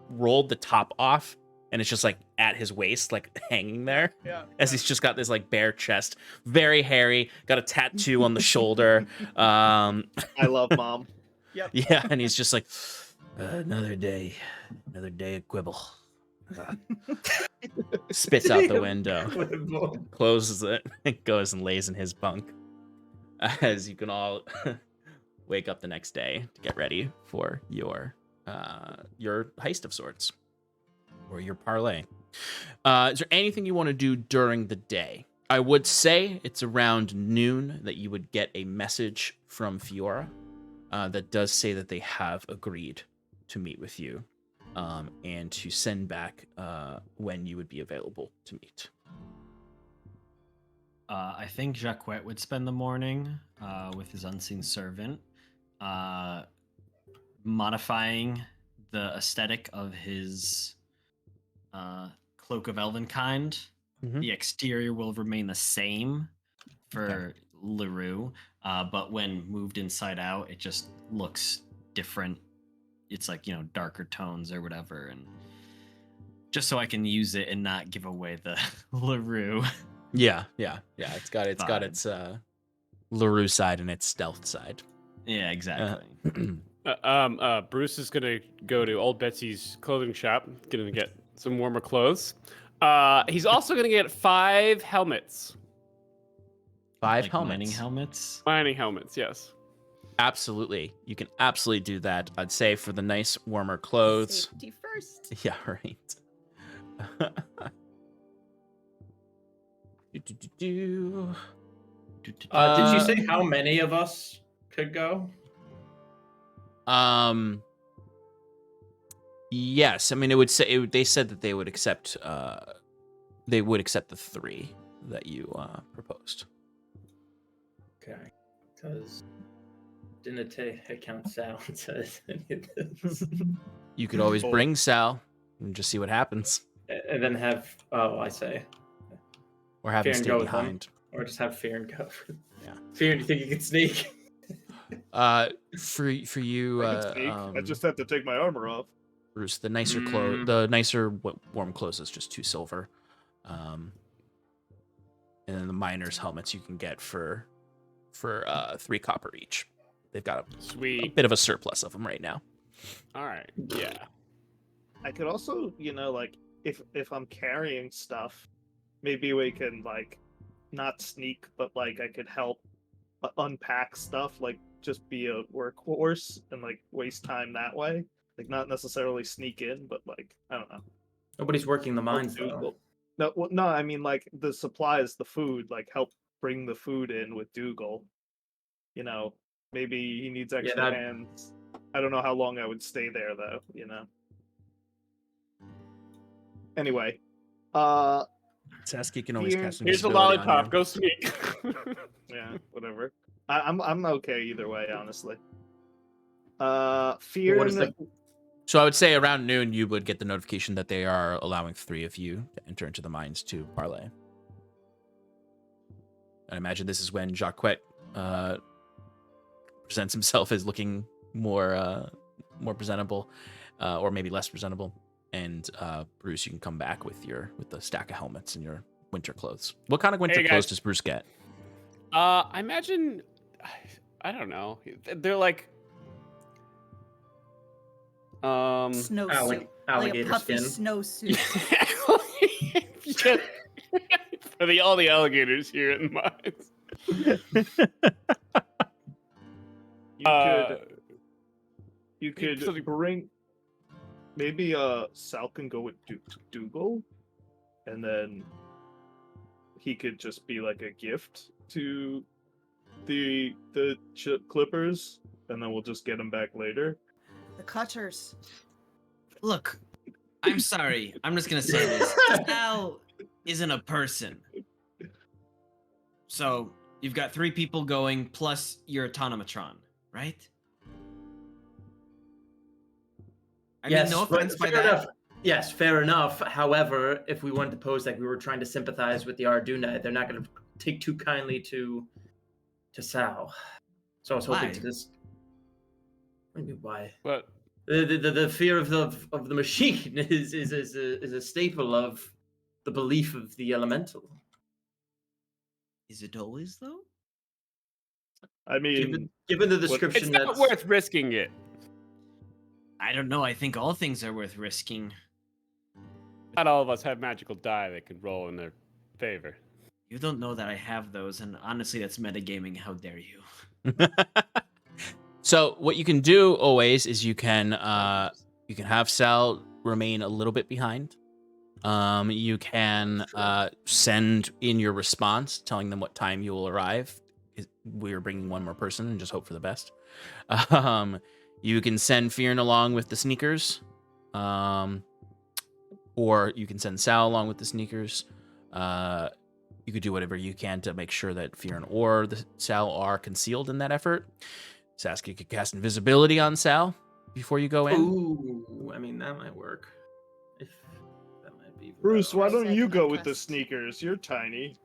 rolled the top off, and it's just like at his waist, like hanging there. Yeah. As he's just got this like bare chest, very hairy, got a tattoo on the shoulder. I love Mom. Yep. Yeah, and he's just like, another day of Quibble. Spits out the window, closes it, and goes and lays in his bunk. As you can all wake up the next day to get ready for your heist of sorts, or your parlay. Is there anything you want to do during the day? I would say it's around noon that you would get a message from Fiora that does say that they have agreed to meet with you and to send back when you would be available to meet. I think Jaquet would spend the morning with his unseen servant, modifying the aesthetic of his cloak of elvenkind. Mhm. The exterior will remain the same for LaRue, but when moved inside out, it just looks different. It's like, darker tones or whatever, and just so I can use it and not give away the LaRue. Yeah. It's got Vibe. its LaRue side and its stealth side. Yeah, exactly. Bruce is gonna go to Old Betsy's clothing shop, gonna get some warmer clothes. He's also gonna get 5 helmets. 5 Like helmets. mining helmets. Mining helmets, yes. Absolutely. You can absolutely do that. I'd say for the nice warmer clothes. Safety first. Yeah, right. Do. Did you say how many of us could go? Yes. I mean, it would say they said that they would accept the 3 that you proposed. Okay, because didn't take account sounds as any of this. You could always bring Sal and just see what happens, And then have I say, or have him Fyrn stay go with him. behind. Or just have Fyrn go. Yeah. Fyrn, do you think you can sneak? For you, I can sneak. I just have to take my armor off. Bruce, the nicer clothes, the nicer warm clothes is just 2 silver, and then the miners' helmets you can get for 3 copper each. They've got a Sweet. bit of a surplus of them right now. All right. Yeah. I could also, like if I'm carrying stuff, maybe we can like not sneak, but like I could help unpack stuff, like just be a workhorse and like waste time that way. Like not necessarily sneak in, but like I don't know. Nobody's working the mines though. No, I mean like the supplies, the food, like help bring the food in with Dougal. Maybe he needs extra hands. I don't know how long I would stay there though. Anyway, Saskia can always Here- cast Here's a invisibility on lollipop. you. Go sneak. yeah, whatever. I'm okay either way, honestly. What is Fyrn. the So I would say around noon you would get the notification that they are allowing 3 of you to enter into the mines to parlay. I imagine this is when Jaquet presents himself as looking more presentable, or maybe less presentable. And Bruce, you can come back with the stack of helmets and your winter clothes. What kind of winter Hey, clothes guys. does Bruce get? I imagine, I don't know. They're like, Snowsuit. Like a alligator puffy skin? snowsuit. for all the alligators here in the mines. You could something- bring. Maybe Sal can go with Dougal, and then he could just be like a gift to the Clippers, and then we'll just get him back later. The cutters. Look, I'm sorry. I'm just gonna say this. Sal isn't a person. So you've got 3 people going plus your automatron, right? I mean, no offense by fair that. enough. Yes, fair enough. However, if we wanted to pose like we were trying to sympathize with the Aradunai, they're not going to take too kindly to Sal. So I was hoping Why? to this. Maybe why? But The fear of the machine is a staple of the belief of the elemental. Is it always though? I mean, Given the it's description not that's worth risking it. I don't know. I think all things are worth risking. Not all of us have magical die that can roll in their favor. You don't know that I have those, and honestly, that's metagaming. How dare you? So what you can do always is you can have Sal remain a little bit behind, You can send in your response telling them what time you will arrive. We're bringing one more person and just hope for the best. You can send Fyrn along with the sneakers. Or you can send Sal along with the sneakers. You could do whatever you can to make sure that Fyrn or the Sal are concealed in that effort. Saskia could cast invisibility on Sal before you go in. Ooh, I mean, that might work. If that might be. Bruce, why Bruce, don't I you cannot go with the cast. sneakers? You're tiny.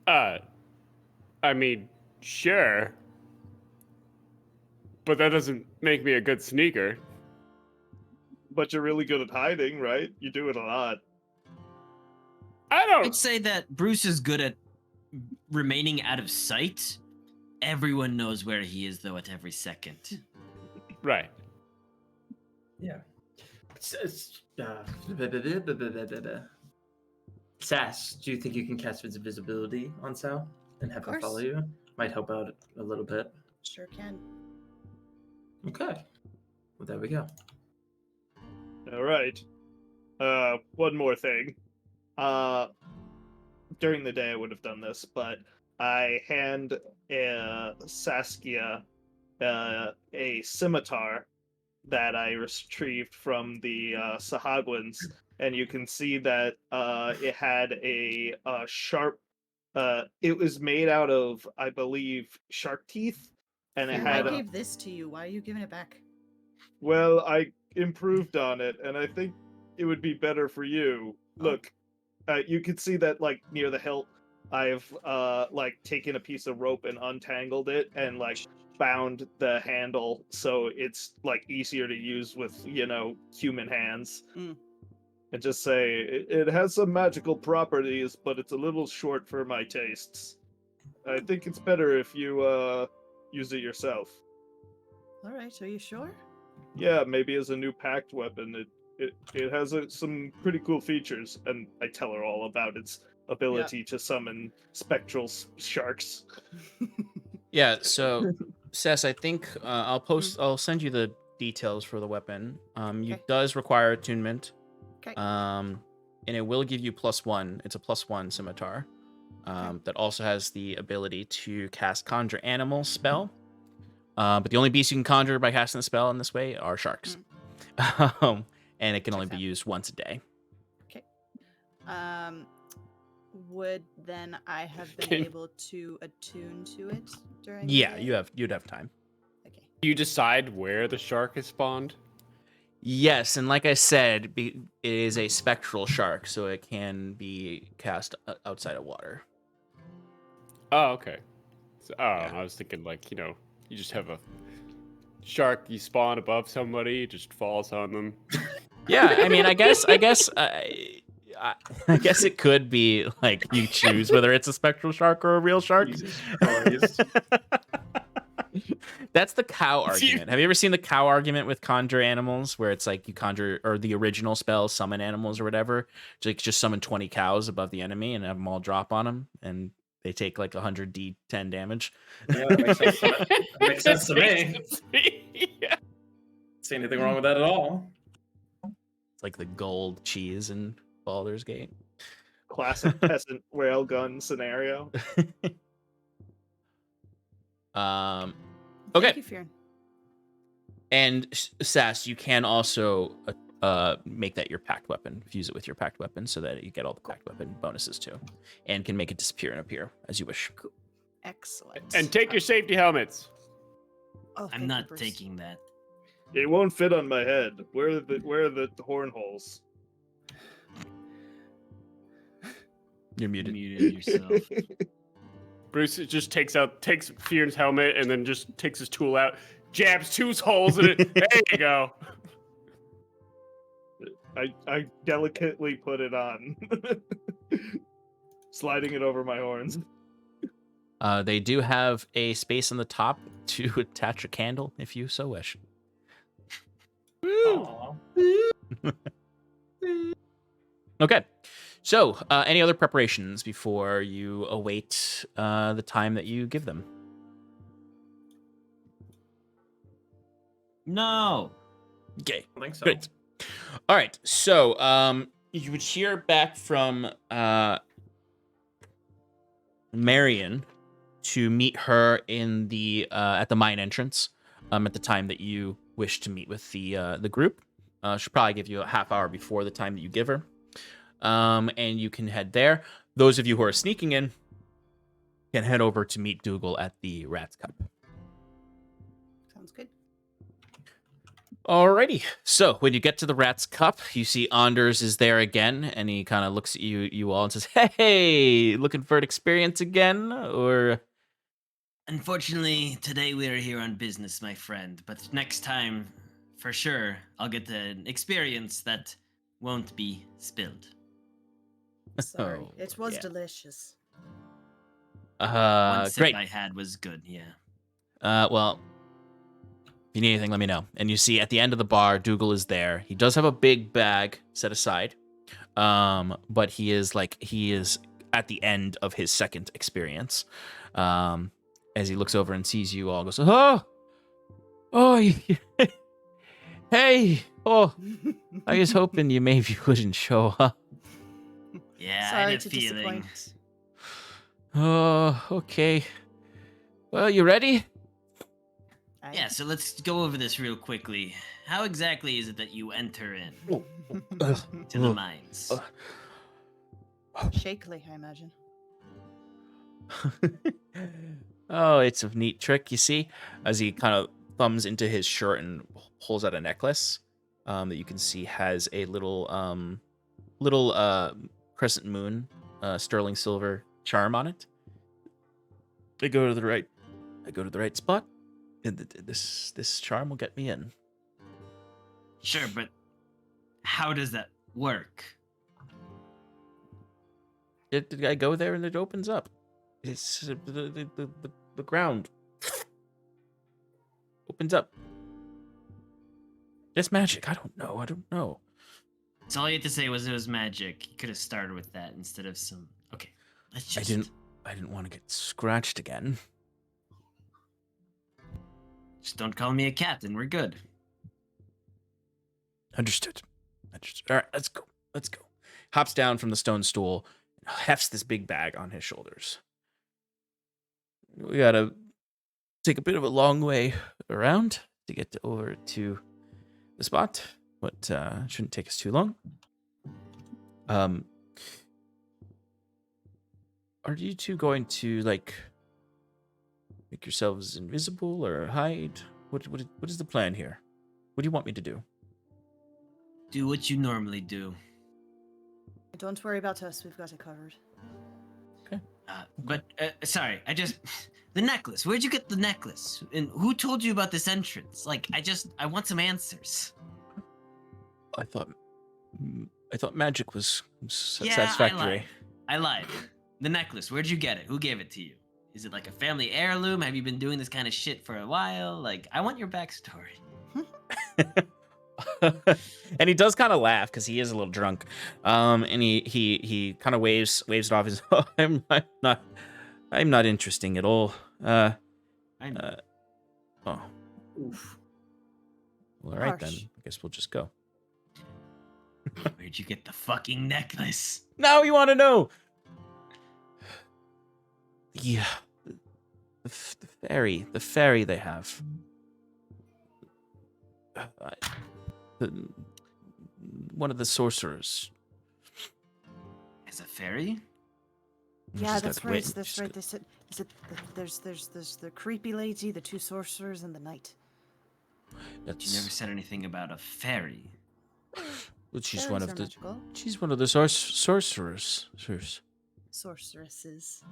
I mean, sure. But that doesn't make me a good sneaker. But you're really good at hiding, right? You do it a lot. I don't. I'd say that Bruce is good at remaining out of sight. Everyone knows where he is, though, at every second. Right. Yeah. Sass, do you think you can cast invisibility on Sal and have him course. follow you? Might help out a little bit. Sure can. Okay. Well, there we go. All right. One more thing. During the day I would have done this, but I hand Saskia a scimitar that I retrieved from the Sahagwans, and you can see that it had a sharp. It was made out of, I believe, shark teeth, and it Fyrn, had. I gave this to you. Why are you giving it back? Well, I improved on it, and I think it would be better for you. Look, you can see that, like, near the hilt, I've like taken a piece of rope and untangled it, and like bound the handle so it's like easier to use with human hands. Mm. And just say it has some magical properties, but it's a little short for my tastes. I think it's better if you use it yourself. All right, are you sure? Yeah, maybe as a new pact weapon. It has some pretty cool features, and I tell her all about its ability to summon spectral sharks. Yeah, so Sess, I think I'll send you the details for the weapon. It Okay. does require attunement. Okay. And it will give you +1. It's a +1 scimitar. That also has the ability to cast Conjure Animal spell. But the only beasts you can conjure by casting the spell in this way are sharks. And it can only be used once a day. Okay. Would then I have been able to attune to it during? Yeah, the day? you'd have time. Okay. Do you decide where the shark is spawned? Yes, and like I said, it is a spectral shark, so it can be cast outside of water. Oh, okay. So, Yeah. I was thinking like, you just have a shark, you spawn above somebody, it just falls on them. Yeah, I mean, I guess it could be like you choose whether it's a spectral shark or a real shark. Jesus Christ. That's the cow argument. Have you ever seen the cow argument with conjure animals, where it's like you conjure, or the original spell summon animals or whatever, just summon 20 cows above the enemy and have them all drop on them, and they take like 100 D10 damage. Yeah, that makes sense. That makes sense to me. Yeah. See anything wrong with that at all? It's like the gold cheese in Baldur's Gate. Classic peasant railgun scenario. Okay. Thank you, Fyrn. And Sass, you can also make that your pact weapon. Fuse it with your pact weapon so that you get all the pact weapon bonuses too, and can make it disappear and appear as you wish. Excellent. And take your safety helmets. Oh, thank I'm you, not Bruce. taking that. It won't fit on my head. Where are the horn holes? You're muted. Muted yourself. Bruce just takes Fyrn's helmet and then just takes his tool out, jabs 2 holes in it. There you go. I delicately put it on, sliding it over my horns. They do have a space on the top to attach a candle if you so wish. Aw. Okay. So, any other preparations before you await the time that you give them? No. Okay. I think so. Great. All right. So, you would hear back from Marion to meet her in the at the mine entrance. At the time that you wish to meet with the group. She'll probably give you a half hour before the time that you give her. And you can head there. Those of you who are sneaking in can head over to meet Dougal at the Rat's Cup. Sounds good. Alrighty. So when you get to the Rat's Cup, you see Anders is there again, and he kind of looks at you all and says, "Hey, looking for an experience again?" Or Unfortunately, today we are here on business, my friend. But next time, for sure, I'll get an experience that won't be spilled. Sorry. Oh, It was yeah. delicious. One sip Great. I had was good, yeah. Well, if you need anything, let me know. And you see at the end of the bar, Dougal is there. He does have a big bag set aside, but he is at the end of his second experience. As he looks over and sees you all, goes, hey, I was hoping you maybe wouldn't show up. Yeah, I Sorry had a to feeling. disappoint. Oh, okay. Well, you ready? Yeah, so let's go over this real quickly. How exactly is it that you enter in to the mines? Shakily, I imagine. Oh, it's a neat trick, you see, as he kind of thumbs into his shirt and pulls out a necklace that you can see has a little crescent moon, sterling silver charm on it. I go to the right spot, and this charm will get me in. Sure, but how does that work? I go there and it opens up. It's the ground opens up. It's magic. I don't know. So all you had to say was it was magic. You could have started with that instead of some. Okay, let's just. I didn't want to get scratched again. Just don't call me a cat, and we're good. Understood. All right, let's go. Hops down from the stone stool, hefts this big bag on his shoulders. We gotta take a bit of a long way around to get over to the spot, but shouldn't take us too long. Are you two going to make yourselves invisible or hide? What is the plan here? What do you want me to do? Do what you normally do. Don't worry about us. We've got it covered. Sorry, the necklace. Where'd you get the necklace? And who told you about this entrance? I want some answers. I thought magic was Yeah, satisfactory. I lied. The necklace. Where'd you get it? Who gave it to you? Is it like a family heirloom? Have you been doing this kind of shit for a while? I want your backstory. And he does kind of laugh because he is a little drunk. And he kind of waves it off. He's, I'm not interesting at all. I know. Oh. Oof. Well, all right then. Harsh. I guess we'll just go. Where'd you get the fucking necklace? Now you want to know? Yeah, the fairy they have. One of the sorcerers. Is a fairy? Yeah, She's that's got right. wit. That's She's right. got- They said there's the creepy lady, the two sorcerers, and the knight. But you never said anything about a fairy. Well, she's Fairies one are of the. magical. She's one of the sorcerers. Sorceresses.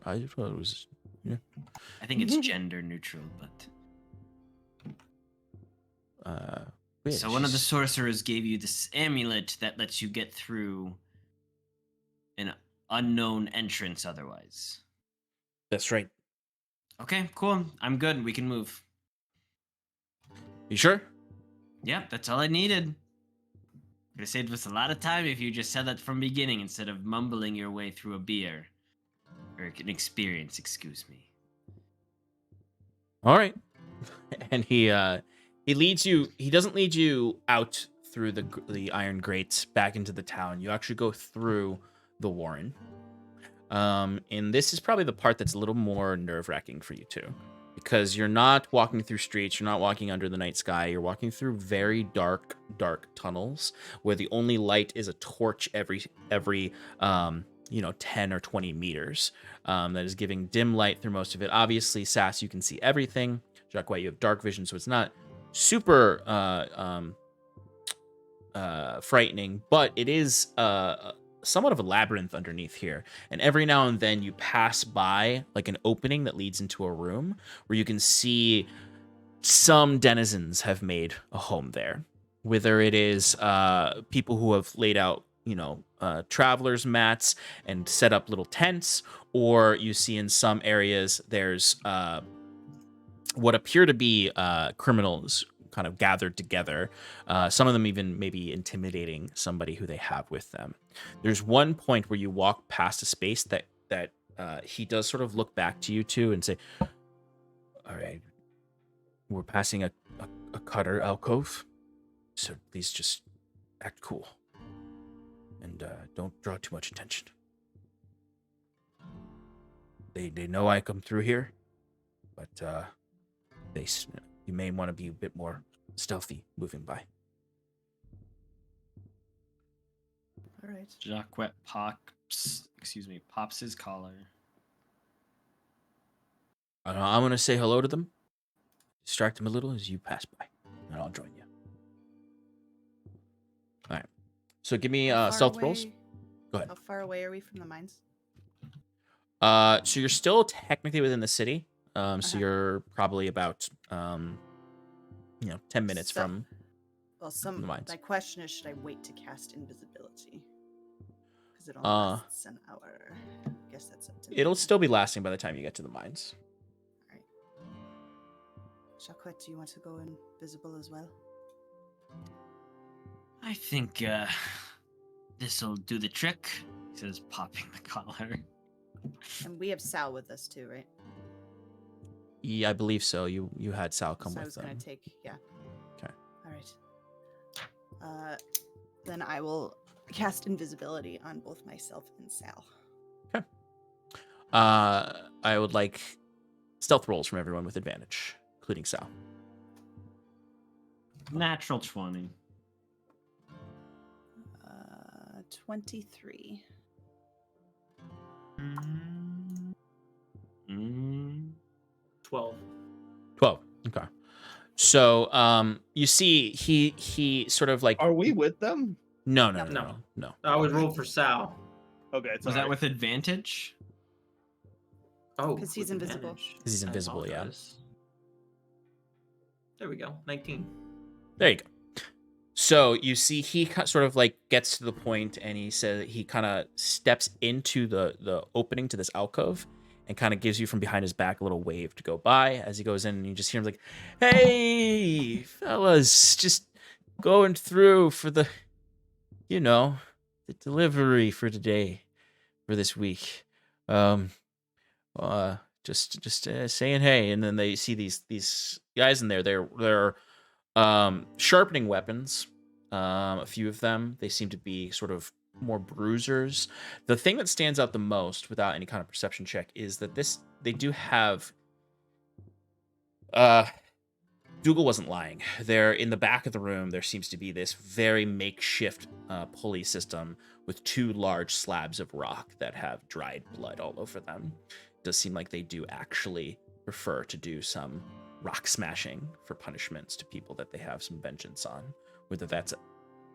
I thought it was. I think it's gender neutral, but. Yeah, So one of the she's- sorcerers gave you this amulet that lets you get through an unknown entrance otherwise. That's right. Okay, cool. I'm good. We can move. You sure? Yeah, that's all I needed. Could have saved us a lot of time if you just said that from the beginning instead of mumbling your way through a beer. Or an experience, excuse me. All right. And he leads you. He doesn't lead you out through the iron grates back into the town. You actually go through the warren. And this is probably the part that's a little more nerve-wracking for you too, because you're not walking through streets, you're not walking under the night sky, you're walking through very dark tunnels where the only light is a torch every 10 or 20 meters, that is giving dim light through most of it. Obviously, Sass, you can see everything. Jaquet, you have dark vision, so it's not super frightening, but it is somewhat of a labyrinth underneath here. And every now and then you pass by like an opening that leads into a room where you can see some denizens have made a home there. Whether it is people who have laid out, travelers mats and set up little tents, or you see in some areas there's what appear to be criminals kind of gathered together. Some of them even maybe intimidating somebody who they have with them. There's one point where you walk past a space that he does sort of look back to you two and say, all right, we're passing a cutter alcove, so please just act cool and don't draw too much attention. They know I come through here, but you may want to be a bit more stealthy moving by. All right. Jaquet pops his collar. I'm going to say hello to them, distract them a little as you pass by, and I'll join you. All right. So give me How far stealth rolls. away- Go ahead. How far away are we from the mines? So you're still technically within the city. So Uh-huh. you're probably about 10 minutes So- from. Well, the mines. my question is, should I wait to cast invisibility? Because it only Uh, lasts an hour. I guess that's up to me. It'll still be lasting by the time you get to the mines. Alright. Jaquet, do you want to go invisible as well? I think this'll do the trick, he says, popping the collar. And we have Sal with us too, right? Yeah, I believe so. You had Sal come So I with was gonna them. take, yeah. Okay. All right. Then I will cast invisibility on both myself and Sal. I would like stealth rolls from everyone with advantage, including Sal. Natural 20. 23. Mm. 12. 12. Okay. So you see he sort of like Are we with them? no. I would roll for Sal. Okay, it's Was that alright. with advantage? Oh, 'Cause he's with invisible. advantage. 'Cause he's I invisible, yeah. apologize. There we go. 19. There you go. So you see he sort of like gets to the point and he says he kind of steps into the opening to this alcove and kind of gives you from behind his back a little wave to go by. As he goes in, and you just hear him like, hey fellas, just going through for the delivery for today, for this week. Just saying hey. And then they see these guys in there. They're sharpening weapons. A few of them, they seem to be sort of more bruisers. The thing that stands out the most, without any kind of perception check, is that they do have. Dougal wasn't lying. There, in the back of the room, there seems to be this very makeshift pulley system with two large slabs of rock that have dried blood all over them. It does seem like they do actually prefer to do some rock smashing for punishments to people that they have some vengeance on. Whether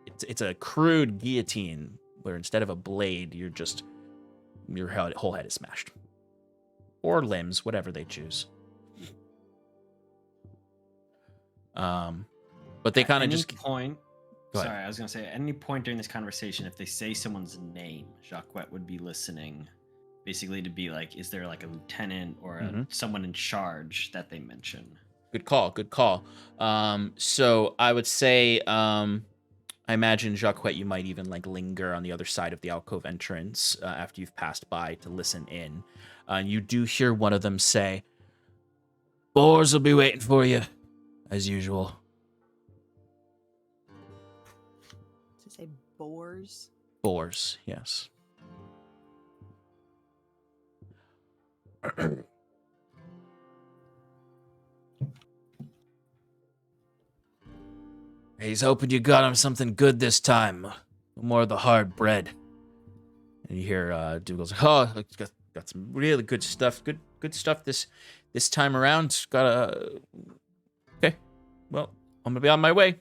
it's a crude guillotine where instead of a blade, your whole head is smashed, or limbs, whatever they choose. But they kind of just point. Go ahead. Sorry, I was gonna say at any point during this conversation, if they say someone's name, Jaquet would be listening, basically to be like, is there like a lieutenant or someone in charge that they mention? Good call. So I would say, I imagine Jaquet, you might even like linger on the other side of the alcove entrance after you've passed by to listen in. You do hear one of them say, "Boars will be waiting for you, as usual." 4s. 4s, yes. He's hoping you got him something good this time. No more of the hard bread. And you hear Dougal's like, oh, got some really good stuff. Good stuff this time around. Okay. Well, I'm gonna be on my way.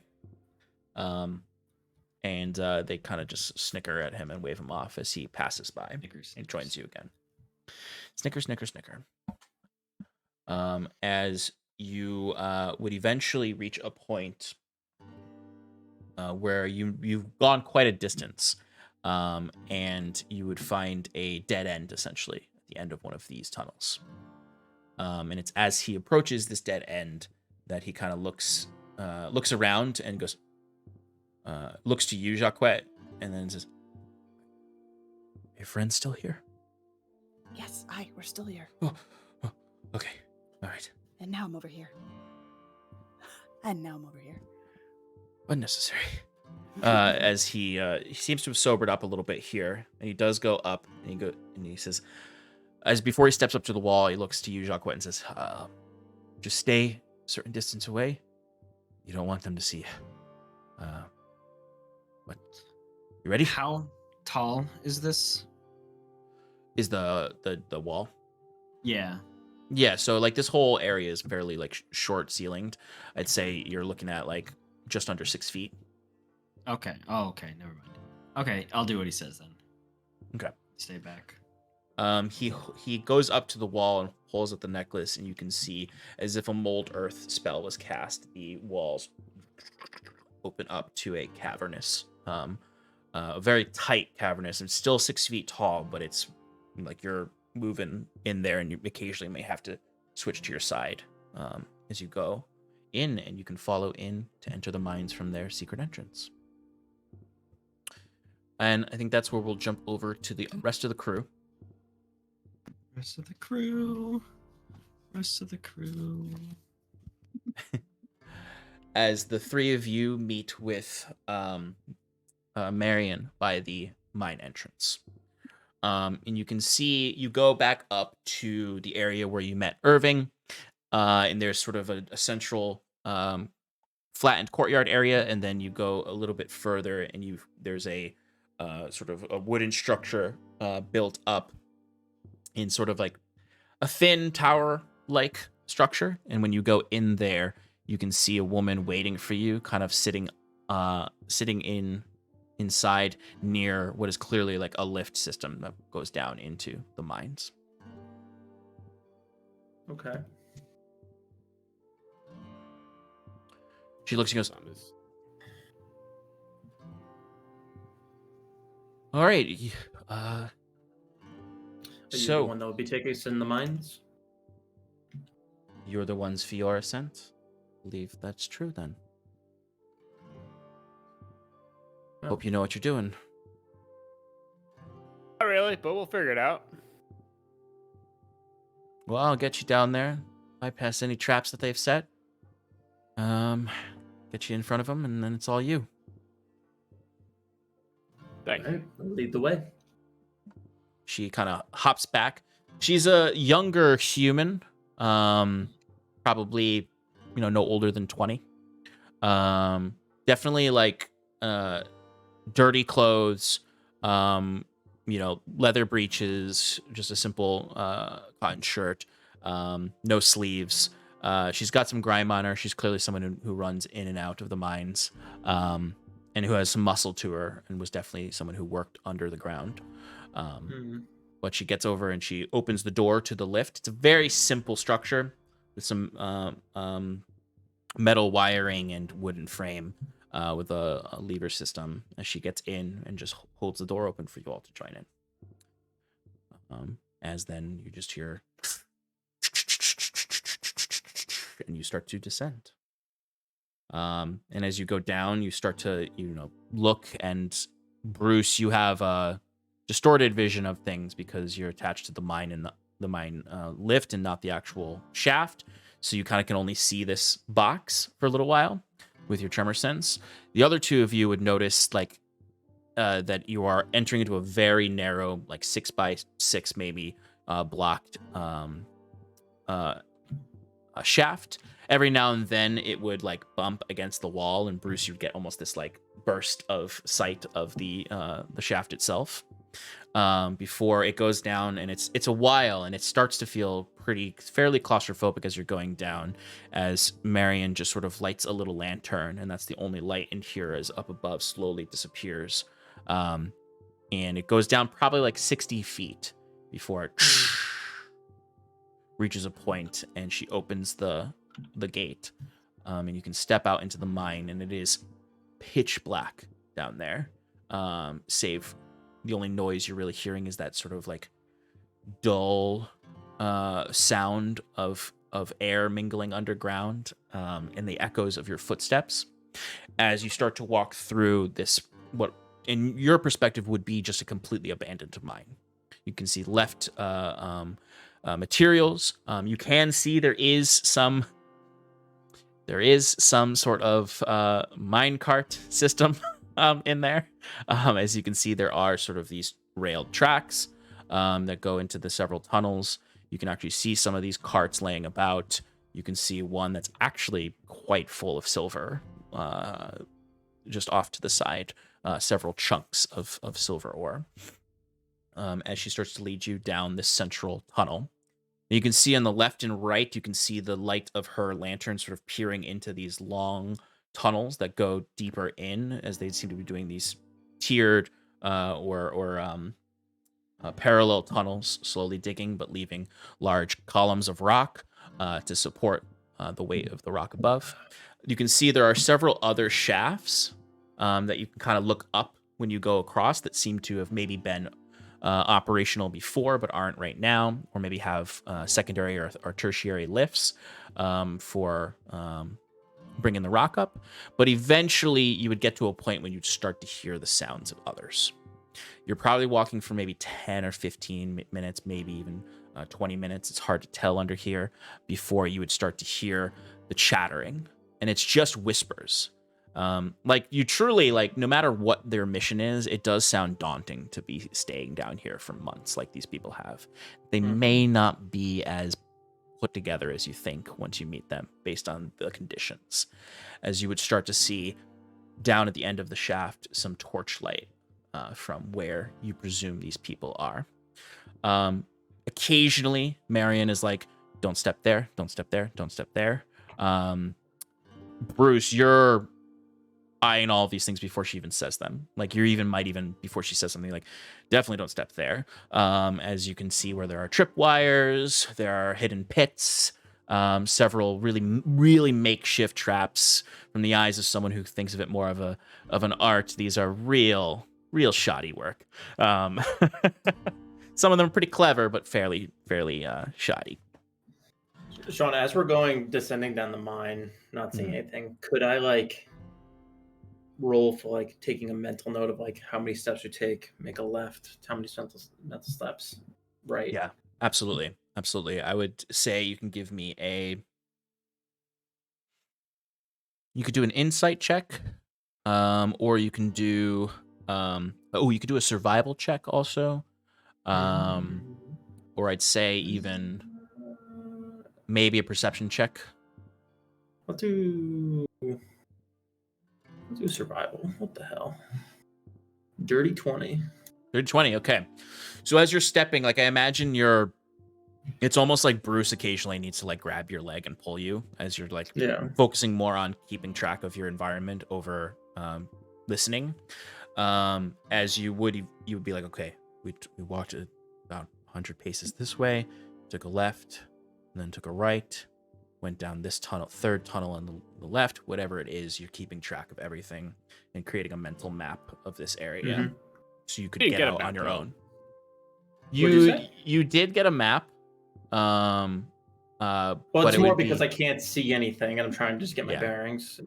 And they kind of just snicker at him and wave him off as he passes by and joins you again. Snicker, snicker, snicker. As you would eventually reach a point where you've gone quite a distance, and you would find a dead end essentially at the end of one of these tunnels. And it's as he approaches this dead end that he kind of looks around and goes, looks to you, Jaquet, and then says, "Your friend's still here?" Yes, we're still here. Oh, okay, all right. And now I'm over here. Unnecessary. As he seems to have sobered up a little bit here, and he does go up, and he says, as before he steps up to the wall, he looks to you, Jaquet, and says, "Just stay a certain distance away. You don't want them to see you. What? You ready?" How tall is this? Is the wall? Yeah. Yeah, so like this whole area is fairly like short ceilinged. I'd say you're looking at like just under 6 feet. Okay. Oh, okay. Never mind. Okay, I'll do what he says then. Okay. Stay back. He goes up to the wall and pulls at the necklace, and you can see as if a mold earth spell was cast, the walls open up to a cavernous, a very tight cavernous, and still 6 feet tall, but it's like you're moving in there, and you occasionally may have to switch to your side as you go in, and you can follow in to enter the mines from their secret entrance. And I think that's where we'll jump over to the rest of the crew. Rest of the crew. As the three of you meet with Marion by the mine entrance. And you can see, you go back up to the area where you met Irving, and there's sort of a central flattened courtyard area, and then you go a little bit further, and there's a sort of a wooden structure built up in sort of like a thin tower-like structure, and when you go in there, you can see a woman waiting for you, kind of sitting inside near what is clearly like a lift system that goes down into the mines. Okay. She looks and goes, "All right, Are you so the one that would be taking us in the mines? You're the ones Fiora sent? I believe that's true then. Oh. Hope you know what you're doing." Not really, but we'll figure it out. "Well, I'll get you down there, bypass any traps that they've set. Get you in front of them, and then it's all you." Thank All you. right, I'll lead the way. She kind of hops back. She's a younger human, probably, no older than 20. Definitely like dirty clothes, leather breeches, just a simple cotton shirt, no sleeves. She's got some grime on her. She's clearly someone who runs in and out of the mines, and who has some muscle to her, and was definitely someone who worked under the ground. But she gets over and she opens the door to the lift. It's a very simple structure with some metal wiring and wooden frame with a lever system. As she gets in and just holds the door open for you all to join in. As then you just hear, and you start to descend. And as you go down, you start to, look, and Bruce, you have a distorted vision of things because you're attached to the mine and the mine lift and not the actual shaft. So you kind of can only see this box for a little while with your tremor sense. The other two of you would notice like that you are entering into a very narrow, like 6x6 maybe, blocked a shaft. Every now and then it would like bump against the wall, and Bruce, you'd get almost this like burst of sight of the shaft itself before it goes down. And it's a while, and it starts to feel fairly claustrophobic as you're going down, as Marion just sort of lights a little lantern, and that's the only light in here, as up above slowly disappears. And it goes down probably like 60 feet before it reaches a point, and she opens the gate, and you can step out into the mine, and it is pitch black down there, save the only noise you're really hearing is that sort of like dull sound of air mingling underground, and the echoes of your footsteps as you start to walk through this, what in your perspective would be just a completely abandoned mine. You can see left materials. You can see there is some sort of minecart system in there. As you can see, there are sort of these railed tracks that go into the several tunnels. You can actually see some of these carts laying about. You can see one that's actually quite full of silver, just off to the side, several chunks of silver ore. As she starts to lead you down this central tunnel. You can see on the left and right, you can see the light of her lantern sort of peering into these long tunnels that go deeper in, as they seem to be doing these tiered or parallel tunnels, slowly digging but leaving large columns of rock to support the weight of the rock above. You can see there are several other shafts that you can kind of look up when you go across that seem to have maybe been operational before but aren't right now, or maybe have secondary or tertiary lifts for bringing the rock up. But eventually you would get to a point when you'd start to hear the sounds of others. You're probably walking for maybe 10 or 15 minutes, maybe even 20 minutes. It's hard to tell under here, before you would start to hear the chattering. And it's just whispers. Like, you truly, like, no matter what their mission is, it does sound daunting to be staying down here for months like these people have. They may not be as put together as you think once you meet them, based on the conditions. As you would start to see down at the end of the shaft some torchlight from where you presume these people are. Occasionally, Marion is like, don't step there, don't step there, don't step there. Bruce, you're eyeing all of these things before she even says them. Like, might even before she says something, like, definitely don't step there. As you can see where there are tripwires, there are hidden pits, several really makeshift traps. From the eyes of someone who thinks of it more of an art, these are real shoddy work. Some of them are pretty clever, but fairly shoddy. Sean, as we're descending down the mine, not seeing anything, could I like roll for like taking a mental note of like how many steps you take, make a left, how many mental steps right? Yeah, absolutely. I would say you can give me you could do an insight check, or you can do you could do a survival check also, or I'd say even maybe a perception check. I'll do survival. What the hell? Dirty 20. Dirty 20, okay. So as you're stepping, like, I imagine it's almost like Bruce occasionally needs to like grab your leg and pull you, as you're like focusing more on keeping track of your environment over listening. As you would be like, okay, we walked about 100 paces this way, took a left, and then took a right, went down this tunnel, third tunnel on the left. Whatever it is, you're keeping track of everything and creating a mental map of this area, so you could get out on your own. You did get a map. Well, it's more because I can't see anything, and I'm trying to just get my bearings.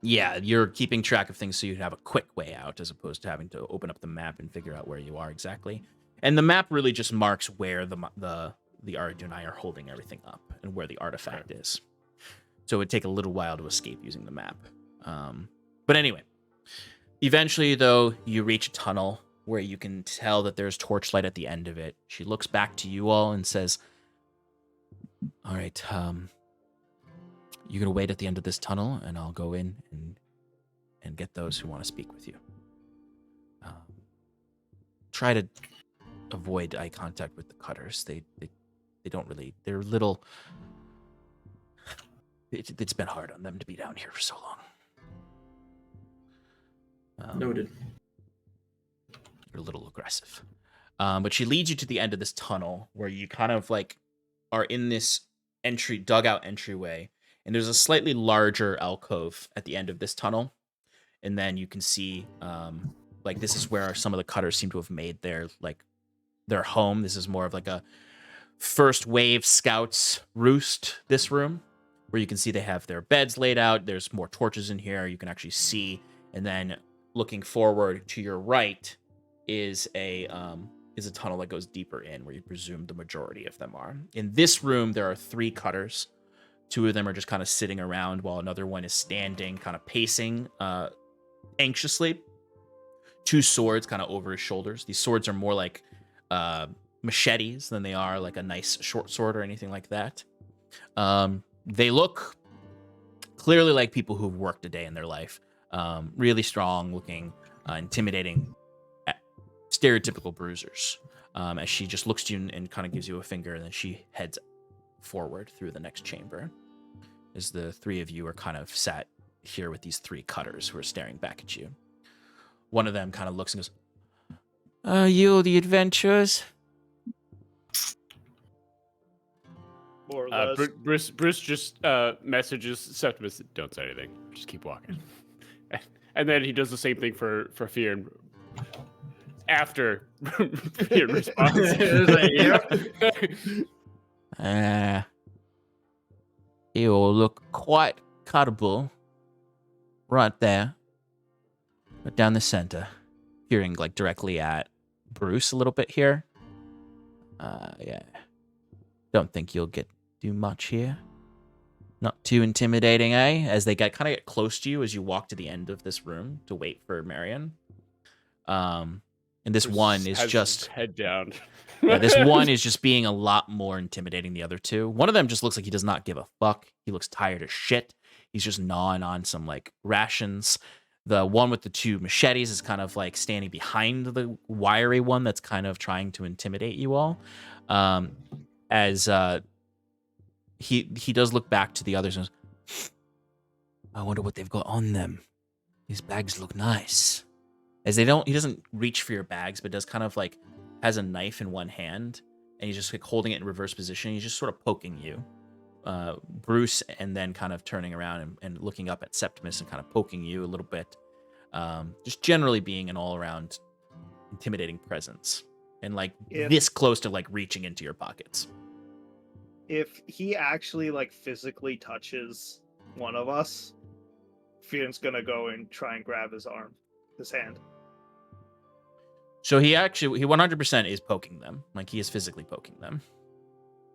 Yeah, you're keeping track of things so you'd have a quick way out, as opposed to having to open up the map and figure out where you are exactly. And the map really just marks where the Aradunai are holding everything up and where the artifact is. So it would take a little while to escape using the map. But anyway, Eventually, though, you reach a tunnel where you can tell that there's torchlight at the end of it. She looks back to you all and says, all right, you're going to wait at the end of this tunnel, and I'll go in and get those who want to speak with you. Try to avoid eye contact with the cutters. They don't really... They're little... It's been hard on them to be down here for so long. Noted. You're a little aggressive. But she leads you to the end of this tunnel where you kind of like are in this dugout entryway, and there's a slightly larger alcove at the end of this tunnel. And then you can see like this is where some of the cutters seem to have made their home. This is more of like a first wave scouts roost, this room, where you can see they have their beds laid out. There's more torches in here. You can actually see. And then looking forward to your right is a tunnel that goes deeper in, where you presume the majority of them are. In this room, there are 3 cutters. 2 of them are just kind of sitting around while another one is standing, kind of pacing anxiously. 2 swords kind of over his shoulders. These swords are more like machetes than they are like a nice short sword or anything like that. They look clearly like people who've worked a day in their life. Really strong looking, intimidating, stereotypical bruisers. As she just looks to you and kind of gives you a finger, and then she heads forward through the next chamber. As the 3 of you are kind of sat here with these 3 cutters who are staring back at you. One of them kind of looks and goes, "Are you the adventurers?" More or less. Bruce just messages Septimus, "Don't say anything. Just keep walking." And then he does the same thing for Fyrn. After Fyrn responds. You all look quite cuttable. Right there. Right down the center. Peering like directly at Bruce a little bit here. Yeah. Don't think you'll do much here. Not too intimidating, eh? As they kind of get close to you as you walk to the end of this room to wait for Marion. And this Bruce one is has just his head down. Yeah, this one is just being a lot more intimidating than the other 2. One of them just looks like he does not give a fuck. He looks tired as shit. He's just gnawing on some like rations. The one with the 2 machetes is kind of like standing behind the wiry one that's kind of trying to intimidate you all. As he does look back to the others and goes, "I wonder what they've got on them. These bags look nice." As he doesn't reach for your bags, but does kind of like has a knife in one hand, and he's just like holding it in reverse position. He's just sort of poking you, Bruce, and then kind of turning around and looking up at Septimus and kind of poking you a little bit. Just generally being an all-around intimidating presence, and like this close to like reaching into your pockets. If he actually like physically touches one of us, Fyrn's gonna go and try and grab his hand. So he 100% is poking them. Like he is physically poking them.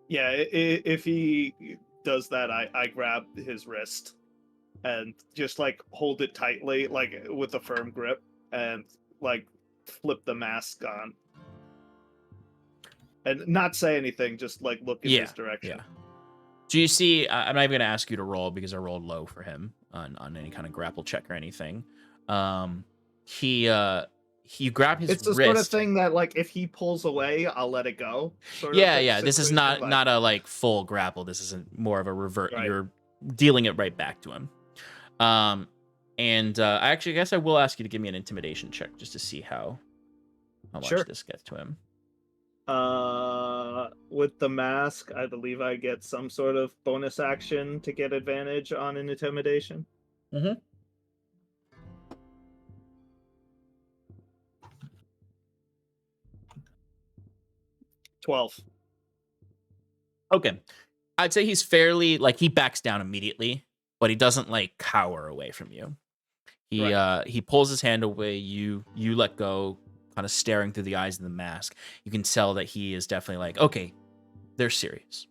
Yeah, if he does that, I grab his wrist and just like hold it tightly, like with a firm grip, and like flip the mask on. And not say anything, just like look in his direction. Yeah. So you see, I'm not even going to ask you to roll because I rolled low for him on any kind of grapple check or anything. You grab his wrist. It's the sort of thing that, like, if he pulls away, I'll let it go. Yeah. This is not a like full grapple. This is more of a revert. Right. You're dealing it right back to him. And I actually guess I will ask you to give me an intimidation check just to see how much this gets to him. With the mask, I believe I get some sort of bonus action to get advantage on an intimidation. Mm-hmm. 12. Okay. I'd say he's fairly, like, he backs down immediately, but he doesn't, like, cower away from you. He pulls his hand away, you let go, kind of staring through the eyes of the mask. You can tell that he is definitely like, okay, they're serious.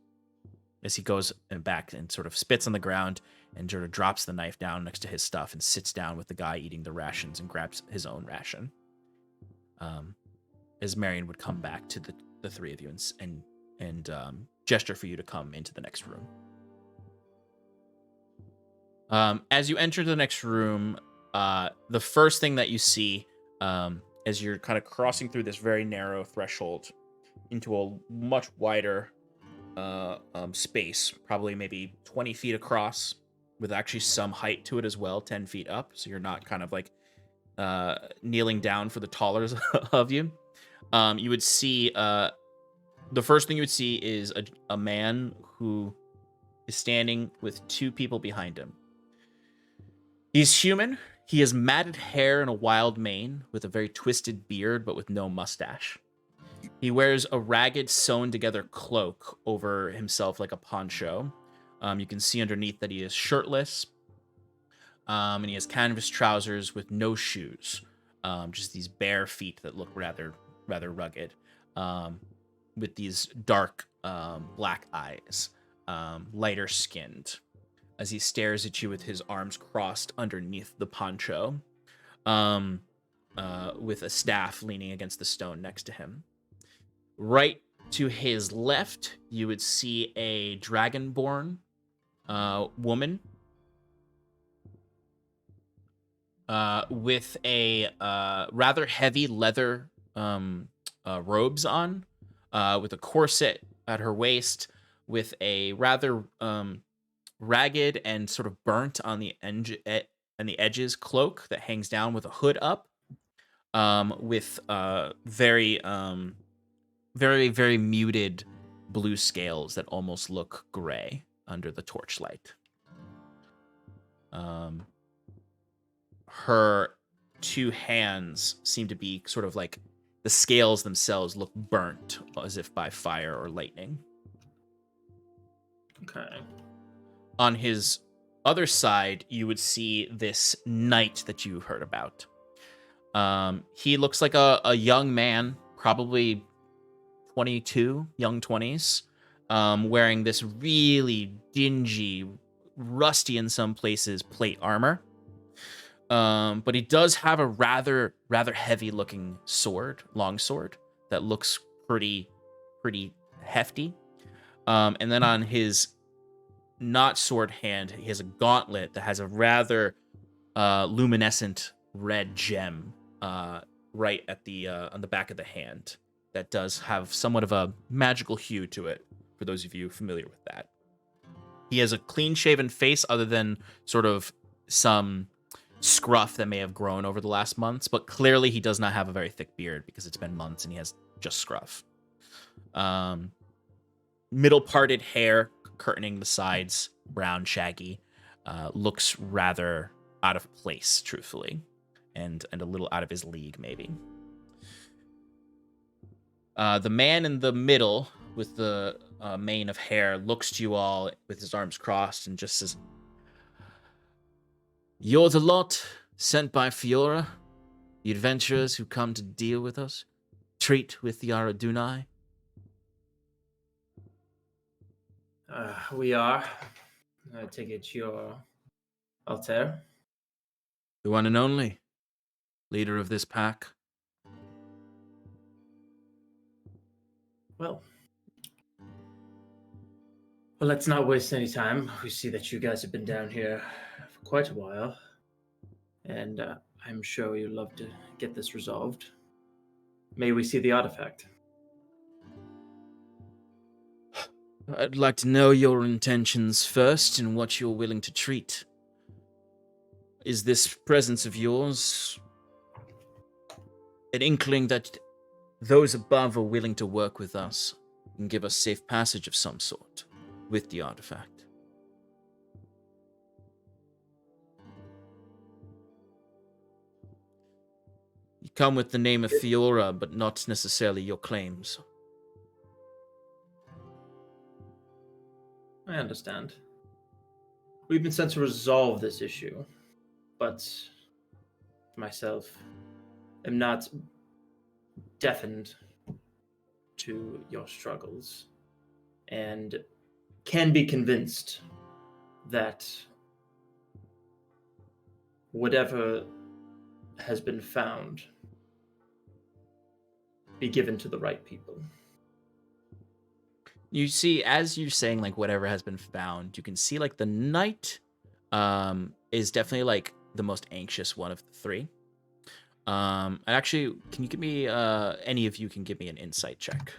As he goes back and sort of spits on the ground and sort of drops the knife down next to his stuff and sits down with the guy eating the rations and grabs his own ration. As Marion would come back to the three of you and gesture for you to come into the next room. As you enter the next room, the first thing that you see as you're kind of crossing through this very narrow threshold into a much wider space, probably maybe 20 feet across, with actually some height to it as well, 10 feet up, so you're not kind of like kneeling down for the taller of you. You would see the first thing you would see is a man who is standing with two people behind him. He's human. He has matted hair and a wild mane with a very twisted beard, but with no mustache. He wears a ragged, sewn-together cloak over himself like a poncho. You can see underneath that he is shirtless, and he has canvas trousers with no shoes, just these bare feet that look rather rugged, with these dark black eyes, lighter skinned, as he stares at you with his arms crossed underneath the poncho, with a staff leaning against the stone next to him. Right to his left, you would see a dragonborn woman with a rather heavy leather robes on, with a corset at her waist, with a rather ragged and sort of burnt on the edges cloak that hangs down with a hood up, with very very muted blue scales that almost look gray under the torchlight. Her two hands seem to be sort of like the scales themselves look burnt as if by fire or lightning. Okay. On his other side, you would see this knight that you heard about. He looks like a young man, probably 22, young 20s, wearing this really dingy, rusty in some places plate armor. But he does have a rather heavy-looking sword, long sword, that looks pretty hefty. And then on his not sword hand, he has a gauntlet that has a rather luminescent red gem right at the on the back of the hand that does have somewhat of a magical hue to it, for those of you familiar with that. He has a clean-shaven face other than sort of some scruff that may have grown over the last months, but clearly he does not have a very thick beard because it's been months and he has just scruff. Middle-parted hair curtaining the sides, brown, shaggy, looks rather out of place, truthfully, and a little out of his league, maybe. The man in the middle with the mane of hair looks to you all with his arms crossed and just says, "You're the lot sent by Fiora, the adventurers who come to deal with us, treat with the Aradunai." We are. I take it you're Altair. The one and only leader of this pack. Well, let's not waste any time. We see that you guys have been down here for quite a while, and I'm sure you'd love to get this resolved. May we see the artifact? I'd like to know your intentions first and what you're willing to treat. Is this presence of yours an inkling that those above are willing to work with us and give us safe passage of some sort with the artifact? You come with the name of Fiora, but not necessarily your claims. I understand. We've been sent to resolve this issue, but myself am not deafened to your struggles and can be convinced that whatever has been found be given to the right people. You see, as you're saying, like, whatever has been found, you can see, like, the knight is definitely, like, the most anxious one of the three. And actually, can you give me, any of you can give me an insight check?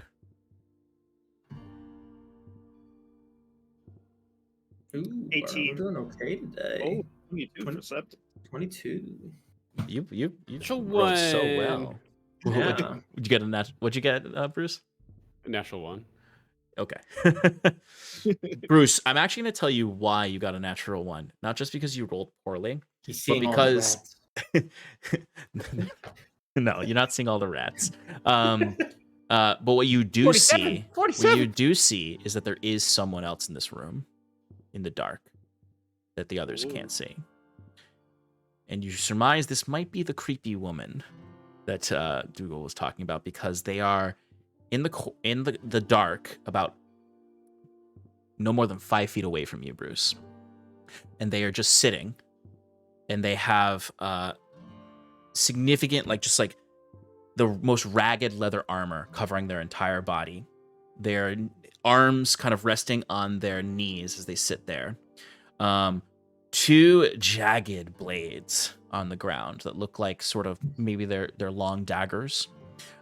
Ooh, 18. we're doing okay today. Oh, 22 20 for Sept. 22. You Natural rolled so one. well. Yeah. What'd you get, Bruce? Natural one. Okay. Bruce, I'm actually going to tell you why you got a natural one. Not just because you rolled poorly, He's but seeing all the because... rats. No, you're not seeing all the rats. But what you do 47, see, 47. what you do see is that there is someone else in this room, in the dark, that the others can't see. And you surmise this might be the creepy woman that Dougal was talking about, because they are in the dark, about no more than 5 feet away from you, Bruce. And they are just sitting, and they have significant, like, just like the most ragged leather armor covering their entire body. Their arms kind of resting on their knees as they sit there. 2 jagged blades on the ground that look like sort of maybe they're long daggers.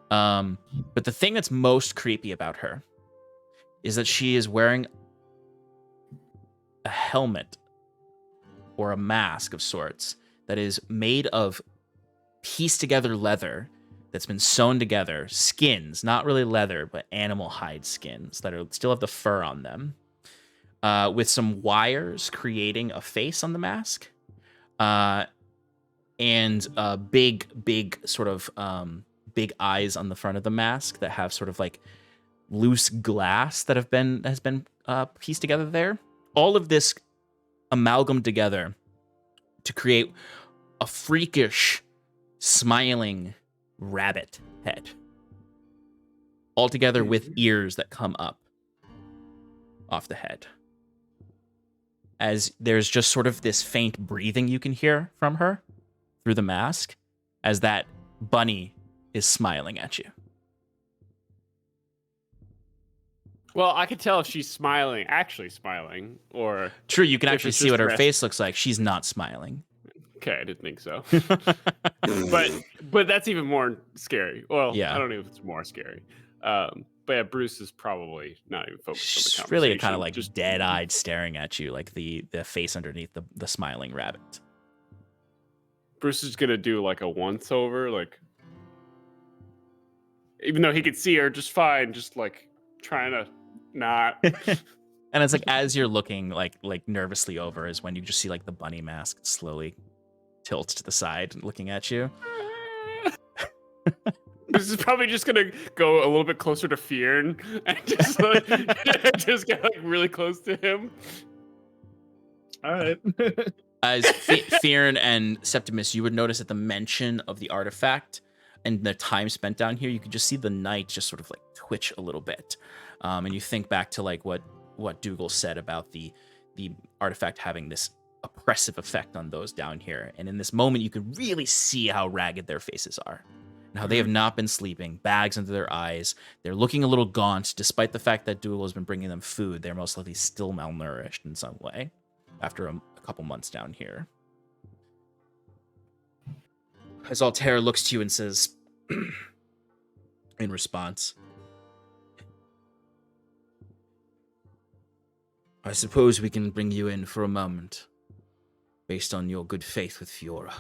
But the thing that's most creepy about her is that she is wearing a helmet or a mask of sorts that is made of pieced together leather that's been sewn together, skins, not really leather, but animal hide skins that still have the fur on them, with some wires creating a face on the mask, and big sort of big eyes on the front of the mask that have sort of like loose glass that has been pieced together there. All of this amalgam together to create a freakish, smiling rabbit head, all together with ears that come up off the head. As there's just sort of this faint breathing you can hear from her through the mask as that bunny is smiling at you. Well, I could tell if she's smiling, actually smiling, or... True, you can if actually it's see just what her rest- face looks like. She's not smiling. Okay, I didn't think so. but that's even more scary. Well, Yeah. I don't know if it's more scary. But yeah, Bruce is probably not even focused on the She's conversation. really kind of like just dead-eyed staring at you, like the face underneath the smiling rabbit. Bruce is gonna do like a once-over, like... Even though he could see her just fine, just like trying to not... And it's like as you're looking like nervously over is when you just see like the bunny mask slowly tilts to the side looking at you. This is probably just gonna go a little bit closer to Fyrn and just like, just get like really close to him. All right. As Fyrn and Septimus, you would notice at the mention of the artifact and the time spent down here, you could just see the knight just sort of like twitch a little bit. And you think back to like what Dougal said about the artifact having this oppressive effect on those down here. And in this moment, you could really see how ragged their faces are. And how they have not been sleeping, bags under their eyes. They're looking a little gaunt, despite the fact that Dougal has been bringing them food. They're most likely still malnourished in some way after a couple months down here. As Altair looks to you and says, in response, I suppose we can bring you in for a moment, based on your good faith with Fiora.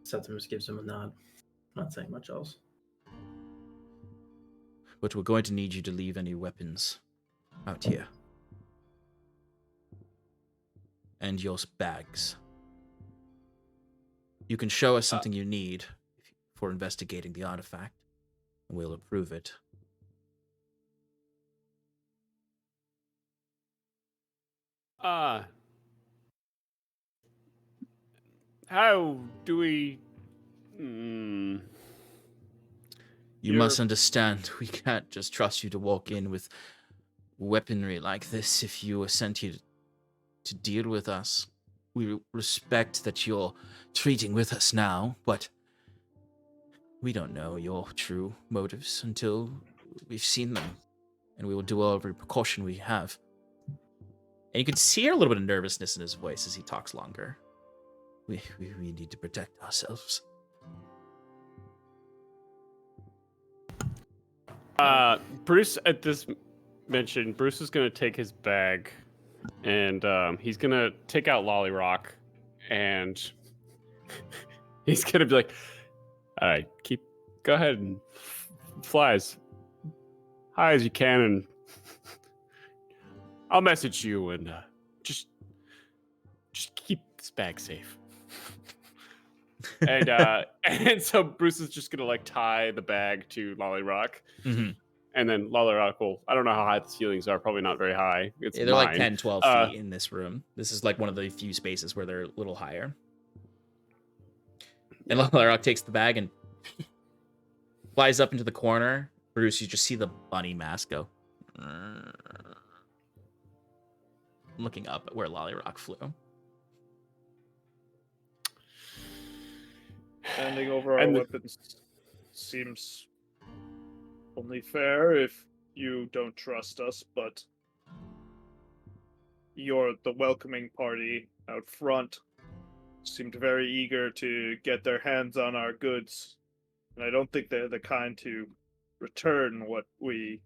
Septimus gives him a nod. Not saying much else. But we're going to need you to leave any weapons out here. And your bags. You can show us something you need for investigating the artifact, and we'll approve it. How do we... You You're- must understand, we can't just trust you to walk in with weaponry like this if you were sent here to deal with us. We respect that you're treating with us now, but we don't know your true motives until we've seen them, and we will do every precaution we have. And you can see a little bit of nervousness in his voice as he talks longer. We need to protect ourselves. Bruce, at this mention, Bruce is going to take his bag and he's going to take out Lolly Rock and he's going to be like, all right, go ahead and fly as high as you can, and I'll message you, and just keep this bag safe. And so Bruce is just gonna like tie the bag to Lolly Rock, Mm-hmm. and then Lolly Rock will, I don't know how high the ceilings are, probably not very high. It's They're mine. like 10, 12 feet in this room. This is like one of the few spaces where they're a little higher. And Lolly Rock takes the bag and flies up into the corner. Bruce, you just see the bunny mask go. Looking up at where Lolly Rock flew. Handing over our And weapons seems only fair if you don't trust us, but you're the welcoming party out front. Seemed very eager to get their hands on our goods, and I don't think they're the kind to return what we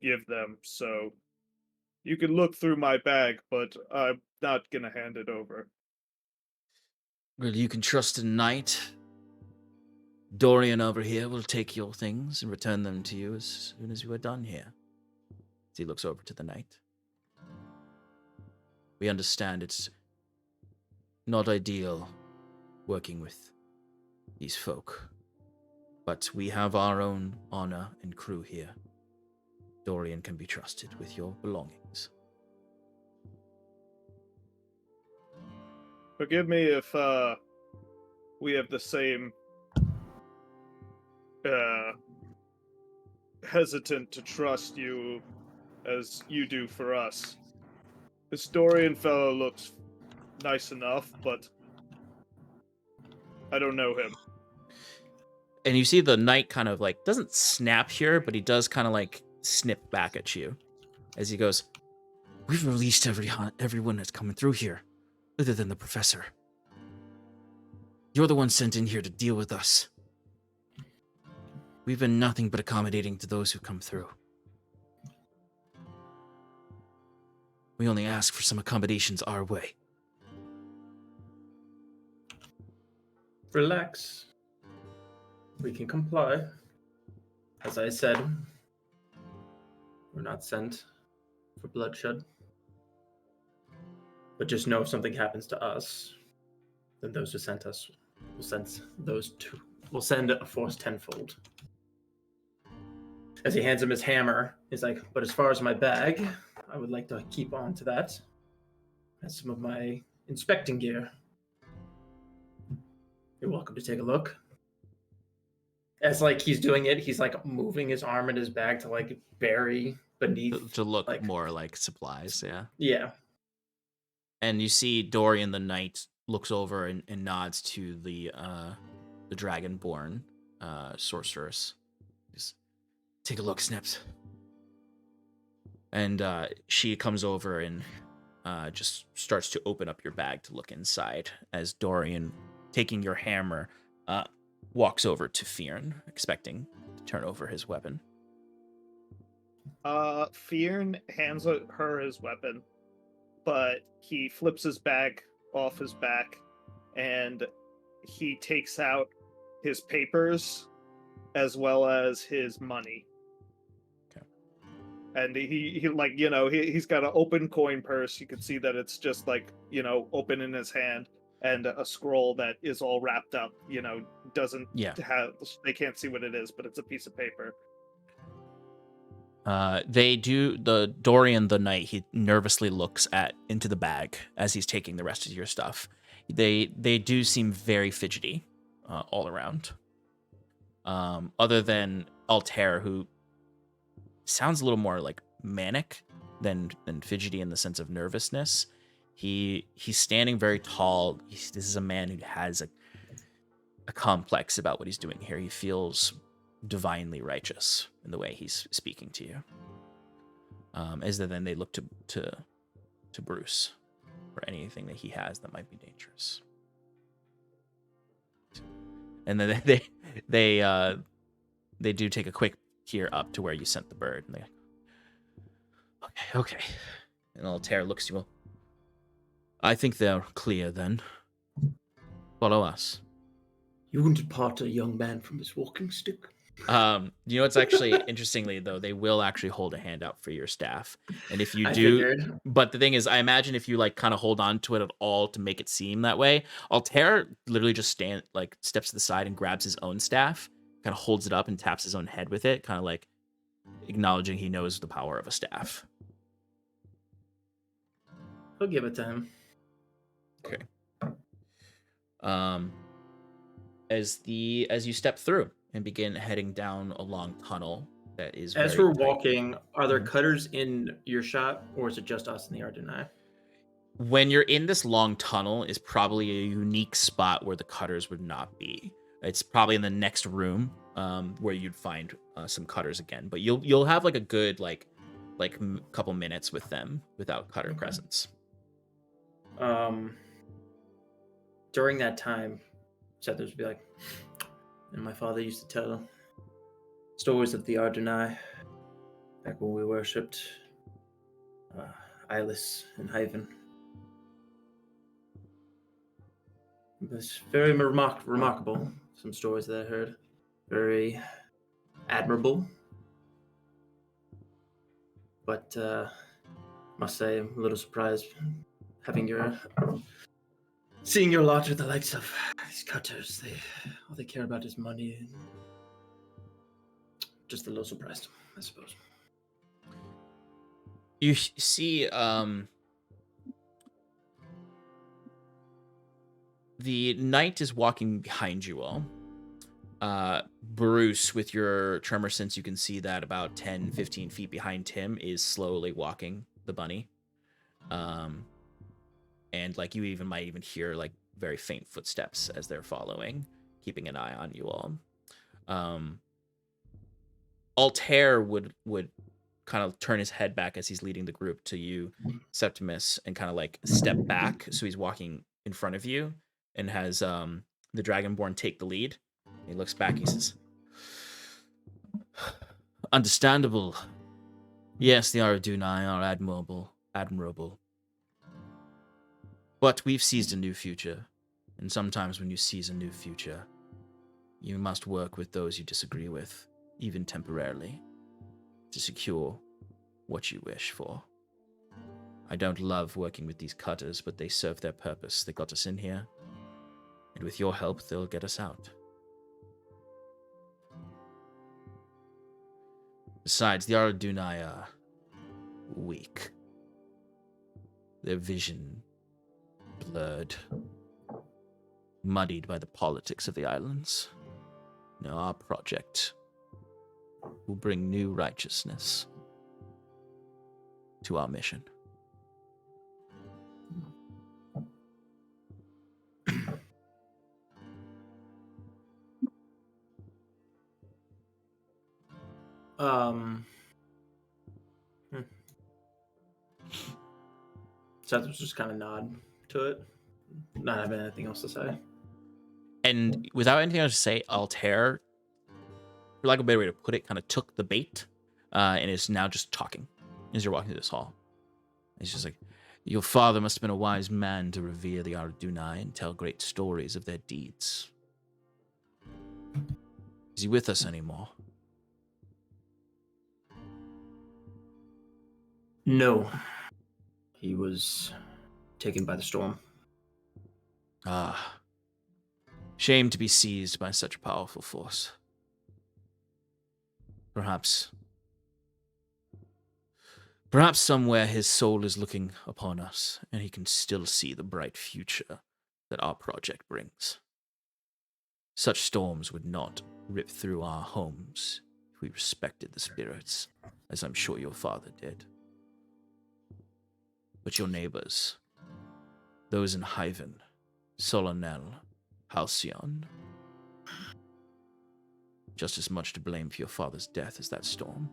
give them, so you can look through my bag, but I'm not gonna hand it over. Well, you can trust a knight. Dorian over here will take your things and return them to you as soon as you are done here. As he looks over to the knight. We understand it's not ideal working with these folk, but we have our own honor and crew here. Dorian can be trusted with your belongings. Forgive me if we have the same hesitant to trust you as you do for us. This Dorian fellow looks nice enough, but I don't know him. And you see the knight kind of like, doesn't snap here, but he does kind of like snip back at you as he goes, "We've released everyone that's coming through here, other than the professor. You're the one sent in here to deal with us. We've been nothing but accommodating to those who come through. We only ask for some accommodations our way." Relax. We can comply. As I said, we're not sent for bloodshed. But just know if something happens to us, then those who sent us will send a force tenfold. As he hands him his hammer, he's like, "But as far as my bag, I would like to keep on to that. That's some of my inspecting gear. You're welcome to take a look." As like he's doing it, he's like moving his arm in his bag to like bury beneath. To look like, more like supplies, yeah. Yeah. And you see Dorian the knight looks over and nods to the dragonborn sorceress. Just take a look, Snips. And she comes over and just starts to open up your bag to look inside as Dorian, taking your hammer, walks over to Fyrn, expecting to turn over his weapon. Fyrn hands her his weapon, but he flips his bag off his back, and he takes out his papers as well as his money. Okay. And he like, you know, he's got an open coin purse. You can see that it's just like, you know, open in his hand, and a scroll that is all wrapped up, you know, doesn't have, they can't see what it is, but it's a piece of paper. The Dorian the knight, he nervously looks into the bag as he's taking the rest of your stuff. They do seem very fidgety all around. Other than Altair, who sounds a little more like manic than fidgety in the sense of nervousness. He's standing very tall. This is a man who has a complex about what he's doing here. He feels divinely righteous in the way he's speaking to you. As then they look to Bruce for anything that he has that might be dangerous. And then they do take a quick peer up to where you sent the bird. And they, okay. And Altair looks to you. I think they're clear then. Follow us. You wouldn't part a young man from his walking stick. You know what's actually interestingly though, they will actually hold a hand out for your staff. And if you I do, figured. but the thing is, I imagine if you like kind of hold on to it at all to make it seem that way, Altair literally just steps to the side and grabs his own staff, kind of holds it up and taps his own head with it, kind of like acknowledging he knows the power of a staff. I'll give it to him. Okay. As you step through and begin heading down a long tunnel that is As very we're tight. walking, are there cutters in your shot, or is it just us and the Aradunai? When you're in this long tunnel is probably a unique spot where the cutters would not be. It's probably in the next room where you'd find some cutters again, but you'll have like a good couple minutes with them without cutter presence. During that time, Septimus would be like, and my father used to tell stories of the Aradunai back when we worshipped Ilis and Hyven. It was very remarkable. Some stories that I heard. Very admirable. But must say, I'm a little surprised seeing your lot with the likes of these cutters. All they care about is money. And just a little surprised, I suppose. You see the knight is walking behind you all. Bruce, with your tremor sense, you can see that about 10, 15 feet behind him is slowly walking the bunny. And like you might even hear like very faint footsteps as they're following, keeping an eye on you all. Altair would kind of turn his head back as he's leading the group to you, Septimus, and kind of like step back. So he's walking in front of you and has the Dragonborn take the lead. He looks back, he says, understandable. Yes, the Aradunai are admirable. But we've seized a new future, and sometimes when you seize a new future, you must work with those you disagree with, even temporarily, to secure what you wish for. I don't love working with these cutters, but they serve their purpose. They got us in here, and with your help, they'll get us out. Besides, the Aradunai are weak. Their vision blurred, muddied by the politics of the islands. Now our project will bring new righteousness to our mission. Seth was just kind of nod to it, not having anything else to say. And without anything else to say, Altair, for lack of a better way to put it, kind of took the bait and is now just talking as you're walking through this hall. He's just like, your father must have been a wise man to revere the Aradunai and tell great stories of their deeds. Is he with us anymore? No. He was taken by the storm. Ah. Shame to be seized by such a powerful force. Perhaps somewhere his soul is looking upon us, and he can still see the bright future that our project brings. Such storms would not rip through our homes if we respected the spirits, as I'm sure your father did. but your neighbors, those in Hyven, Solonel, Halcyon, just as much to blame for your father's death as that storm.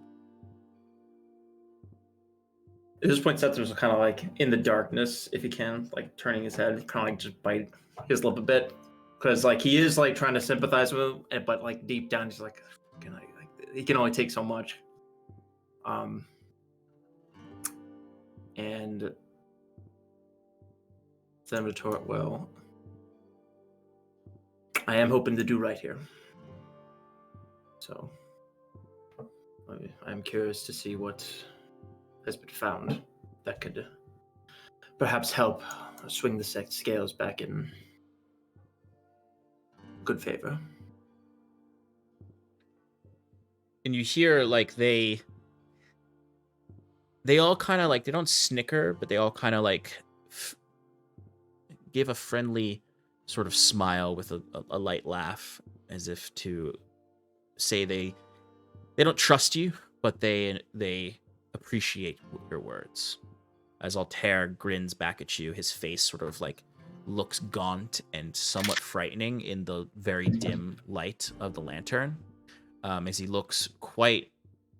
At this point, Septimus is kind of like in the darkness, if he can, like turning his head, kind of like just bite his lip a bit, because like he is like trying to sympathize with him, but like deep down he's like, he can only take so much. And then retort, well, I am hoping to do right here. So I'm curious to see what has been found that could perhaps help swing the scales back in good favor. And you hear like they all kind of like, they don't snicker, but they all kind of like give a friendly sort of smile with a light laugh, as if to say they don't trust you, but they appreciate your words. As Altair grins back at you, his face sort of like looks gaunt and somewhat frightening in the very dim light of the lantern, as he looks quite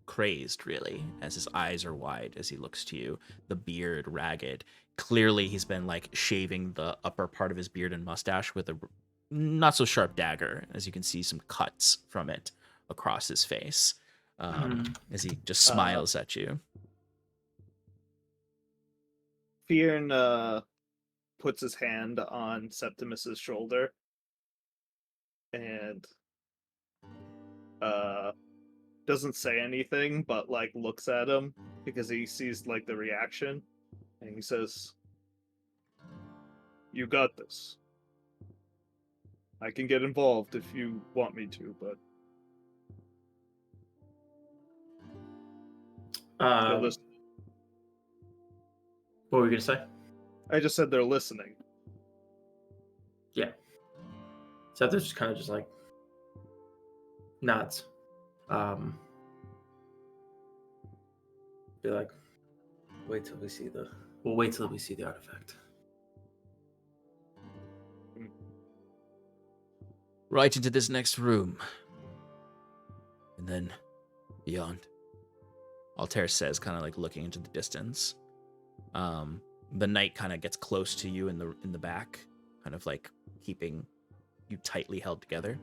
crazed, really, as his eyes are wide as he looks to you, the beard ragged. Clearly he's been like shaving the upper part of his beard and mustache with a not so sharp dagger, as you can see some cuts from it across his face, as he just smiles at you. Fyrn puts his hand on Septimus's shoulder and doesn't say anything, but like looks at him because he sees like the reaction, and he says, "You got this. I can get involved if you want me to, but what were you gonna say? I just said they're listening." Yeah. So there's just kind of just like nods. Be like, we'll wait till we see the artifact. Right into this next room. And then beyond. Altair says, kind of like looking into the distance. The knight kind of gets close to you in the back, kind of like keeping you tightly held together.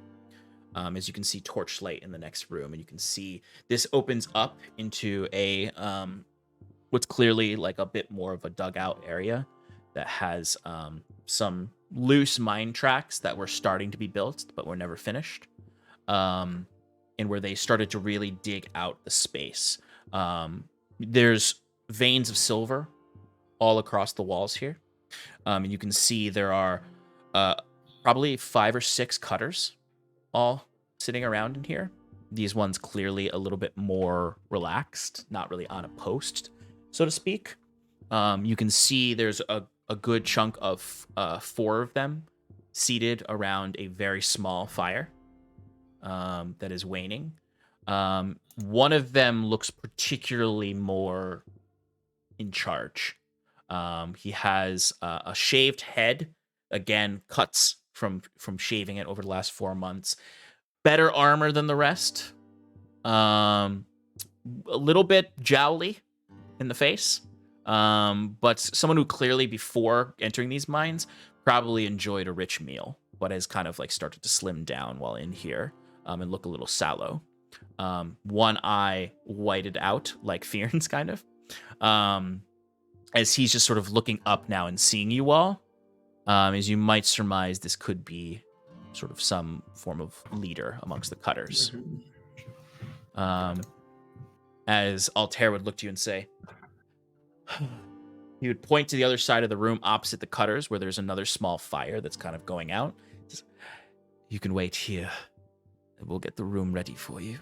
As you can see torchlight in the next room, and you can see this opens up into a what's clearly like a bit more of a dugout area that has some loose mine tracks that were starting to be built but were never finished, and where they started to really dig out the space. There's veins of silver all across the walls here, and you can see there are probably 5 or 6 cutters all sitting around in here. These ones clearly a little bit more relaxed, not really on a post, so to speak. You can see there's a good chunk of 4 of them seated around a very small fire that is waning. One of them looks particularly more in charge. He has a shaved head, again, cuts from shaving it over the last 4 months. Better armor than the rest. A little bit jowly in the face. But someone who clearly before entering these mines probably enjoyed a rich meal, but has kind of like started to slim down while in here, and look a little sallow. One eye whited out like Fyrn's kind of. As he's just sort of looking up now and seeing you all. As you might surmise, this could be sort of some form of leader amongst the cutters. As Altair would look to you and say, he would point to the other side of the room opposite the cutters, where there's another small fire that's kind of going out. Says, you can wait here, and we'll get the room ready for you.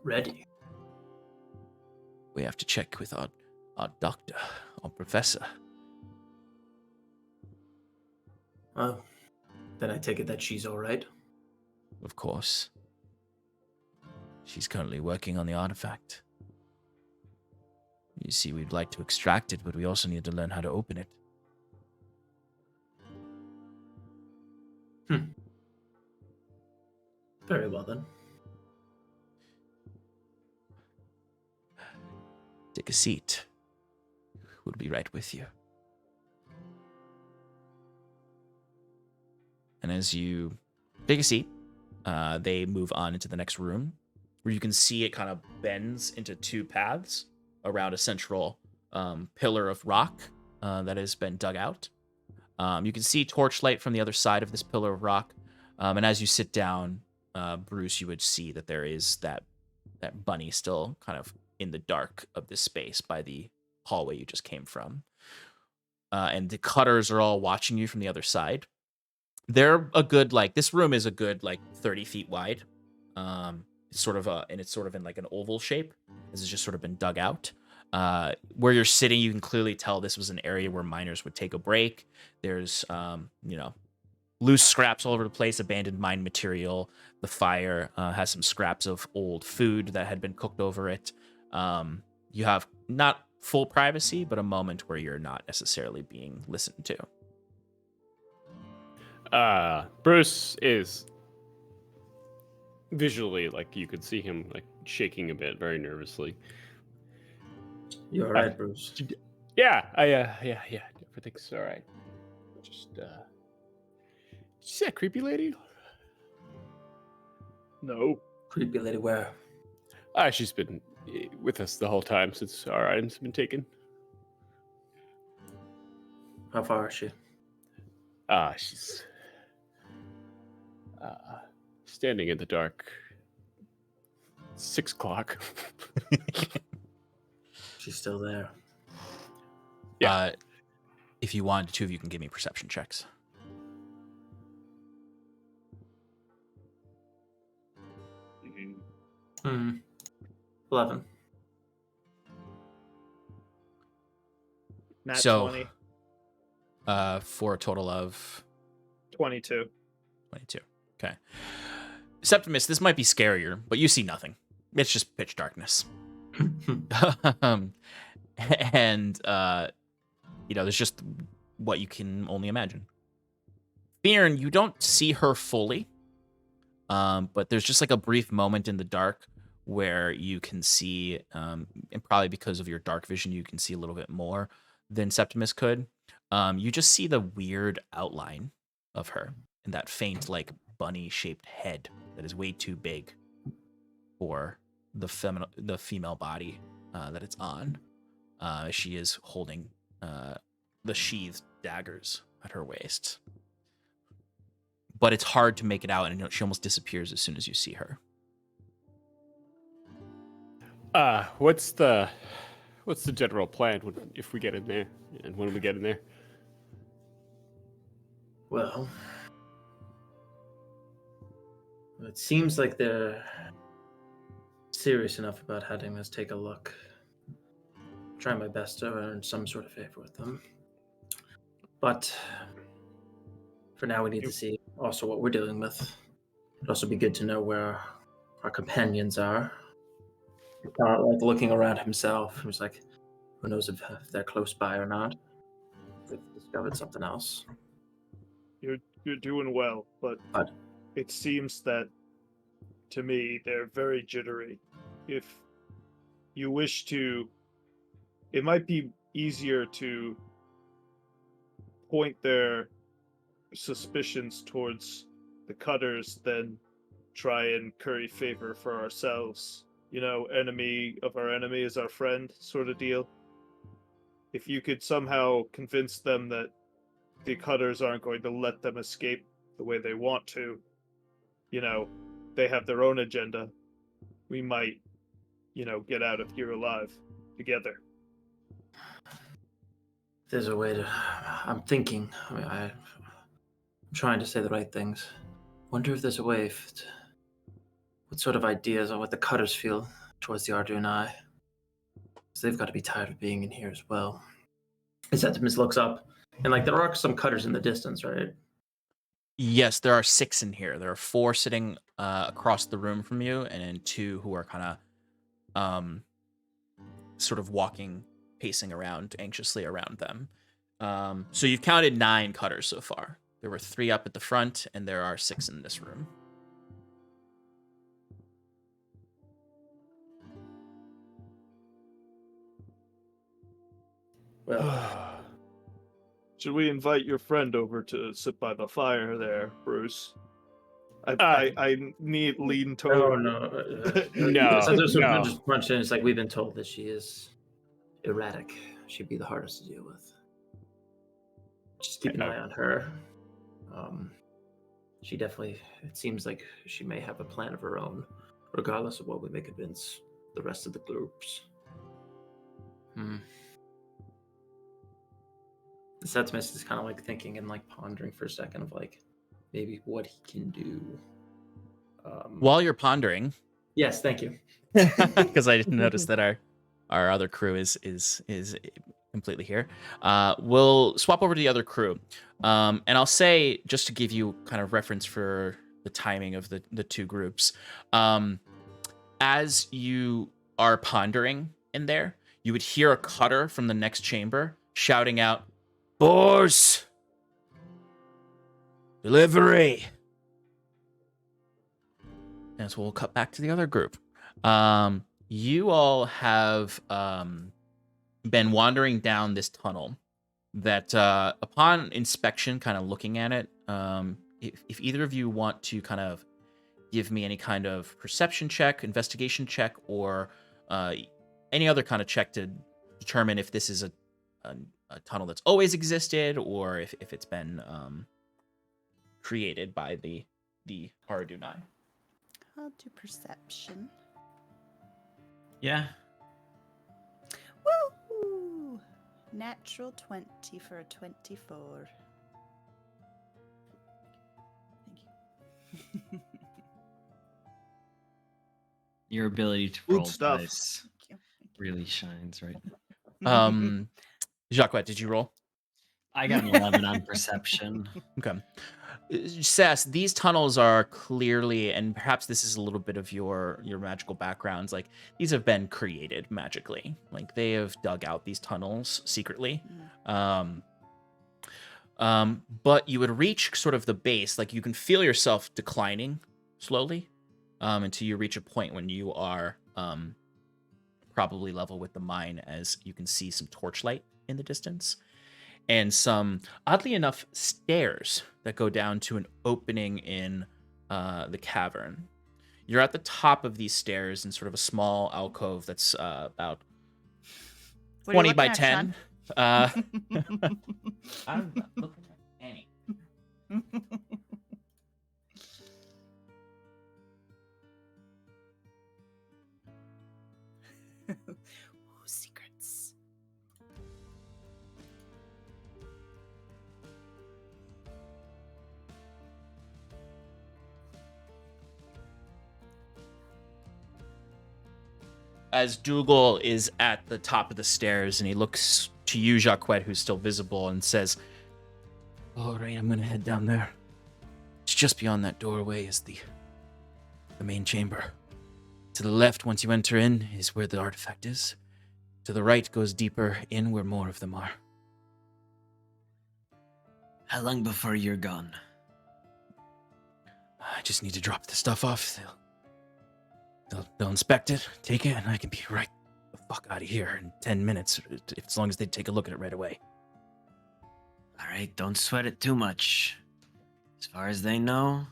Ready? We have to check with our doctor, our professor. Well, then I take it that she's all right. Of course. She's currently working on the artifact. You see, we'd like to extract it, but we also need to learn how to open it. Very well then. Take a seat. We'll be right with you. And as you take a seat, they move on into the next room, where you can see it kind of bends into two paths around a central pillar of rock that has been dug out. You can see torchlight from the other side of this pillar of rock. And as you sit down, Bruce, you would see that there is that bunny still kind of in the dark of this space by the hallway you just came from. And the cutters are all watching you from the other side. They're a good, this room is a good 30 feet wide. It's sort of in like an oval shape. This has just sort of been dug out. Where you're sitting, you can clearly tell this was an area where miners would take a break. There's loose scraps all over the place, abandoned mine material. The fire has some scraps of old food that had been cooked over it. You have not full privacy, but a moment where you're not necessarily being listened to. Bruce is visually, you could see him shaking a bit, very nervously. You all right, Bruce? Yeah, everything's all right. Just, did you see that creepy lady? No. Creepy lady where? She's been with us the whole time since our items have been taken. How far is she? She's standing in the dark. 6 o'clock. She's still there. Yeah. If you want, the two of you can give me perception checks. Hmm. 11. Nat So, 20. For a total of 22. 22. Okay. Septimus, this might be scarier, but you see nothing. It's just pitch darkness. And there's just what you can only imagine. Fyrn, you don't see her fully, but there's just a brief moment in the dark where you can see, and probably because of your dark vision, you can see a little bit more than Septimus could. You just see the weird outline of her and that faint, bunny-shaped head that is way too big for the female body that it's on. She is holding the sheathed daggers at her waist. But it's hard to make it out, and she almost disappears as soon as you see her. What's the general plan if we get in there, and when we get in there? Well, it seems like they're serious enough about having us take a look. Try my best to earn some sort of favor with them. But for now, we need to see also what we're dealing with. It'd also be good to know where our companions are. He's not looking around himself. He's who knows if they're close by or not. If they've discovered something else. You're doing well, but it seems that, to me, they're very jittery. If you wish to, it might be easier to point their suspicions towards the cutters than try and curry favor for ourselves. Enemy of our enemy is our friend sort of deal. If you could somehow convince them that the cutters aren't going to let them escape the way they want to, they have their own agenda, we might, get out of here alive together. There's a way to... I'm thinking. I'm trying to say the right things. Wonder if there's a way... what sort of ideas on what the cutters feel towards the Aradunai. Because they've got to be tired of being in here as well. Septimus looks up, and there are some cutters in the distance, right? Yes, there are 6 in here. There are 4 sitting across the room from you, and then 2 who are kind of sort of walking pacing around anxiously around them. So you've counted 9 cutters so far. There were 3 up at the front, and there are 6 in this room. Well, Should we invite your friend over to sit by the fire there, Bruce? I need lean oh toward. no. No, So there's no. just punched in. It's like we've been told that she is erratic. She'd be the hardest to deal with. Just keep an eye on her. She definitely. It seems like she may have a plan of her own, regardless of what we may convince the rest of the groups. Septimus is kind of like thinking and like pondering for a second of like maybe what he can do. While you're pondering, Yes, thank you. because I didn't notice that our other crew is completely here. We'll swap over to the other crew, and I'll say, just to give you kind of reference for the timing of the 2 groups, as you are pondering in there, you would hear a cutter from the next chamber shouting out, "Boars! Delivery!" And so we'll cut back to the other group. You all have been wandering down this tunnel that, upon inspection, kind of looking at it, if either of you want to kind of give me any kind of perception check, investigation check, or any other kind of check to determine if this is a tunnel that's always existed or if it's been created by the Aradunai. I'll do perception. Yeah. Woo! Natural 20 for a 24. Thank you. Your ability to Good roll stuff. dice Thank you. really shines right now. Jacquet, did you roll? I got an 11 on perception. Okay. Sass, these tunnels are clearly, and perhaps this is a little bit of your magical backgrounds, like these have been created magically. Like they have dug out these tunnels secretly. But you would reach sort of the base, like you can feel yourself declining slowly until you reach a point when you are probably level with the mine, as you can see some torchlight in the distance. And some, oddly enough, stairs that go down to an opening in the cavern. You're at the top of these stairs in sort of a small alcove that's about What are you 20 by looking at, 10. I'm not looking at any. Sean? Ooh, secrets. As Dougal is at the top of the stairs, and he looks to you, Jaquet, who's still visible, and says, "All right, I'm gonna head down there. It's just beyond that doorway is the main chamber. To the left, once you enter in, is where the artifact is. To the right goes deeper in where more of them are." How long before you're gone? I just need to drop the stuff off. They'll inspect it, take it, and I can be right the fuck out of here in 10 minutes, as long as they take a look at it right away. All right, don't sweat it too much. As far as they know,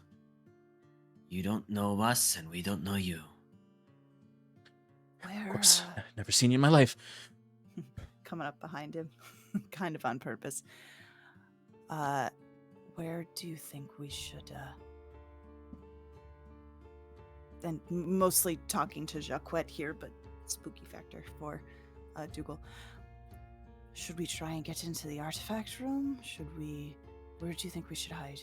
you don't know us and we don't know you. Of course, I've never seen you in my life. Coming up behind him, kind of on purpose. Where do you think we should, and mostly talking to Jaquet here, but spooky factor for Dougal. Should we try and get into the artifact room? Where do you think we should hide?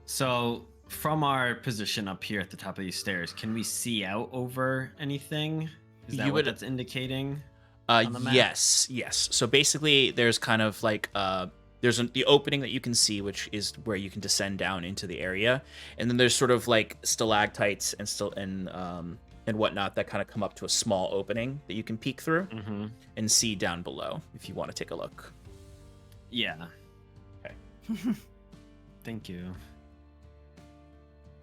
So, from our position up here at the top of these stairs, can we see out over anything? Is that what that's indicating? On the map? Yes. So basically, there's kind of like there's the opening that you can see, which is where you can descend down into the area, and then there's sort of like stalactites and and whatnot that kind of come up to a small opening that you can peek through Mm-hmm. and see down below if you want to take a look. Yeah. Okay. Thank you.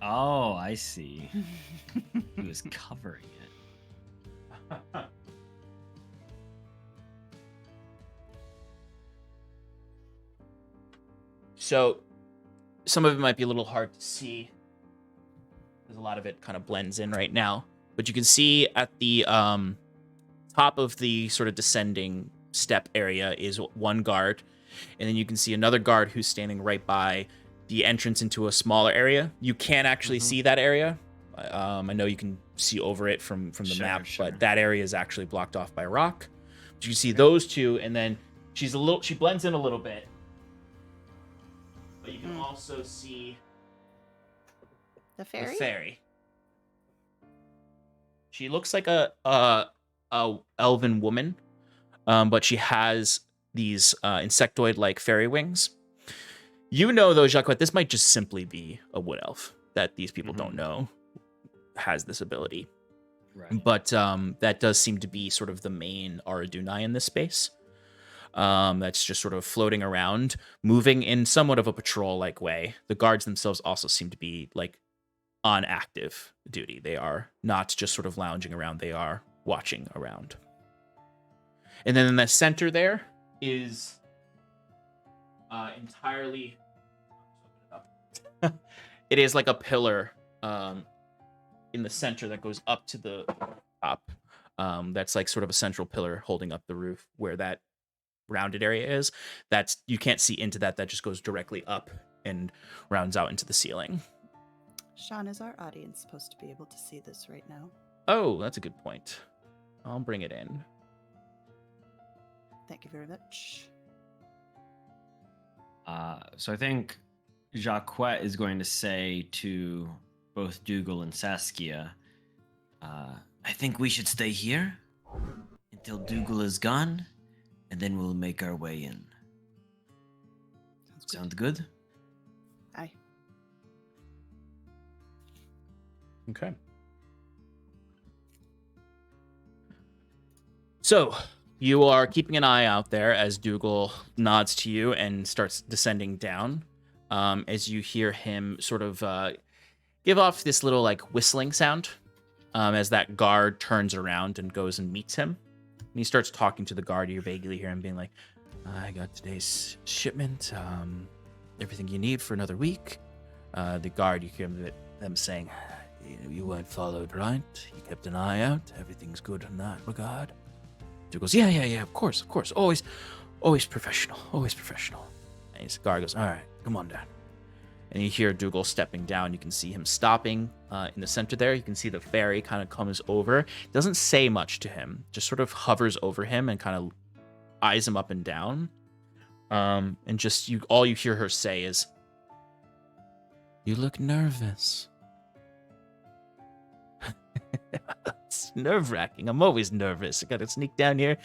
Oh, I see. He was covering it. So some of it might be a little hard to see. There's a lot of it kind of blends in right now. But you can see at the top of the sort of descending step area is one guard. And then you can see another guard who's standing right by the entrance into a smaller area. You can't actually see that area. I know you can see over it from the Sure, map, sure. but that area is actually blocked off by rock. But you can see those two, and then she blends in a little bit. But you can also see The fairy? the fairy. She looks like a elven woman, but she has these insectoid-like fairy wings. You know, though, Jaquet, this might just simply be a wood elf that these people don't know has this ability. Right. But that does seem to be sort of the main Aradunai in this space. That's just sort of floating around, moving in somewhat of a patrol-like way. The guards themselves also seem to be like on active duty. They are not just sort of lounging around. They are watching around. And then in the center there is entirely... it is like a pillar in the center that goes up to the top. That's like sort of a central pillar holding up the roof where that rounded area is. That's, you can't see into that. That just goes directly up and rounds out into the ceiling. Sean, is our audience supposed to be able to see this right now? Oh, that's a good point. I'll bring it in. Thank you very much. So I think Jaquet is going to say to both Dougal and Saskia, I think we should stay here until Dougal is gone, and then we'll make our way in. Sound good? Aye. Okay. So, you are keeping an eye out there as Dougal nods to you and starts descending down. As you hear him sort of give off this little like whistling sound as that guard turns around and goes and meets him. And he starts talking to the guard. You vaguely hear him being like, I got today's shipment, everything you need for another week. The guard, you hear them saying, you weren't followed, right? You kept an eye out. Everything's good in that regard. Dougal goes, yeah, of course. Always professional, always professional. And his guard goes, all right, come on down. And you hear Dougal stepping down. You can see him stopping in the center there. You can see the fairy kind of comes over. Doesn't say much to him, just sort of hovers over him and kind of eyes him up and down. And just all you hear her say is, you look nervous. It's nerve-wracking. I'm always nervous. I gotta sneak down here,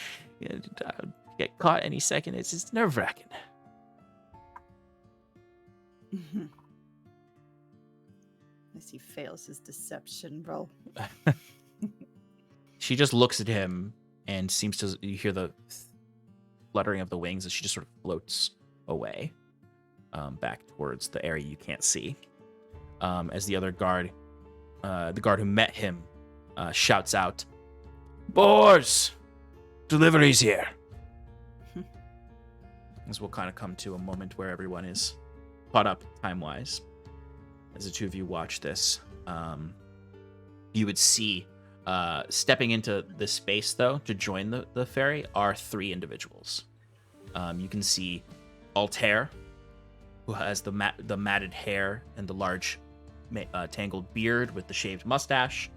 get caught any second. It's just nerve-wracking. As he fails his deception roll. She just looks at him and seems to, you hear the fluttering of the wings as she just sort of floats away back towards the area you can't see. As the other guard, the guard who met him, shouts out, Boars! Delivery's here! As we'll kind of come to a moment where everyone is caught up time-wise. As the two of you watch this, you would see stepping into this space, though, to join the ferry are three individuals. You can see Altair, who has the matted hair and the large tangled beard with the shaved mustache,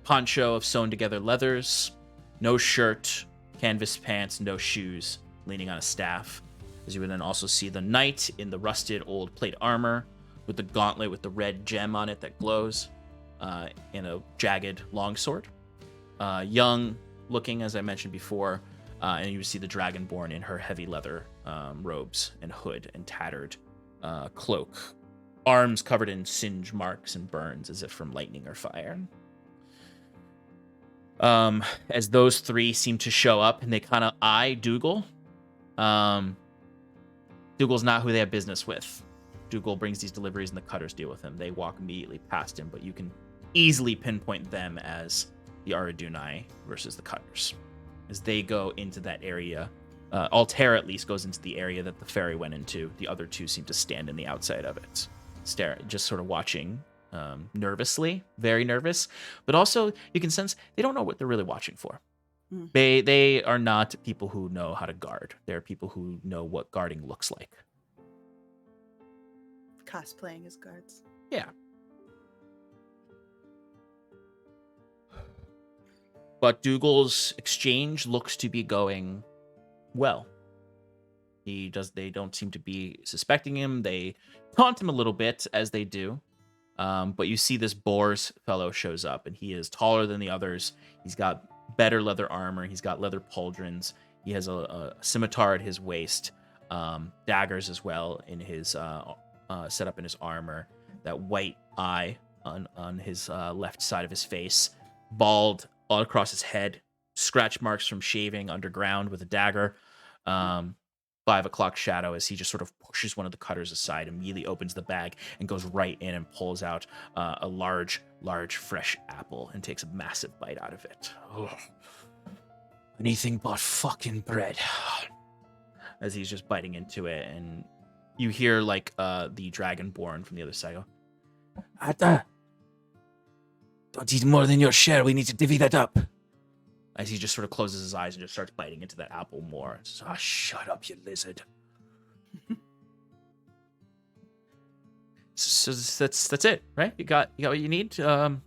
poncho of sewn together leathers, no shirt, canvas pants, no shoes, leaning on a staff. As you would then also see the knight in the rusted old plate armor with the gauntlet with the red gem on it that glows, and a jagged longsword. Young looking, as I mentioned before, and you would see the dragonborn in her heavy leather robes and hood and tattered cloak. Arms covered in singe marks and burns as if from lightning or fire. As those three seem to show up, and they kind of eye Dougal. Dougal's not who they have business with. Dougal brings these deliveries, and the cutters deal with him. They walk immediately past him, but you can easily pinpoint them as the Aradunai versus the cutters, as they go into that area. Altair at least goes into the area that the ferry went into. The other two seem to stand in the outside of it, just sort of watching nervously, very nervous. But also, you can sense they don't know what they're really watching for. Mm. They are not people who know how to guard. They're people who know what guarding looks like. Cosplaying as guards. Yeah. But Dougal's exchange looks to be going well. They don't seem to be suspecting him. They taunt him a little bit, as they do. But you see this Boars fellow shows up, and he is taller than the others. He's got better leather armor. He's got leather pauldrons. He has a scimitar at his waist, daggers as well in his set up in his armor. That white eye on his left side of his face, bald all across his head, scratch marks from shaving underground with a dagger. 5 o'clock shadow as he just sort of pushes one of the cutters aside, immediately opens the bag and goes right in and pulls out a large fresh apple and takes a massive bite out of it. Oh, anything but fucking bread. As he's just biting into it, and you hear like the dragonborn from the other side go, Atta, don't eat more than your share. We need to divvy that up. As he just sort of closes his eyes and just starts biting into that apple more. Says, shut up, you lizard. So that's it, right? You got what you need. You can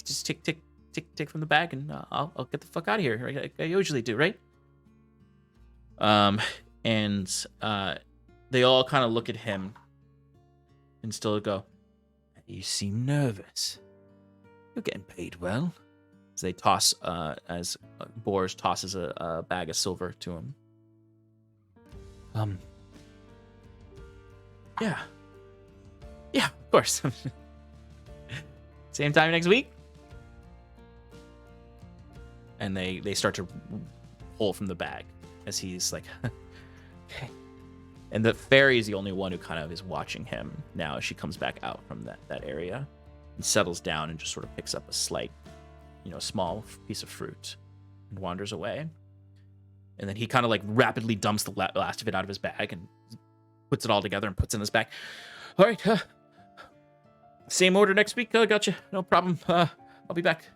just take from the bag, and I'll get the fuck out of here. Right? Like I usually do, right? And they all kind of look at him and still go, you seem nervous. You're getting paid well. As they toss, as Boars tosses a bag of silver to him. Yeah, of course. Same time next week. And they start to pull from the bag as he's like, okay. And the fairy is the only one who kind of is watching him now as she comes back out from that area and settles down and just sort of picks up a slight, small piece of fruit and wanders away. And then he kind of like rapidly dumps the last of it out of his bag and puts it all together and puts it in his bag. All right. Same order next week. Gotcha. No problem. I'll be back.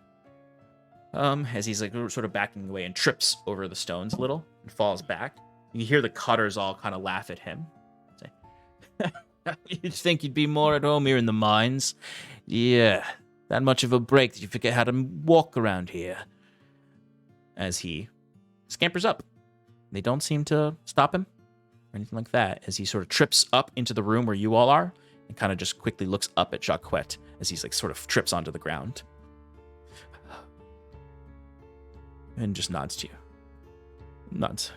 As he's like sort of backing away and trips over the stones a little and falls back. You hear the cutters all kind of laugh at him. Say, you'd think you'd be more at home here in the mines. Yeah. That much of a break that you forget how to walk around here. As he scampers up. They don't seem to stop him or anything like that. As he sort of trips up into the room where you all are and kind of just quickly looks up at Jaquet as he's like sort of trips onto the ground. And just nods to you. Nods.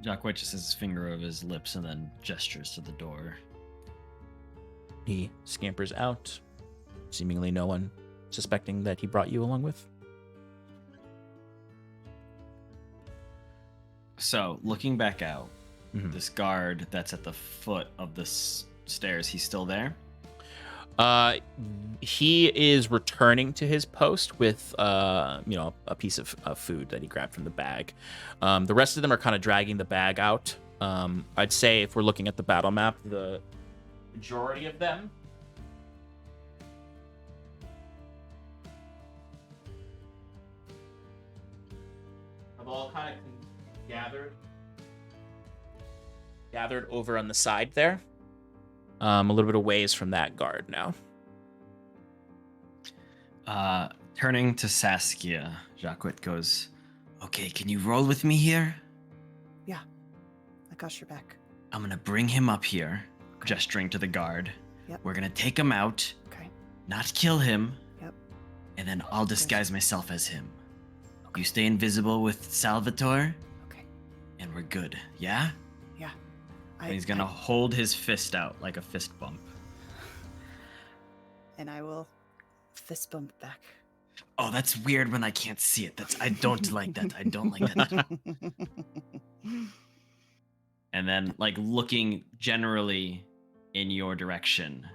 Jaquet just has his finger over his lips and then gestures to the door. He scampers out. Seemingly no one suspecting that he brought you along with. So, looking back out, this guard that's at the foot of the stairs, he's still there? He is returning to his post with, a piece of food that he grabbed from the bag. The rest of them are kind of dragging the bag out. I'd say if we're looking at the battle map, the majority of them have all kind of gathered over on the side there. A little bit of ways from that guard now. Turning to Saskia, Jaquet goes, okay, can you roll with me here? Yeah. I got your back. I'm going to bring him up here, gesturing to the guard. Yep. We're going to take him out, Okay. not kill him, Yep. and then I'll disguise myself as him. You stay invisible with Salvatore, Okay. and we're good, yeah? Yeah. And he's going to hold his fist out like a fist bump. And I will fist bump back. Oh, that's weird when I can't see it. I don't like that. I don't like that. And then, like, looking generally in your direction,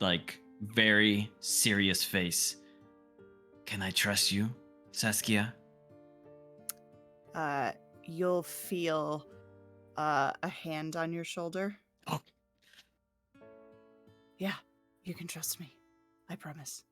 like, very serious face. Can I trust you, Saskia? You'll feel a hand on your shoulder. Oh. Yeah, you can trust me. I promise.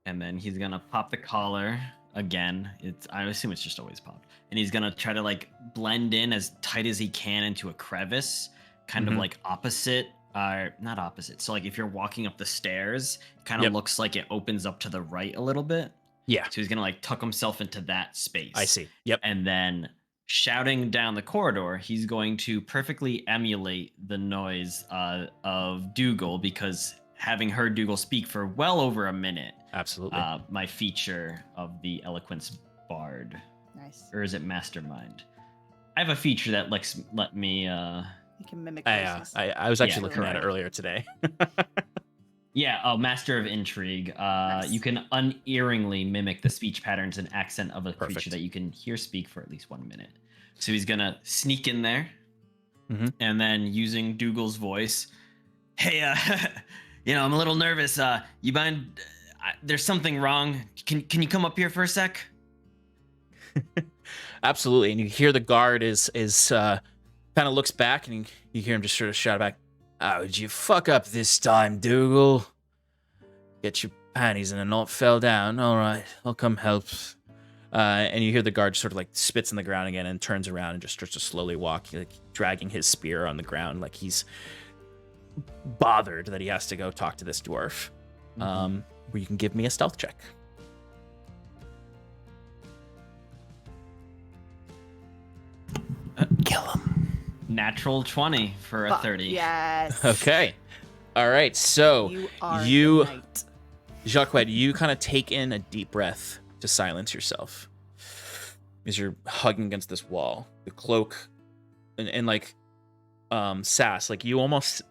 And then he's gonna pop the collar again. I assume it's just always popped. And he's gonna try to like blend in as tight as he can into a crevice, kind of like opposite, not opposite. So like if you're walking up the stairs, it kind of looks like it opens up to the right a little bit. Yeah. So he's gonna like tuck himself into that space. I see. Yep. And then shouting down the corridor, he's going to perfectly emulate the noise of Dougal, because having heard Dougal speak for well over a minute, Absolutely. my feature of the Eloquence Bard. Nice. Or is it Mastermind? I have a feature that let me... You can mimic I voices. was actually looking at it correct. earlier today. Master of Intrigue. Nice. You can unerringly mimic the speech patterns and accent of a Perfect. creature that you can hear speak for at least 1 minute. So he's gonna sneak in there, and then using Dougal's voice, hey, I'm a little nervous. You mind? There's something wrong. Can you come up here for a sec? Absolutely. And you hear the guard is kind of looks back, and you hear him just sort of shout back, "How did you fuck up this time, Dougal? Get your panties in a knot, fell down. All right, I'll come help." And you hear the guard sort of like spits on the ground again and turns around and just starts to slowly walk, like dragging his spear on the ground, like he's bothered that he has to go talk to this dwarf. Where you can give me a stealth check. Kill him. Natural 20 for a 30. Yes. Okay. All right. So You are you the knight. Jaquet, you kind of take in a deep breath to silence yourself as you're hugging against this wall. The cloak and like Sass, like you almost,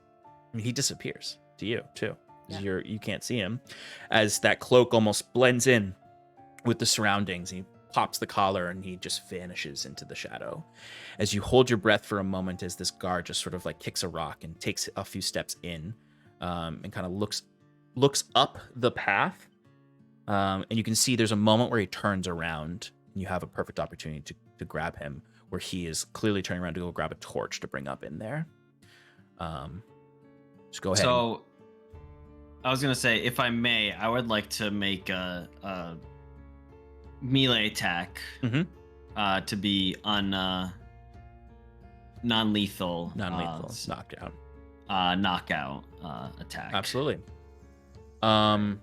I mean, he disappears to you too. Yeah. You can't see him as that cloak almost blends in with the surroundings. He pops the collar and he just vanishes into the shadow. As you hold your breath for a moment, as this guard just sort of like kicks a rock and takes a few steps in, and kind of looks up the path, and you can see there's a moment where he turns around and you have a perfect opportunity to grab him, where he is clearly turning around to go grab a torch to bring up in there. Just go ahead. So, I was gonna say, if I may, I would like to make a melee attack to be non-lethal. Knockdown. Knockout attack. Absolutely.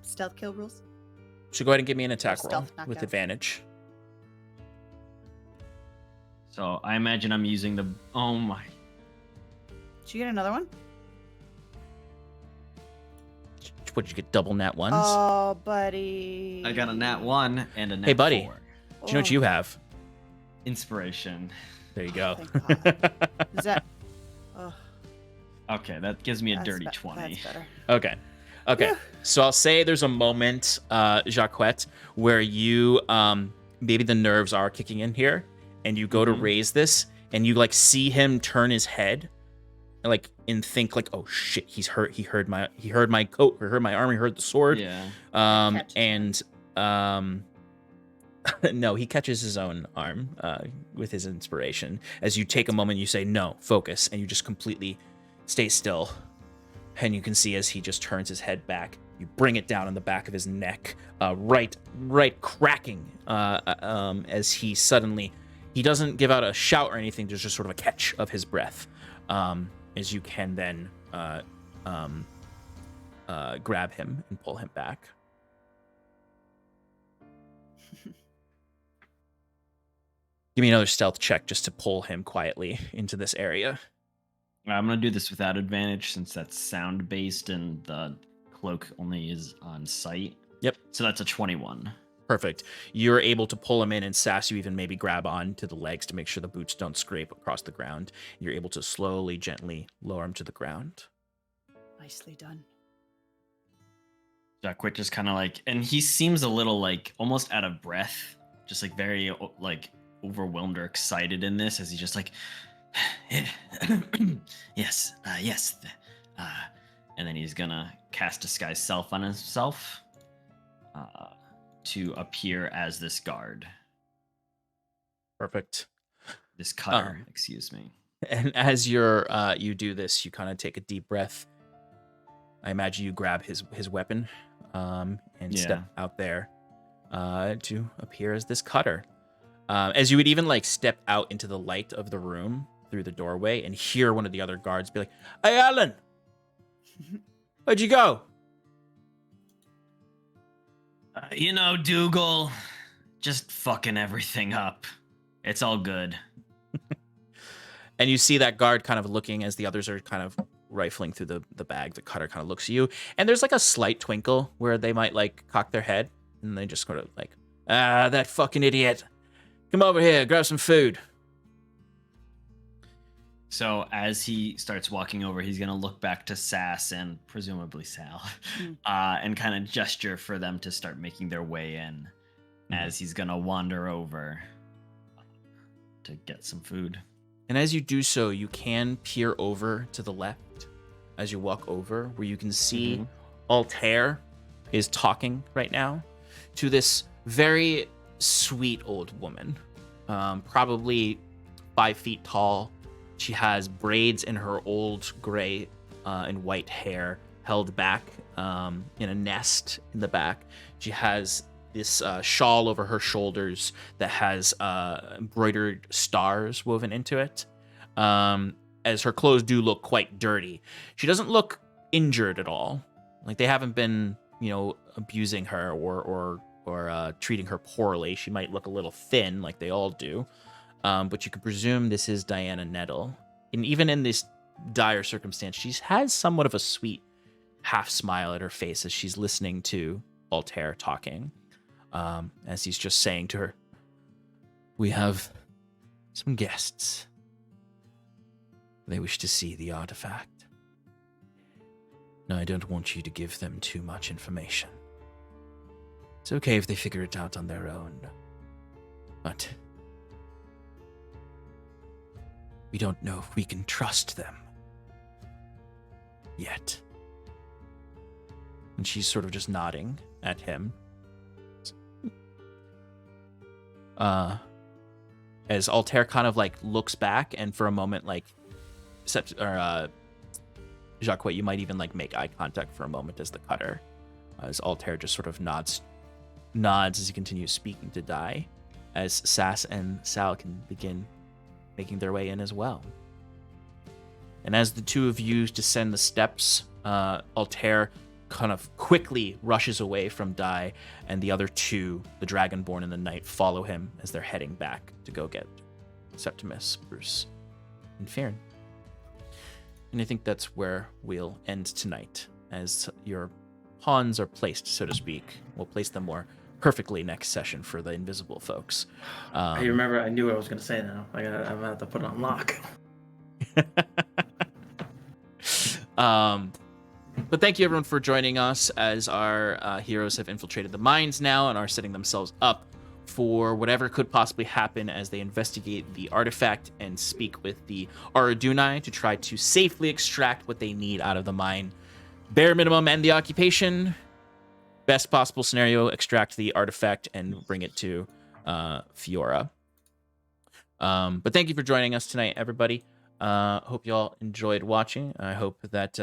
Stealth kill rules. So go ahead and give me an attack roll stealth with knockout. advantage. So I imagine I'm using the. Oh my! Did you get another one? What, did you get double nat ones? Oh, buddy. I got a nat 1 and a nat Hey, buddy. 4. Do you know what you have? Inspiration. There you go. Thank God. Is that? Oh, Okay, that gives me a that's dirty be- 20. That's better. Okay. So I'll say there's a moment, Jaquet, where you maybe the nerves are kicking in here, and you go to raise this, and you like see him turn his head, and think like, oh shit, he's hurt. He heard my coat, or heard my arm, he heard the sword. Yeah. No, he catches his own arm with his inspiration. As you take a moment, you say, no, focus, and you just completely stay still. And you can see as he just turns his head back, you bring it down on the back of his neck, right cracking, as he doesn't give out a shout or anything, there's just sort of a catch of his breath, as you can then grab him and pull him back. Give me another stealth check just to pull him quietly into this area. I'm gonna do this without advantage since that's sound based and the cloak only is on sight. Yep. So that's a 21. Perfect. You're able to pull him in, and Sass, you even maybe grab on to the legs to make sure the boots don't scrape across the ground. You're able to slowly, gently lower him to the ground. Nicely done. Jaquet just kind of like, and he seems a little like almost out of breath, just like very like overwhelmed or excited in this, as he's just like, yes, and then he's gonna cast Disguise Self on himself to appear as this guard, Perfect. this cutter, excuse me. And as you do this, you kind of take a deep breath. I imagine you grab his weapon and step out there to appear as this cutter. As you would even like step out into the light of the room through the doorway and hear one of the other guards be like, "Hey, Alan, where'd you go?" Dougal, just fucking everything up. It's all good. And you see that guard kind of looking as the others are kind of rifling through the bag. The cutter kind of looks at you, and there's like a slight twinkle where they might like cock their head, and they just sort of like, that fucking idiot. Come over here, grab some food. So as he starts walking over, he's going to look back to Sass and presumably Sal and kind of gesture for them to start making their way in as he's going to wander over to get some food. And as you do so, you can peer over to the left as you walk over, where you can see Altair is talking right now to this very sweet old woman, probably 5 feet tall. She has braids in her old gray and white hair held back in a nest in the back. She has this shawl over her shoulders that has embroidered stars woven into it. As her clothes do look quite dirty. She doesn't look injured at all. Like they haven't been, abusing her or treating her poorly. She might look a little thin, like they all do. But you can presume this is Diana Nettle. And even in this dire circumstance, she has somewhat of a sweet half smile at her face as she's listening to Altair talking. As he's just saying to her, "We have some guests. They wish to see the artifact. Now, I don't want you to give them too much information. It's okay if they figure it out on their own. But we don't know if we can trust them yet." And she's sort of just nodding at him. As Altair kind of like looks back, and for a moment, like, Jaquet, you might even like make eye contact for a moment as the cutter, as Altair just sort of nods as he continues speaking to Dai, as Sass and Sal can begin making their way in as well. And as the two of you descend the steps, Altair kind of quickly rushes away from Dai, and the other two, the Dragonborn and the Knight, follow him as they're heading back to go get Septimus, Bruce, and Fyrn. And I think that's where we'll end tonight, as your pawns are placed, so to speak. We'll place them more perfectly next session for the invisible folks. I remember, I knew what I was going to say now. I'm going to have to put it on lock. But thank you, everyone, for joining us, as our heroes have infiltrated the mines now and are setting themselves up for whatever could possibly happen as they investigate the artifact and speak with the Aradunai to try to safely extract what they need out of the mine. Bare minimum, end the occupation. Best possible scenario, extract the artifact and bring it to Fiora. But thank you for joining us tonight, everybody. Hope you all enjoyed watching. I hope that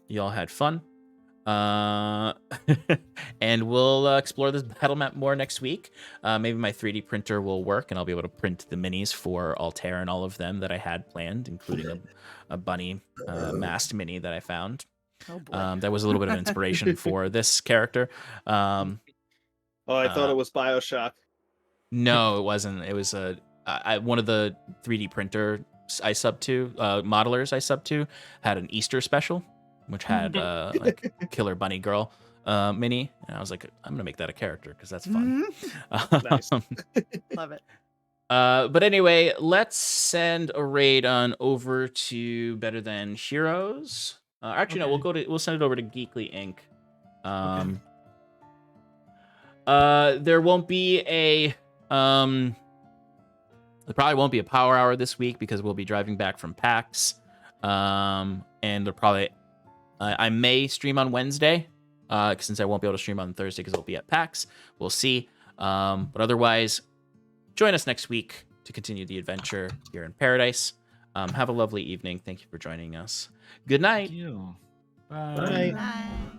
you all had fun. And we'll explore this battle map more next week. Maybe my 3D printer will work, and I'll be able to print the minis for Altair and all of them that I had planned, including a bunny masked mini that I found. Oh boy. That was a little bit of inspiration for this character. I thought it was BioShock. No, it wasn't. It was one of the 3D printer I sub to, modelers I sub to, had an Easter special, which had like Killer Bunny Girl mini, and I was like, I'm gonna make that a character because that's fun. Nice. Love it. But anyway, let's send a raid on over to Better Than Heroes. Actually, no, we'll send it over to Geekly Inc. There won't be a there probably won't be a power hour this week because we'll be driving back from PAX. And there probably I may stream on Wednesday, since I won't be able to stream on Thursday because I'll be at PAX. We'll see. But otherwise, join us next week to continue the adventure here in Paradise. Have a lovely evening. Thank you for joining us. Good night. Thank you. Bye. Bye.